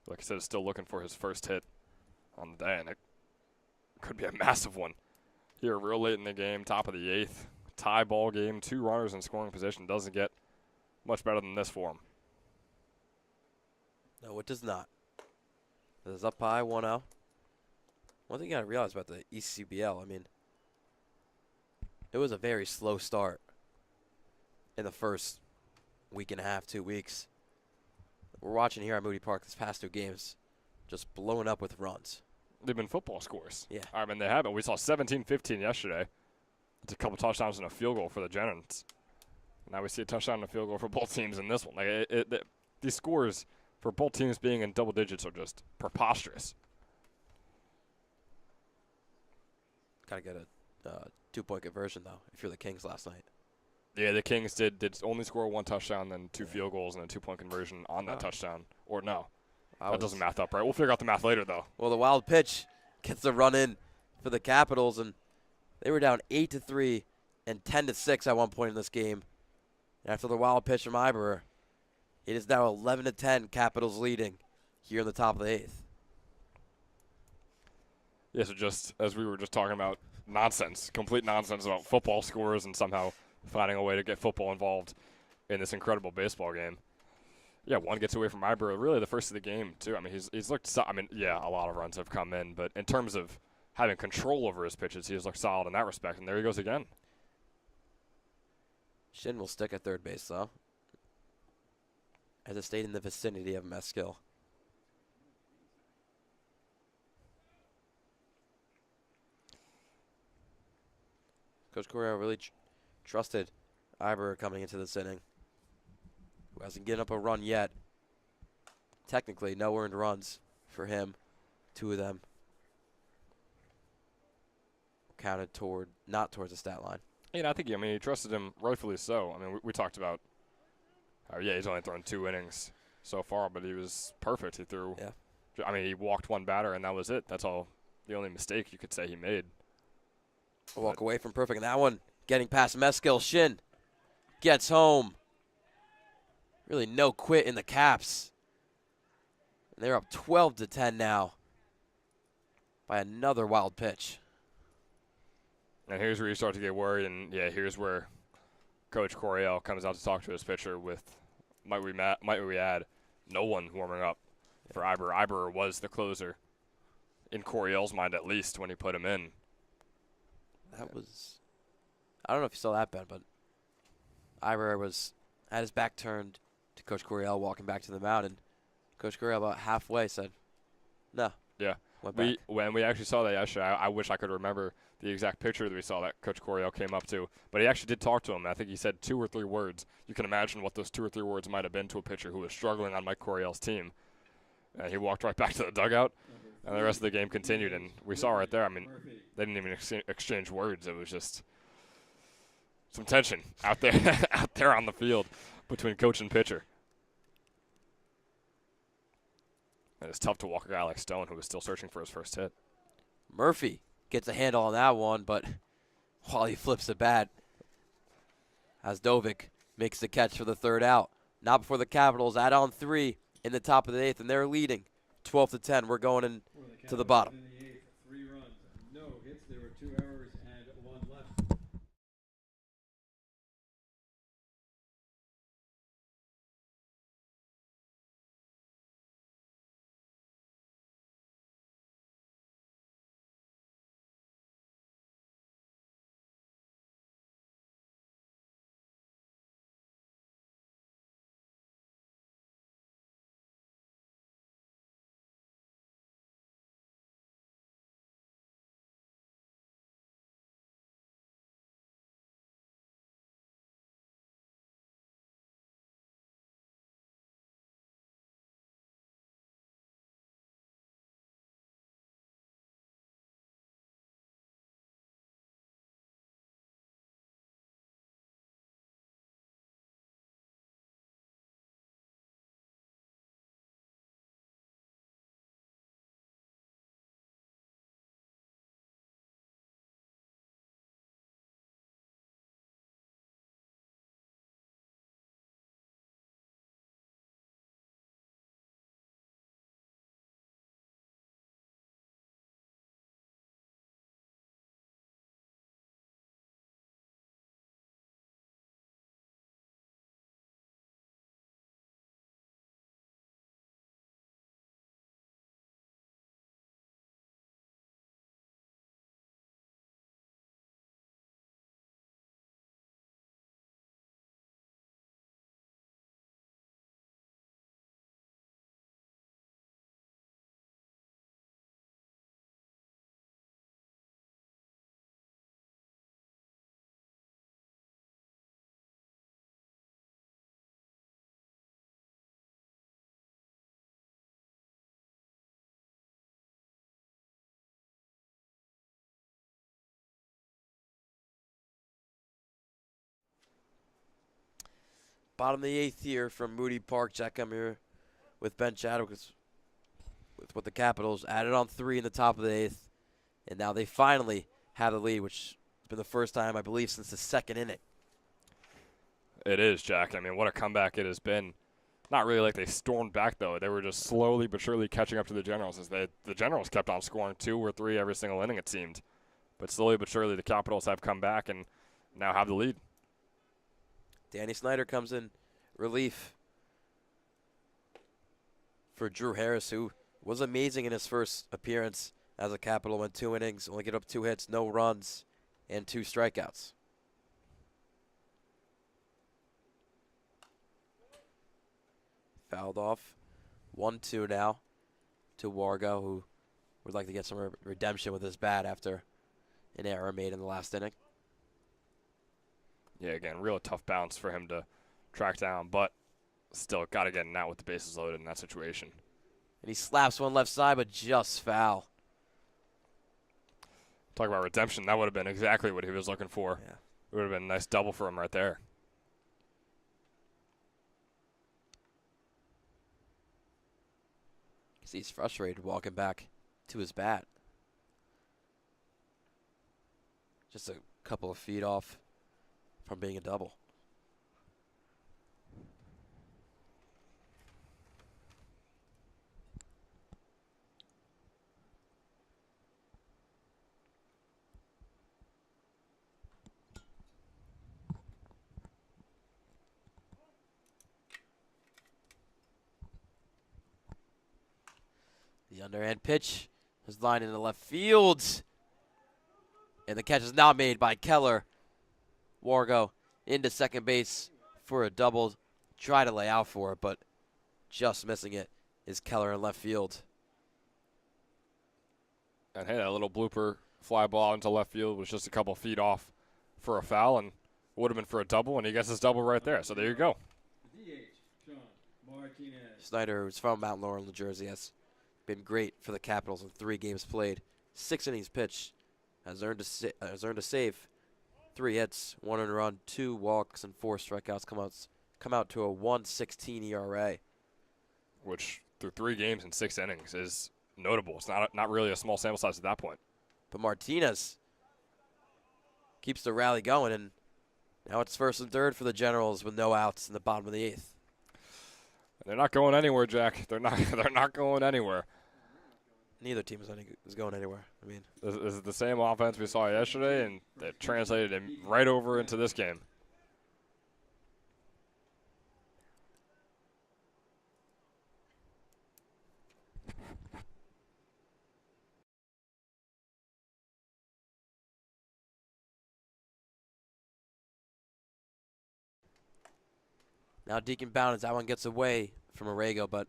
like I said, is still looking for his first hit on the day, and it could be a massive one here real late in the game, top of the 8th. Tie ball game, 2 runners in scoring position. Doesn't get much better than this for him. No, it does not. It is up high, 1-0. One thing you got to realize about the ECCBL, I mean, it was a very slow start in the first week and a half, 2 weeks. We're watching here at Moody Park this past 2 games, just blowing up with runs. They've been football scores. Yeah. I mean, they haven't. We saw 17-15 yesterday. It's a couple touchdowns and a field goal for the Giants. Now we see a touchdown and a field goal for both teams in this one. Like these scores for both teams being in double digits are just preposterous. Got to get a 2-point conversion, though, if you're the Kings last night. Yeah, the Kings did only score 1 touchdown, then 2 field goals, and a 2-point conversion on that touchdown. Or no, that doesn't math up right. We'll figure out the math later, though. Well, the wild pitch gets the run in for the Capitals, and they were down 8-3 and 10-6 at one point in this game. And after the wild pitch from Iberer, it is now 11-10, Capitals leading here in the top of the 8th. Yeah, so just as we were just talking about nonsense, complete nonsense about football scores and somehow finding a way to get football involved in this incredible baseball game. Yeah, one gets away from Iber, really the first of the game, too. I mean, he's looked – I mean, yeah, a lot of runs have come in, but in terms of having control over his pitches. He has looked solid in that respect, and there he goes again. Shin will stick at third base, though, as it stayed in the vicinity of Mescal. Coach Correa really trusted Iber coming into this inning, who hasn't given up a run yet. Technically, no earned runs for him. 2 of them counted not towards the stat line. I think, he trusted him rightfully so. I mean, we talked about how, he's only thrown 2 innings so far, but he was perfect. He threw, he walked 1 batter, and that was it. That's all, the only mistake you could say he made. A walk away from perfect, and that one getting past Mescal. Shin gets home. Really no quit in the Caps. And they're up 12-10 now by another wild pitch. And here's where you start to get worried, and here's where Coach Coryell comes out to talk to his pitcher with, might we add, no one warming up for Iber. Iber was the closer, in Coryell's mind at least, when he put him in. That was, I don't know if you saw that, Ben, but Iber had his back turned to Coach Coryell walking back to the mound, and Coach Coryell about halfway said, no. Yeah. When we actually saw that yesterday, I wish I could remember the exact picture that we saw that Coach Coryell came up to. But he actually did talk to him. I think he said 2 or 3 words. You can imagine what those 2 or 3 words might have been to a pitcher who was struggling on Mike Coryell's team. And he walked right back to the dugout, and the rest of the game continued. And we saw right there, they didn't even exchange words. It was just some tension out there on the field between coach and pitcher. And it's tough to walk a guy like Stone, who was still searching for his first hit. Murphy gets a handle on that one, but while he flips the bat, Hasdovic makes the catch for the 3rd out. Not before the Capitals add on 3 in the top of the 8th, and they're leading 12-10. We're going into the bottom. In the 8th, 3 runs, no hits. There were 2 errors and 1 left. Bottom of the 8th here from Moody Park. Jack, I'm here with Ben Chadwick with the Capitals. Added on 3 in the top of the 8th. And now they finally have the lead, which has been the first time, I believe, since the 2nd inning. It is, Jack. What a comeback it has been. Not really like they stormed back, though. They were just slowly but surely catching up to the Generals, as the Generals kept on scoring 2 or 3 every single inning, it seemed. But slowly but surely the Capitals have come back and now have the lead. Danny Snyder comes in relief for Drew Harris, who was amazing in his first appearance as a Capital went 2 innings, only get up 2 hits, no runs, and 2 strikeouts. Fouled off. 1-2 now to Wargo, who would like to get some redemption with his bat after an error made in the last inning. Yeah, again, real tough bounce for him to track down, but still got to get an out with the bases loaded in that situation. And he slaps one left side, but just foul. Talk about redemption. That would have been exactly what he was looking for. Yeah. It would have been a nice double for him right there. He's frustrated walking back to his bat. Just a couple of feet off from being a double. The underhand pitch is lined into left field. And the catch is not made by Keller. Wargo into second base for a double. Try to lay out for it, but just missing it is Keller in left field. And hey, that little blooper fly ball into left field was just a couple feet off for a foul, and would have been for a double, and he gets his double right there. So there you go. DH, Sean Martinez. Snyder, who's from Mount Laurel, New Jersey, has been great for the Capitals in 3 games played. 6 innings pitched, has earned a save, 3 hits, 1 earned run, 2 walks, and 4 strikeouts. Come out to a 1.16 ERA. Which through 3 games and 6 innings is notable. It's not really a small sample size at that point. But Martinez keeps the rally going, and now it's 1st and 3rd for the Generals with no outs in the bottom of the 8th. They're not going anywhere, Jack. They're not going anywhere. Neither team is going anywhere. I mean, This is the same offense we saw yesterday, and it translated right over into this game. now Deacon bounds. That one gets away from Arrego, but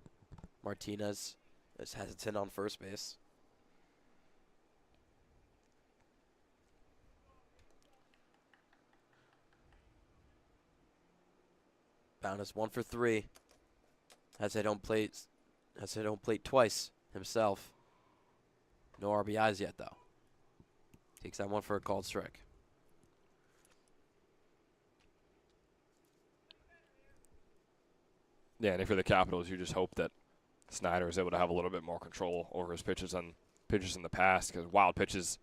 Martinez is hesitant on first base. Bound is 1 for 3. Has hit home plate twice himself. No RBIs yet though. Takes that one for a called strike. Yeah, and if you're the Capitals, you just hope that Snyder is able to have a little bit more control over his pitches than pitches in the past, because wild pitches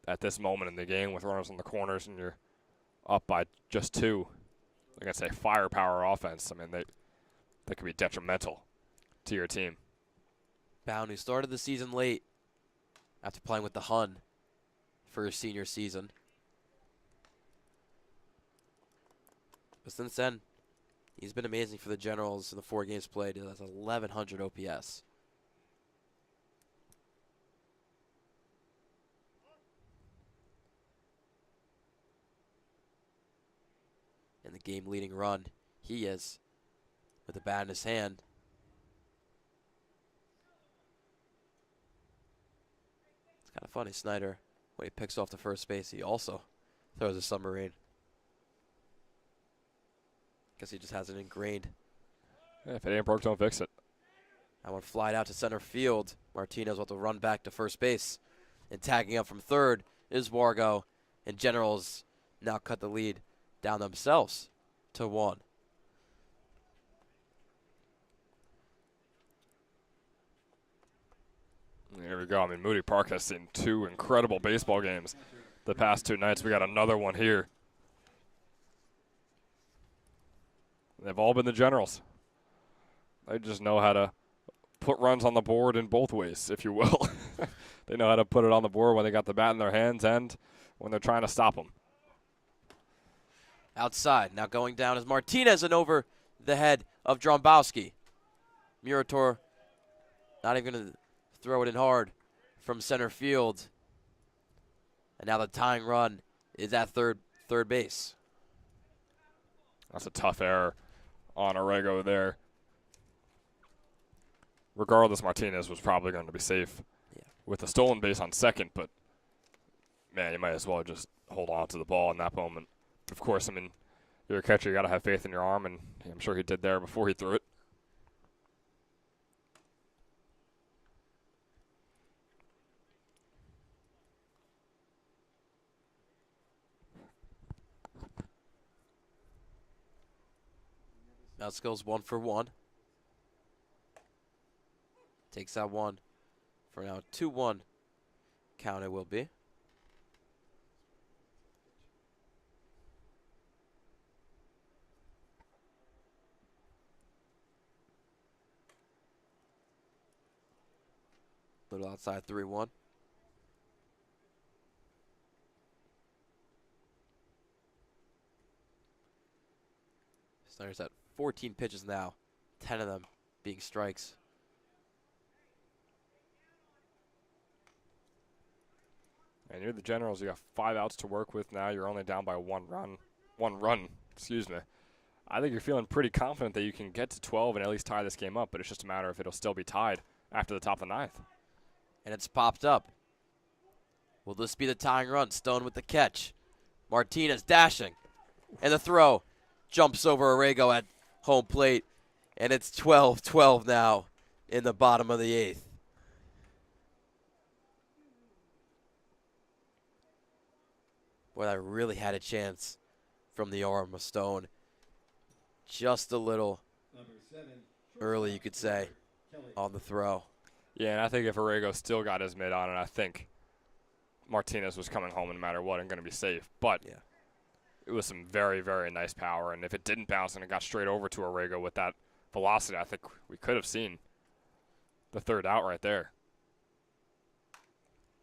at this moment in the game with runners on the corners and you're up by just 2, like I say, firepower offense. I mean, they could be detrimental to your team. Bound, who started the season late after playing with the Hun for his senior season. But since then, he's been amazing for the Generals in the 4 games played. He has 1,100 OPS. And the game-leading run, he is with the bat in his hand. It's kind of funny, Snyder, when he picks off the first base, he also throws a submarine. Guess he just has it ingrained. Yeah, if it ain't broke, don't fix it. That one flied out to center field. Martinez will have to run back to first base. And tagging up from third is Wargo. And Generals now cut the lead down themselves to 1. Here we go. I mean, Moody Park has seen 2 incredible baseball games the past 2 nights. We got another one here. They've all been the Generals. They just know how to put runs on the board in both ways, if you will. They know how to put it on the board when they got the bat in their hands and when they're trying to stop them. Outside. Now going down is Martinez and over the head of Drombowski. Murator not even going to throw it in hard from center field. And now the tying run is at third base. That's a tough error on Orrego there. Regardless, Martinez was probably going to be safe with a stolen base on second, but man, you might as well just hold on to the ball in that moment. Of course, I mean, you're a catcher, you got to have faith in your arm, and I'm sure he did there before he threw it. Now it goes 1 for 1. Takes out one. For now, 2-1 count it will be. Little outside 3-1. Snyder's at 14 pitches now, 10 of them being strikes. And you're the Generals. You got 5 outs to work with now. You're only down by 1 run. 1 run, excuse me. I think you're feeling pretty confident that you can get to 12 and at least tie this game up, but it's just a matter of if it'll still be tied after the top of the 9th. And it's popped up. Will this be the tying run? Stone with the catch. Martinez dashing. And the throw. Jumps over Orrego at home plate. And it's 12-12 now in the bottom of the 8th. Boy, that really had a chance from the arm of Stone. Just a little early, you could say, on the throw. Yeah, and I think if Orrego still got his mid on it, I think Martinez was coming home no matter what and going to be safe. But yeah, it was some very, very nice power. And if it didn't bounce and it got straight over to Orrego with that velocity, I think we could have seen the 3rd out right there.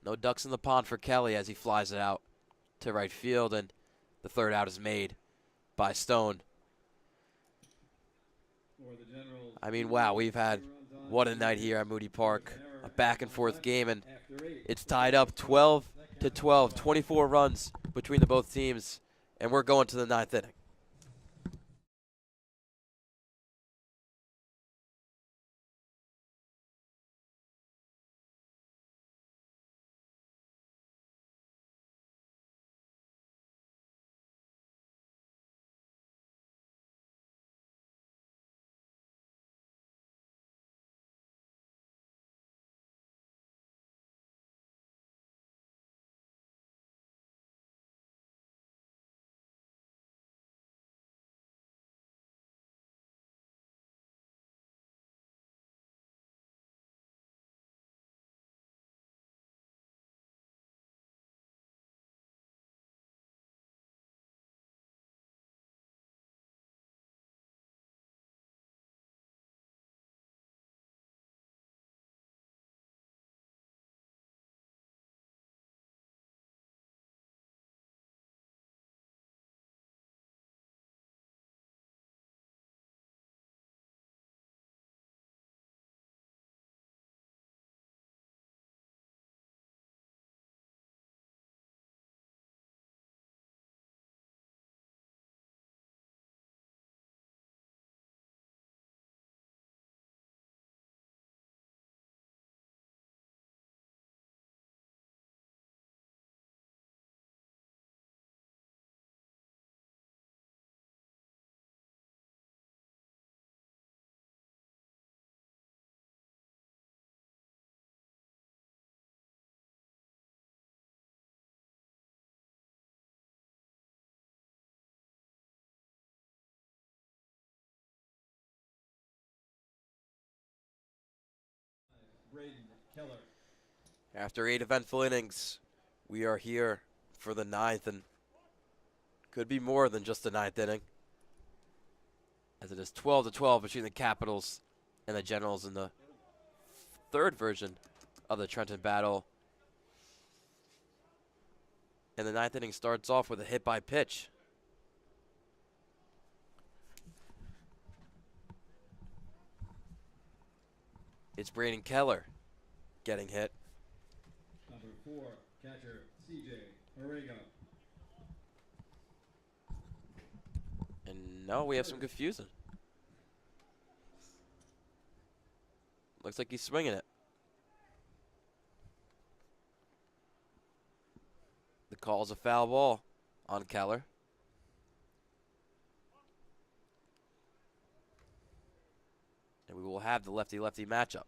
No ducks in the pond for Kelly as he flies it out to right field, and the 3rd out is made by Stone. I mean, wow, we've had what a night here at Moody Park. A back-and-forth game, and it's tied up 12-12, 24 runs between the both teams, and we're going to the 9th inning. After 8 eventful innings, we are here for the 9th, and could be more than just the 9th inning, as it is 12-12 between the Capitals and the Generals in the 3rd version of the Trenton battle. And the 9th inning starts off with a hit by pitch. It's Braden Keller. getting hit. Number 4, catcher CJ Orego. And no, we have some confusion. Looks like he's swinging it. The call's a foul ball on Keller. And we will have the lefty-lefty matchup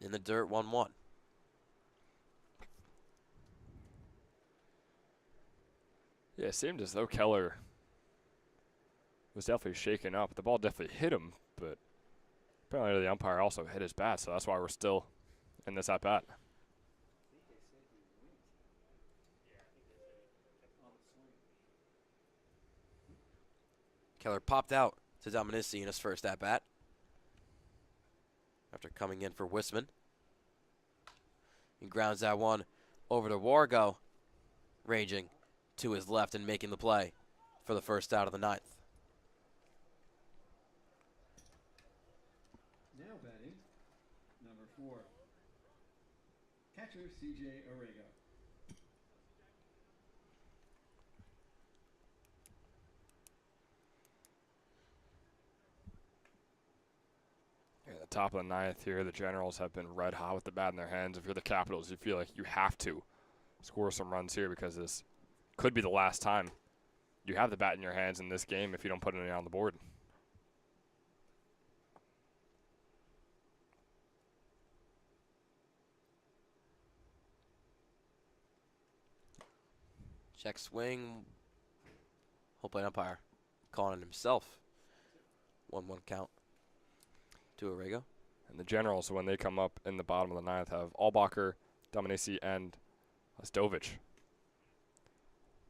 in the dirt 1-1. Yeah, it seemed as though Keller was definitely shaken up. The ball definitely hit him, but apparently the umpire also hit his bat, so that's why we're still in this at-bat. Keller popped out to Dominici in his first at-bat after coming in for Wisman. He grounds that one over to Wargo, ranging to his left and making the play for the first out of the ninth. Now batting, number 4, catcher CJ Orego. At the top of the ninth here, the Generals have been red hot with the bat in their hands. If you're the Capitals, you feel like you have to score some runs here because this could be the last time you have the bat in your hands in this game if you don't put it on the board. Check swing. Home plate umpire calling it himself. 1-1 count to Orego. And the Generals, when they come up in the bottom of the ninth, have Albacher, Dominici, and Stovic.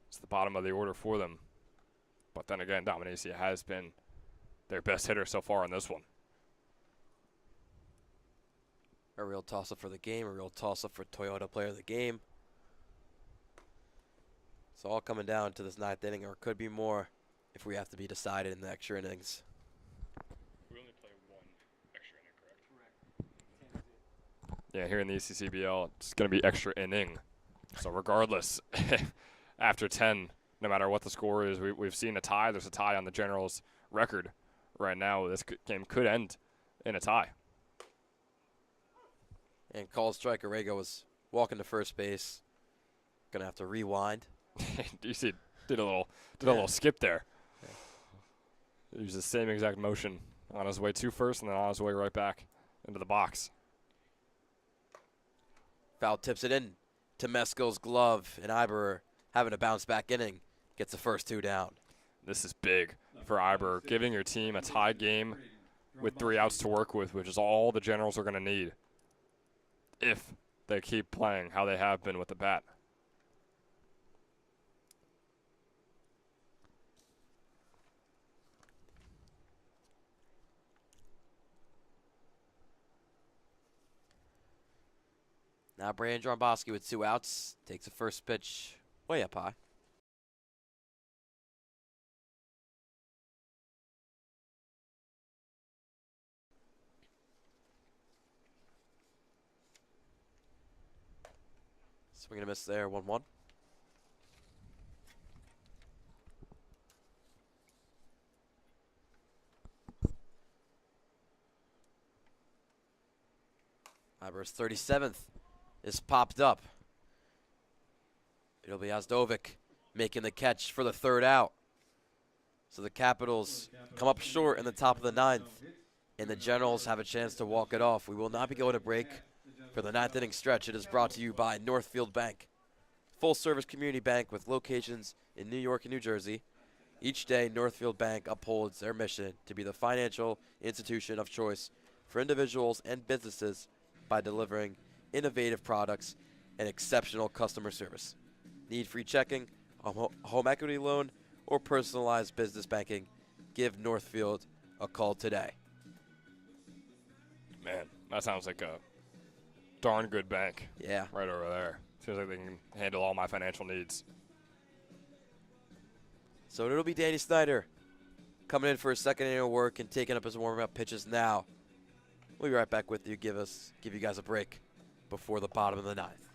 It's the bottom of the order for them. But then again, Dominici has been their best hitter so far in this one. A real toss-up for the game, a real toss-up for Toyota player of the game. It's all coming down to this ninth inning, or it could be more if we have to be decided in the extra innings. We only play one extra inning, correct? Correct. Yeah, here in the ECCBL, it's going to be extra inning. So regardless, after 10, no matter what the score is, we've seen a tie. There's a tie on the Generals' record right now. This game could end in a tie. And called strike, Orego was walking to first base. Gonna have to rewind. You see, did a little skip there. He used the same exact motion on his way to first and then on his way right back into the box. Foul tips it in to Mesco's glove, and Iber having a bounce back inning gets the first two down. This is big for Iber, giving your team a tie game with 3 outs to work with, which is all the Generals are going to need if they keep playing how they have been with the bat. Now Brandon Dromboski with 2 outs takes the first pitch way up high. Swing and a miss there, 1-1. Iber's 37th is popped up. It'll be Azdovic making the catch for the 3rd out. So the Capitals come up short in the top of the 9th, and the Generals have a chance to walk it off. We will not be going to break for the 9th inning stretch. It is brought to you by Northfield Bank, full-service community bank with locations in New York and New Jersey. Each day, Northfield Bank upholds their mission to be the financial institution of choice for individuals and businesses by delivering innovative products and exceptional customer service. Need free checking, a home equity loan, or personalized business banking? Give Northfield a call today. Man, that sounds like a darn good bank. Yeah. Right over there. Seems like they can handle all my financial needs. So it'll be Danny Snyder coming in for his second inning of work and taking up his warm-up pitches now. We'll be right back with you. Give you guys a break before the bottom of the ninth.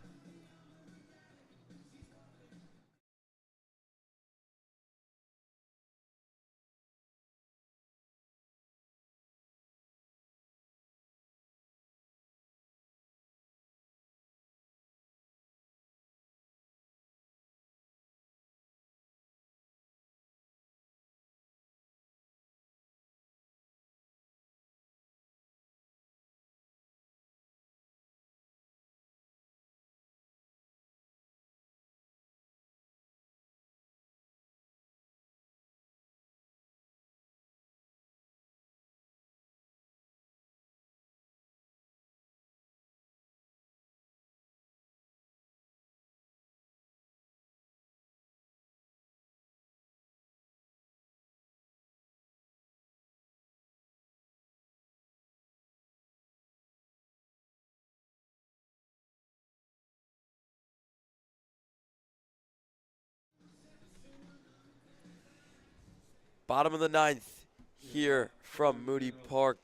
Bottom of the ninth here from Moody Park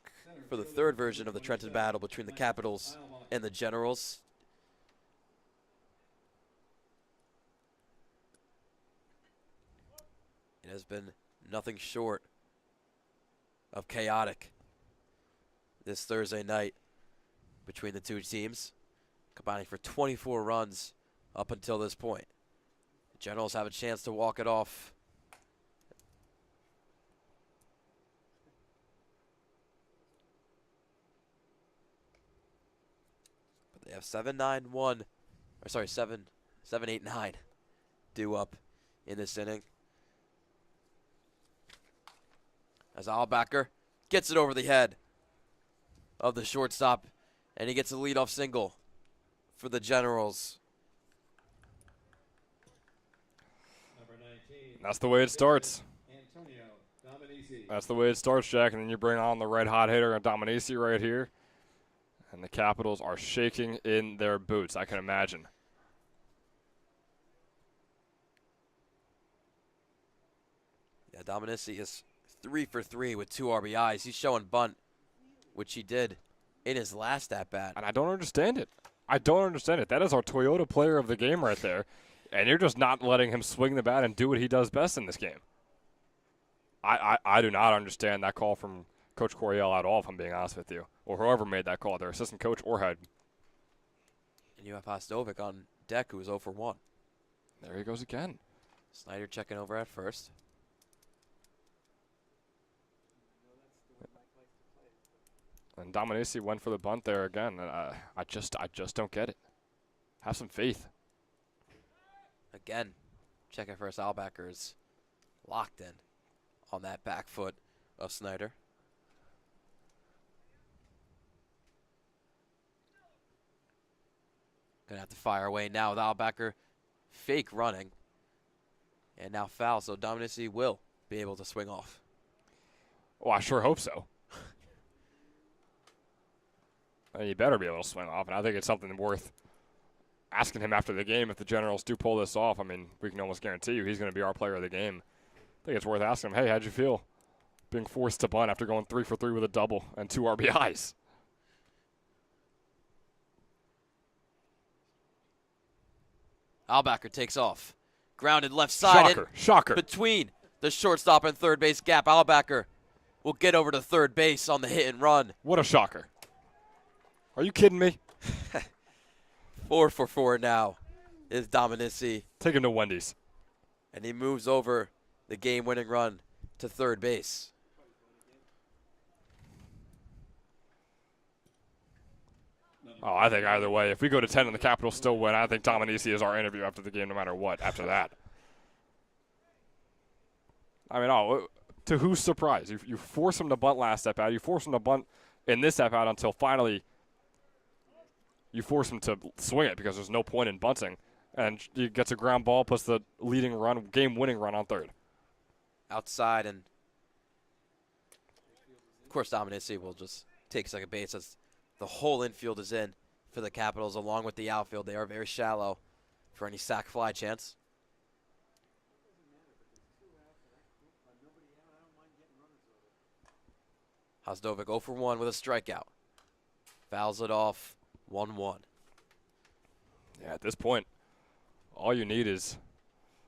for the third version of the Trenton battle between the Capitals and the Generals. It has been nothing short of chaotic this Thursday night between the two teams, combining for 24 runs up until this point. The Generals have a chance to walk it off. But they have 7-9-1, or sorry, 7-8-9 due up in this inning. As Albacker gets it over the head of the shortstop, and he gets a leadoff single for the Generals. Number 19. That's the way it starts. Antonio Dominici. That's the way it starts, Jack. And then you bring on the red-hot hitter, Dominici, right here. And the Capitals are shaking in their boots, I can imagine. Yeah, Dominici is 3 for 3 with 2 RBIs. He's showing bunt, which he did in his last at-bat. And I don't understand it. I don't understand it. That is our Toyota player of the game right there. And you're just not letting him swing the bat and do what he does best in this game. I do not understand that call from Coach Coryell at all, if I'm being honest with you. Or whoever made that call, their assistant coach or head. And you have Hostovic on deck, who is 0 for 1. There he goes again. Snyder checking over at first. And Dominici went for the bunt there again. And I just don't get it. Have some faith. Again, checking first. Albacker is locked in on that back foot of Snyder. Gonna have to fire away now with Albacker fake running. And now foul, so Dominici will be able to swing off. Well, I sure hope so. You better be able to swing off, and I think it's something worth asking him after the game if the Generals do pull this off. I mean, we can almost guarantee you he's going to be our player of the game. I think it's worth asking him, hey, how'd you feel being forced to bunt after going 3 for 3 with a double and 2 RBIs? Albacker takes off. Grounded left side. Shocker. Between the shortstop and third base gap. Albacker will get over to third base on the hit and run. What a shocker. Are you kidding me? 4 for 4 now is Dominici. Take him to Wendy's. And he moves over the game-winning run to third base. Oh, I think either way, if we go to 10 and the Capitals still win, I think Dominici is our interview after the game no matter what after that. I mean, to whose surprise? You force him to bunt last at-bat. You force him to bunt in this at-bat until finally you force him to swing it because there's no point in bunting. And he gets a ground ball, puts the leading run, game-winning run on third. Outside, and of course Dominici will just take second base as the whole infield is in for the Capitals along with the outfield. They are very shallow for any sac fly chance. Hostovic 0 for 1 with a strikeout. Fouls it off, 1-1. Yeah, at this point, all you need is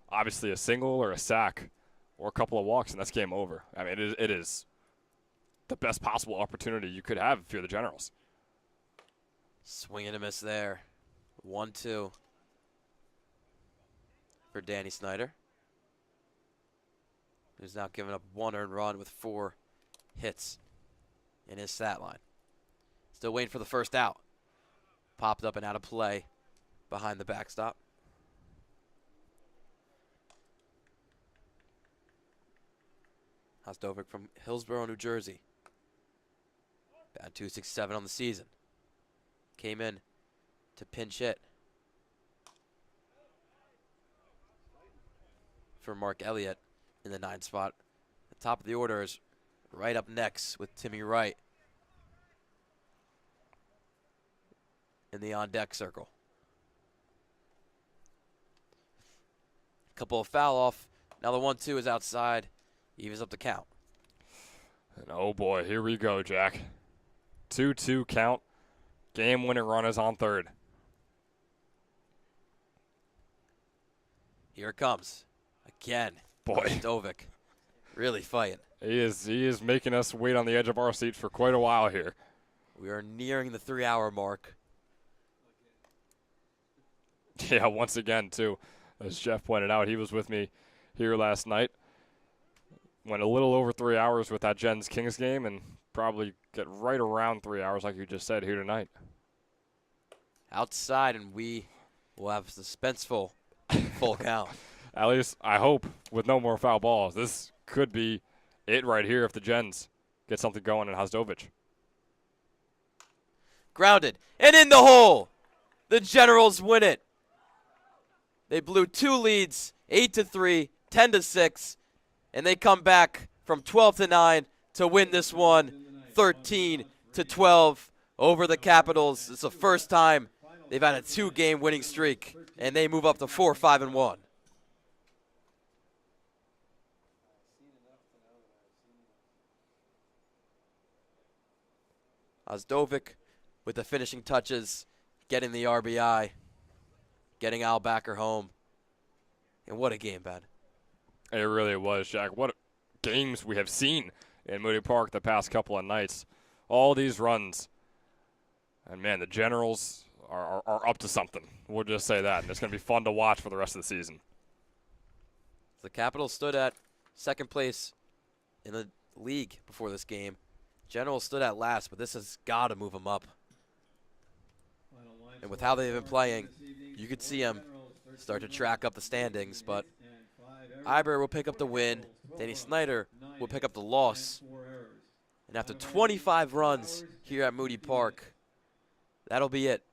obviously a single or a sack or a couple of walks, and that's game over. I mean, it is the best possible opportunity you could have if you're the Generals. Swing and a miss there. 1-2 for Danny Snyder, who's now given up 1 earned run with 4 hits in his stat line. Still waiting for the first out. Popped up and out of play behind the backstop. Hosdovic from Hillsborough, New Jersey. Bat .267 on the season. Came in to pinch hit for Mark Elliott in the 9 spot. The top of the order is right up next with Timmy Wright in the on-deck circle. Couple of foul off. Now the 1-2 is outside. Evens up the count. And oh boy, here we go, Jack. 2-2 count. Game-winning run is on third. Here it comes. Again. Boy. Hosdovic really fighting. He is making us wait on the edge of our seats for quite a while here. We are nearing the 3-hour mark. Yeah, once again, too. As Jeff pointed out, he was with me here last night. Went a little over 3 hours with that Gens Kings game and probably get right around 3 hours, like you just said, here tonight. Outside, and we will have suspenseful full count. At least, I hope, with no more foul balls. This could be it right here if the Gens get something going in Hosdovic. Grounded, and in the hole! The Generals win it. They blew 2 leads, 8-3, 10-6, and they come back from 12-9 to win this one, 13-12 over the Capitals. It's the first time they've had a 2-game winning streak, and they move up to 4-5-1. Hosdovic with the finishing touches, getting the RBI, getting Al Backer home. And what a game, Ben. It really was, Jack. What games we have seen in Moody Park the past couple of nights. All these runs. And, man, the Generals are up to something. We'll just say that. And it's going to be fun to watch for the rest of the season. The Capitals stood at second place in the league before this game. Generals stood at last, but this has got to move them up. And with how they've been playing, you could see them start to track up the standings. But Iber will pick up the win. Danny Snyder will pick up the loss. And after 25 runs here at Moody Park, that'll be it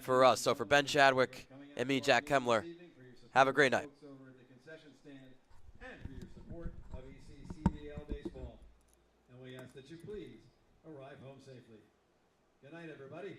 for us. So for Ben Chadwick and me, Jack Kemmler, have a great night. And for your support of ECCBL baseball. And we ask that you please arrive home safely. Good night, everybody.